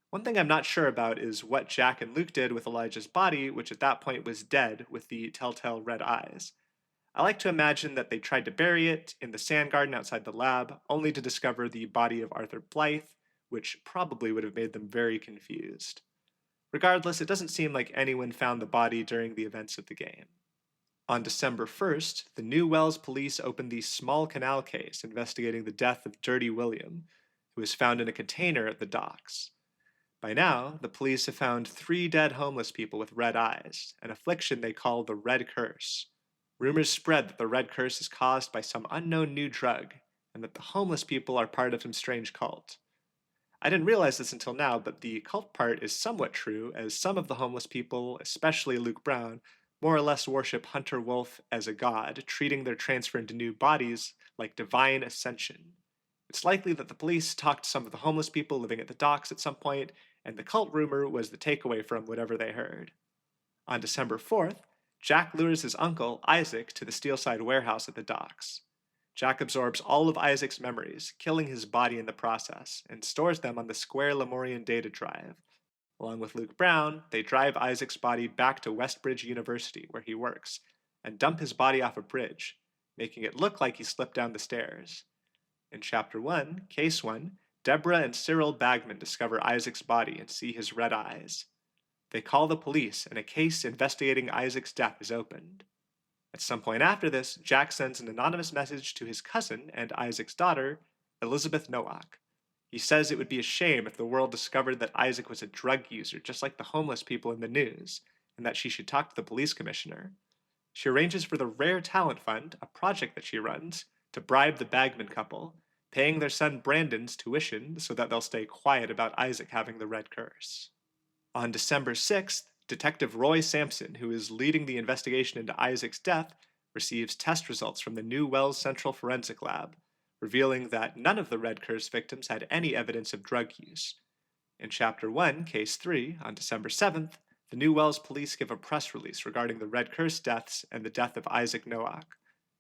One thing I'm not sure about is what Jack and Luke did with Elijah's body, which at that point was dead with the telltale red eyes. I like to imagine that they tried to bury it in the sand garden outside the lab, only to discover the body of Arthur Blythe, which probably would have made them very confused. Regardless, it doesn't seem like anyone found the body during the events of the game. On December 1st, the New Wells police opened the Small Canal case investigating the death of Dirty William, who was found in a container at the docks. By now, the police have found 3 dead homeless people with red eyes, an affliction they call the Red Curse. Rumors spread that the Red Curse is caused by some unknown new drug, and that the homeless people are part of some strange cult. I didn't realize this until now, but the cult part is somewhat true, as some of the homeless people, especially Luke Brown, more or less worship Hunter Wolf as a god, treating their transfer into new bodies like divine ascension. It's likely that the police talked to some of the homeless people living at the docks at some point, and the cult rumor was the takeaway from whatever they heard. On December 4th, Jack lures his uncle, Isaac, to the Steelside warehouse at the docks. Jack absorbs all of Isaac's memories, killing his body in the process, and stores them on the Square Lemurian data drive. Along with Luke Brown, they drive Isaac's body back to Westbridge University, where he works, and dump his body off a bridge, making it look like he slipped down the stairs. In Chapter 1, Case 1, Deborah and Cyril Bagman discover Isaac's body and see his red eyes. They call the police, and a case investigating Isaac's death is opened. At some point after this, Jack sends an anonymous message to his cousin and Isaac's daughter, Elizabeth Nowak. He says it would be a shame if the world discovered that Isaac was a drug user, just like the homeless people in the news, and that she should talk to the police commissioner. She arranges for the Rare Talent Fund, a project that she runs, to bribe the Bagman couple, paying their son Brandon's tuition so that they'll stay quiet about Isaac having the red curse. On December 6th, Detective Roy Sampson, who is leading the investigation into Isaac's death, receives test results from the New Wells Central Forensic Lab, revealing that none of the red curse victims had any evidence of drug use. In Chapter 1, Case 3, on December 7th, the New Wells police give a press release regarding the red curse deaths and the death of Isaac Nowak.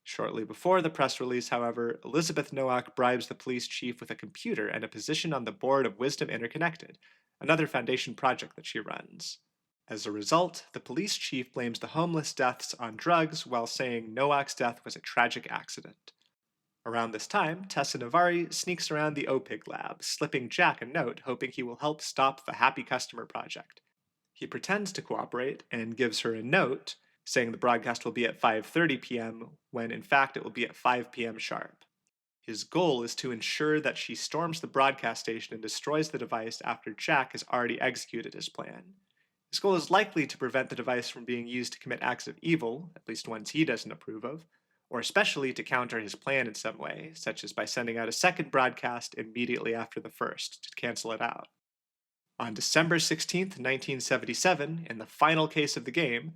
Shortly before the press release, however, Elizabeth Nowak bribes the police chief with a computer and a position on the board of Wisdom Interconnected, another foundation project that she runs. As a result, the police chief blames the homeless deaths on drugs while saying Nowak's death was a tragic accident. Around this time, Tessa Navari sneaks around the OPIG lab, slipping Jack a note hoping he will help stop the Happy Customer project. He pretends to cooperate and gives her a note saying the broadcast will be at 5:30 p.m. when in fact it will be at 5 p.m. sharp. His goal is to ensure that she storms the broadcast station and destroys the device after Jack has already executed his plan. His goal is likely to prevent the device from being used to commit acts of evil, at least ones he doesn't approve of, or especially to counter his plan in some way, such as by sending out a second broadcast immediately after the first to cancel it out. On December 16th, 1977, in the final case of the game,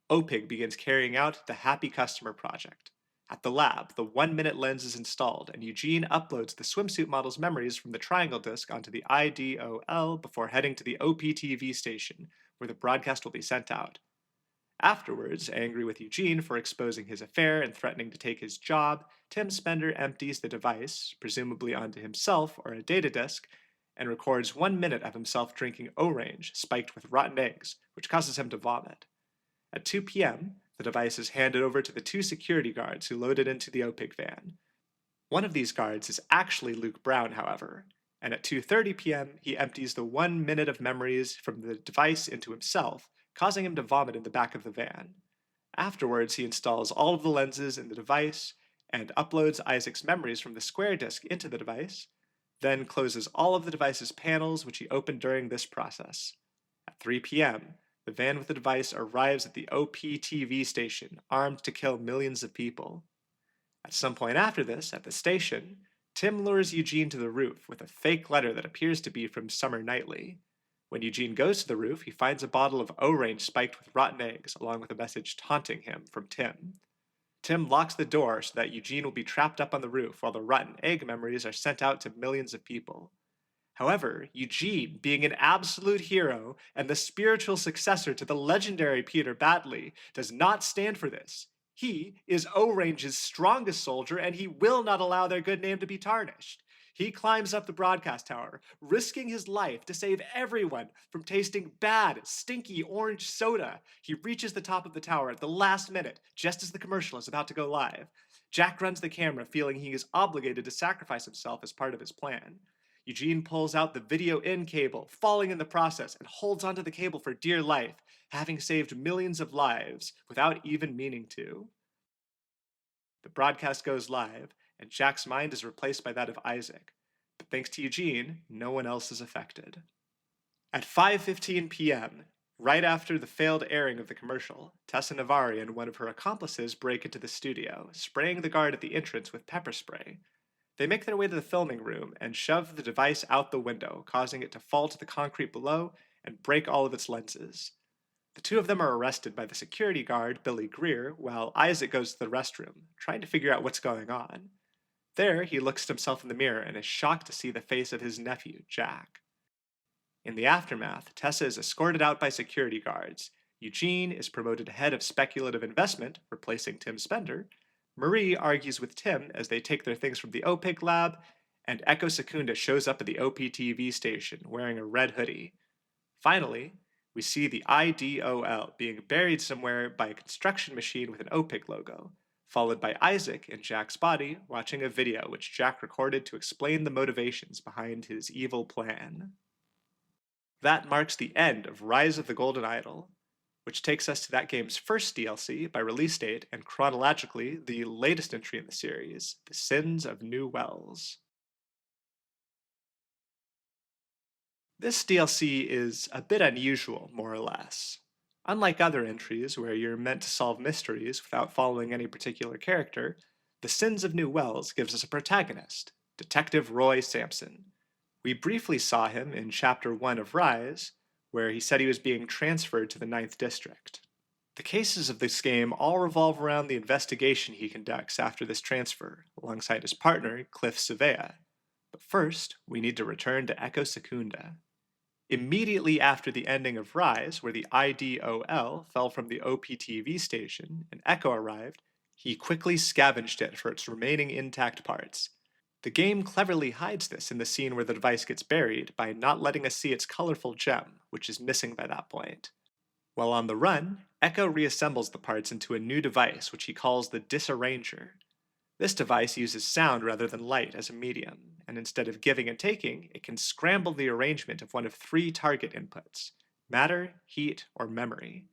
OPIG begins carrying out the Happy Customer project. At the lab, the 1-minute lens is installed, and Eugene uploads the swimsuit model's memories from the triangle disc onto the IDOL before heading to the OPTV station, where the broadcast will be sent out. Afterwards, angry with Eugene for exposing his affair and threatening to take his job, Tim Spender empties the device, presumably onto himself or a data disk, and records 1 minute of himself drinking Orange spiked with rotten eggs, which causes him to vomit. At 2 p.m., the device is handed over to the 2 security guards who load it into the OPIG van. One of these guards is actually Luke Brown, however, and at 2:30 p.m., he empties the 1 minute of memories from the device into himself, causing him to vomit in the back of the van. Afterwards, he installs all of the lenses in the device and uploads Isaac's memories from the square disk into the device, then closes all of the device's panels, which he opened during this process. At 3 p.m., the van with the device arrives at the OPTV station, armed to kill millions of people. At some point after this, at the station, Tim lures Eugene to the roof with a fake letter that appears to be from Summer Knightley. When Eugene goes to the roof, he finds a bottle of Orange spiked with rotten eggs, along with a message taunting him from Tim. Tim locks the door so that Eugene will be trapped up on the roof while the rotten egg memories are sent out to millions of people. However, Eugene, being an absolute hero and the spiritual successor to the legendary Peter Batley, does not stand for this. He is O-Range's strongest soldier, and he will not allow their good name to be tarnished. He climbs up the broadcast tower, risking his life to save everyone from tasting bad, stinky orange soda. He reaches the top of the tower at the last minute, just as the commercial is about to go live. Jack runs the camera, feeling he is obligated to sacrifice himself as part of his plan. Eugene pulls out the video-in cable, falling in the process, and holds onto the cable for dear life, having saved millions of lives without even meaning to. The broadcast goes live, and Jack's mind is replaced by that of Isaac, but thanks to Eugene, no one else is affected. At 5:15 p.m., right after the failed airing of the commercial, Tessa Navari and one of her accomplices break into the studio, spraying the guard at the entrance with pepper spray. They make their way to the filming room and shove the device out the window, causing it to fall to the concrete below and break all of its lenses. The 2 of them are arrested by the security guard, Billy Greer, while Isaac goes to the restroom, trying to figure out what's going on. There, he looks at himself in the mirror and is shocked to see the face of his nephew, Jack. In the aftermath, Tessa is escorted out by security guards. Eugene is promoted to head of speculative investment, replacing Tim Spender. Marie argues with Tim as they take their things from the OPIC lab, and Echo Secunda shows up at the OPTV station wearing a red hoodie. Finally, we see the IDOL being buried somewhere by a construction machine with an OPIC logo, followed by Isaac in Jack's body watching a video which Jack recorded to explain the motivations behind his evil plan. That marks the end of Rise of the Golden Idol, which takes us to that game's first DLC by release date and chronologically the latest entry in the series, The Sins of New Wells. This DLC is a bit unusual, more or less. Unlike other entries where you're meant to solve mysteries without following any particular character, The Sins of New Wells gives us a protagonist, Detective Roy Sampson. We briefly saw him in Chapter 1 of Rise, where he said he was being transferred to the 9th District. The cases of this game all revolve around the investigation he conducts after this transfer, alongside his partner, Cliff Savea. But first, we need to return to Echo Secunda. Immediately after the ending of Rise, where the IDOL fell from the OPTV station and Echo arrived, he quickly scavenged it for its remaining intact parts. The game cleverly hides this in the scene where the device gets buried by not letting us see its colorful gem, which is missing by that point. While on the run, Echo reassembles the parts into a new device which he calls the Disarranger. This device uses sound rather than light as a medium, and instead of giving and taking, it can scramble the arrangement of one of 3 target inputs: matter, heat, or memory.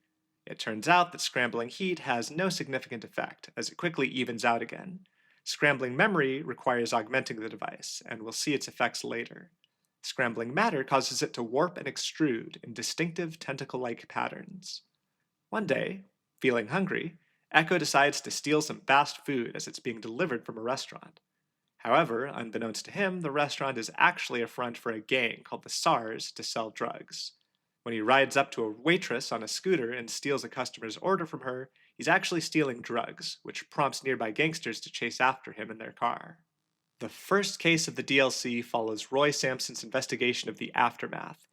It turns out that scrambling heat has no significant effect, as it quickly evens out again. Scrambling memory requires augmenting the device, and we'll see its effects later. Scrambling matter causes it to warp and extrude in distinctive tentacle-like patterns. One day, feeling hungry, Echo decides to steal some fast food as it's being delivered from a restaurant. However, unbeknownst to him, the restaurant is actually a front for a gang called the SARS to sell drugs. When he rides up to a waitress on a scooter and steals a customer's order from her, he's actually stealing drugs, which prompts nearby gangsters to chase after him in their car. The first case of the DLC follows Roy Sampson's investigation of the aftermath.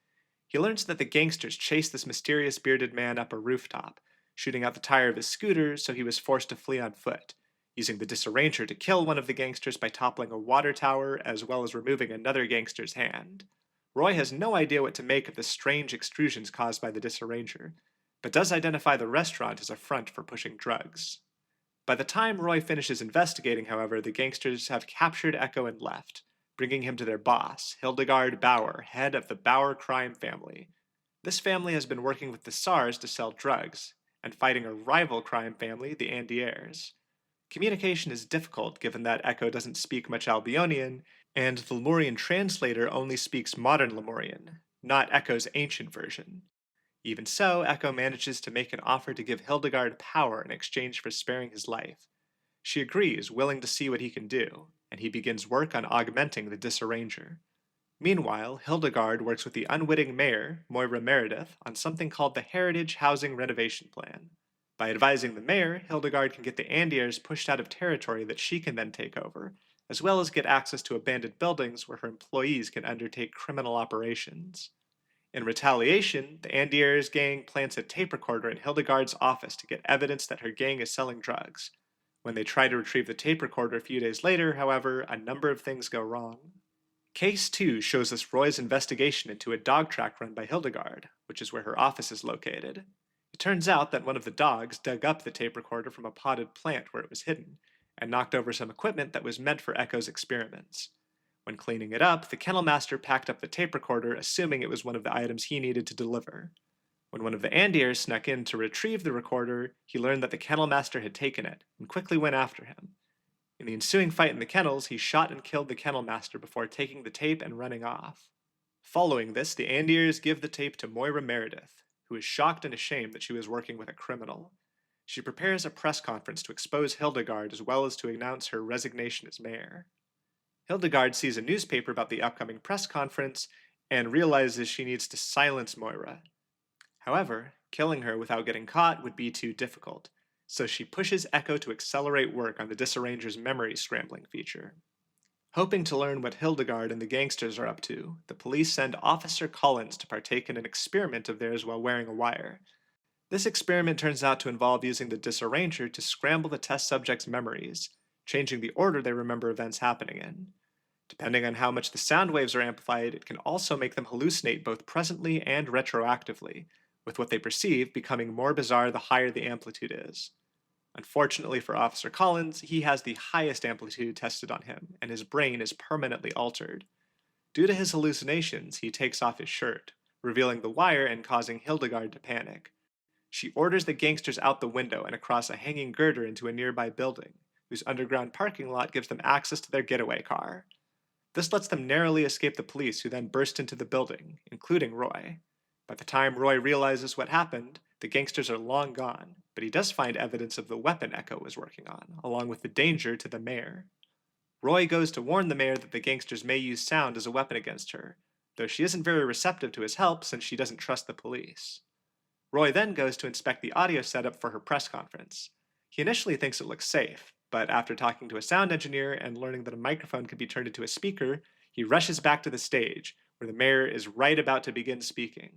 He learns that the gangsters chased this mysterious bearded man up a rooftop, shooting out the tire of his scooter, so he was forced to flee on foot, using the Disarranger to kill one of the gangsters by toppling a water tower as well as removing another gangster's hand. Roy has no idea what to make of the strange extrusions caused by the Disarranger, but does identify the restaurant as a front for pushing drugs. By the time Roy finishes investigating, however, the gangsters have captured Echo and left, bringing him to their boss, Hildegard Bauer, head of the Bauer crime family. This family has been working with the SARS to sell drugs, and fighting a rival crime family, the Andiers. Communication is difficult given that Echo doesn't speak much Albionian, and the Lemurian translator only speaks modern Lemurian, not Echo's ancient version. Even so, Echo manages to make an offer to give Hildegard power in exchange for sparing his life. She agrees, willing to see what he can do, and he begins work on augmenting the Disarranger. Meanwhile, Hildegard works with the unwitting mayor, Moira Meredith, on something called the Heritage Housing Renovation Plan. By advising the mayor, Hildegard can get the Andiers pushed out of territory that she can then take over, as well as get access to abandoned buildings where her employees can undertake criminal operations. In retaliation, the Andiers gang plants a tape recorder in Hildegard's office to get evidence that her gang is selling drugs. When they try to retrieve the tape recorder a few days later, however, a number of things go wrong. Case 2 shows us Roy's investigation into a dog track run by Hildegard, which is where her office is located. It turns out that one of the dogs dug up the tape recorder from a potted plant where it was hidden, and knocked over some equipment that was meant for Echo's experiments. When cleaning it up, the kennel master packed up the tape recorder, assuming it was one of the items he needed to deliver. When one of the Andiers snuck in to retrieve the recorder, he learned that the kennel master had taken it, and quickly went after him. In the ensuing fight in the kennels, he shot and killed the kennel master before taking the tape and running off. Following this, the Andiers give the tape to Moira Meredith, who is shocked and ashamed that she was working with a criminal. She prepares a press conference to expose Hildegard as well as to announce her resignation as mayor. Hildegard sees a newspaper about the upcoming press conference and realizes she needs to silence Moira. However, killing her without getting caught would be too difficult, so she pushes Echo to accelerate work on the Disarranger's memory scrambling feature. Hoping to learn what Hildegard and the gangsters are up to, the police send Officer Collins to partake in an experiment of theirs while wearing a wire. This experiment turns out to involve using the disarranger to scramble the test subjects' memories, changing the order they remember events happening in. Depending on how much the sound waves are amplified, it can also make them hallucinate both presently and retroactively, with what they perceive becoming more bizarre the higher the amplitude is. Unfortunately for Officer Collins, he has the highest amplitude tested on him, and his brain is permanently altered. Due to his hallucinations, he takes off his shirt, revealing the wire and causing Hildegard to panic. She orders the gangsters out the window and across a hanging girder into a nearby building, whose underground parking lot gives them access to their getaway car. This lets them narrowly escape the police, who then burst into the building, including Roy. By the time Roy realizes what happened, the gangsters are long gone, but he does find evidence of the weapon Echo was working on, along with the danger to the mayor. Roy goes to warn the mayor that the gangsters may use sound as a weapon against her, though she isn't very receptive to his help since she doesn't trust the police. Roy then goes to inspect the audio setup for her press conference. He initially thinks it looks safe, but after talking to a sound engineer and learning that a microphone can be turned into a speaker, he rushes back to the stage, where the mayor is right about to begin speaking.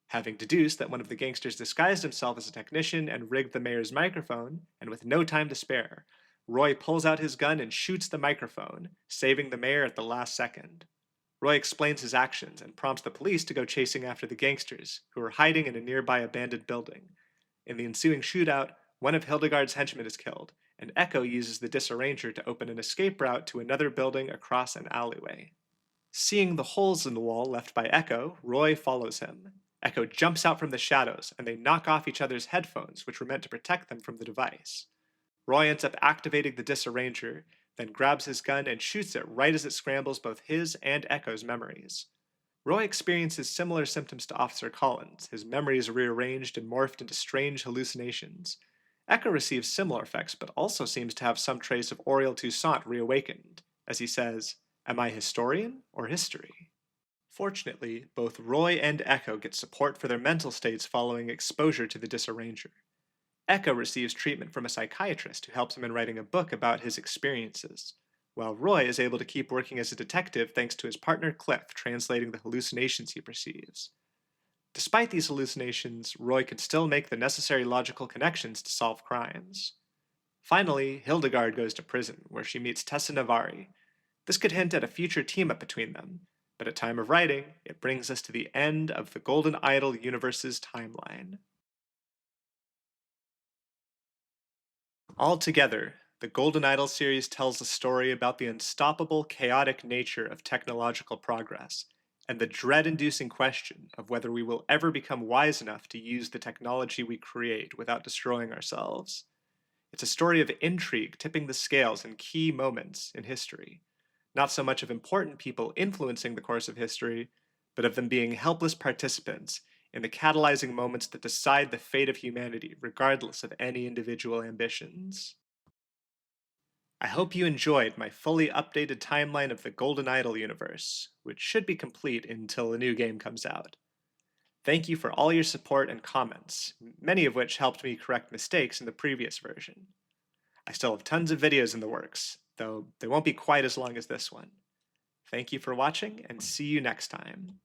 Having deduced that one of the gangsters disguised himself as a technician and rigged the mayor's microphone, and with no time to spare, Roy pulls out his gun and shoots the microphone, saving the mayor at the last second. Roy explains his actions and prompts the police to go chasing after the gangsters, who are hiding in a nearby abandoned building. In the ensuing shootout, one of Hildegard's henchmen is killed, and Echo uses the disarranger to open an escape route to another building across an alleyway. Seeing the holes in the wall left by Echo, Roy follows him. Echo jumps out from the shadows, and they knock off each other's headphones, which were meant to protect them from the device. Roy ends up activating the disarranger, then grabs his gun and shoots it right as it scrambles both his and Echo's memories. Roy experiences similar symptoms to Officer Collins. His memories are rearranged and morphed into strange hallucinations. Echo receives similar effects, but also seems to have some trace of Auriel Toussaint reawakened, as he says, "Am I historian or history?" Fortunately, both Roy and Echo get support for their mental states following exposure to the disarranger. Echo receives treatment from a psychiatrist who helps him in writing a book about his experiences, while Roy is able to keep working as a detective thanks to his partner Cliff translating the hallucinations he perceives. Despite these hallucinations, Roy can still make the necessary logical connections to solve crimes. Finally, Hildegard goes to prison, where she meets Tessa Navari. This could hint at a future team-up between them, but at time of writing, it brings us to the end of the Golden Idol universe's timeline. Altogether, the Golden Idol series tells a story about the unstoppable, chaotic nature of technological progress, and the dread-inducing question of whether we will ever become wise enough to use the technology we create without destroying ourselves. It's a story of intrigue tipping the scales in key moments in history, not so much of important people influencing the course of history, but of them being helpless participants in the catalyzing moments that decide the fate of humanity, regardless of any individual ambitions. I hope you enjoyed my fully updated timeline of the Golden Idol universe, which should be complete until a new game comes out. Thank you for all your support and comments, many of which helped me correct mistakes in the previous version. I still have tons of videos in the works, though they won't be quite as long as this one. Thank you for watching, and see you next time.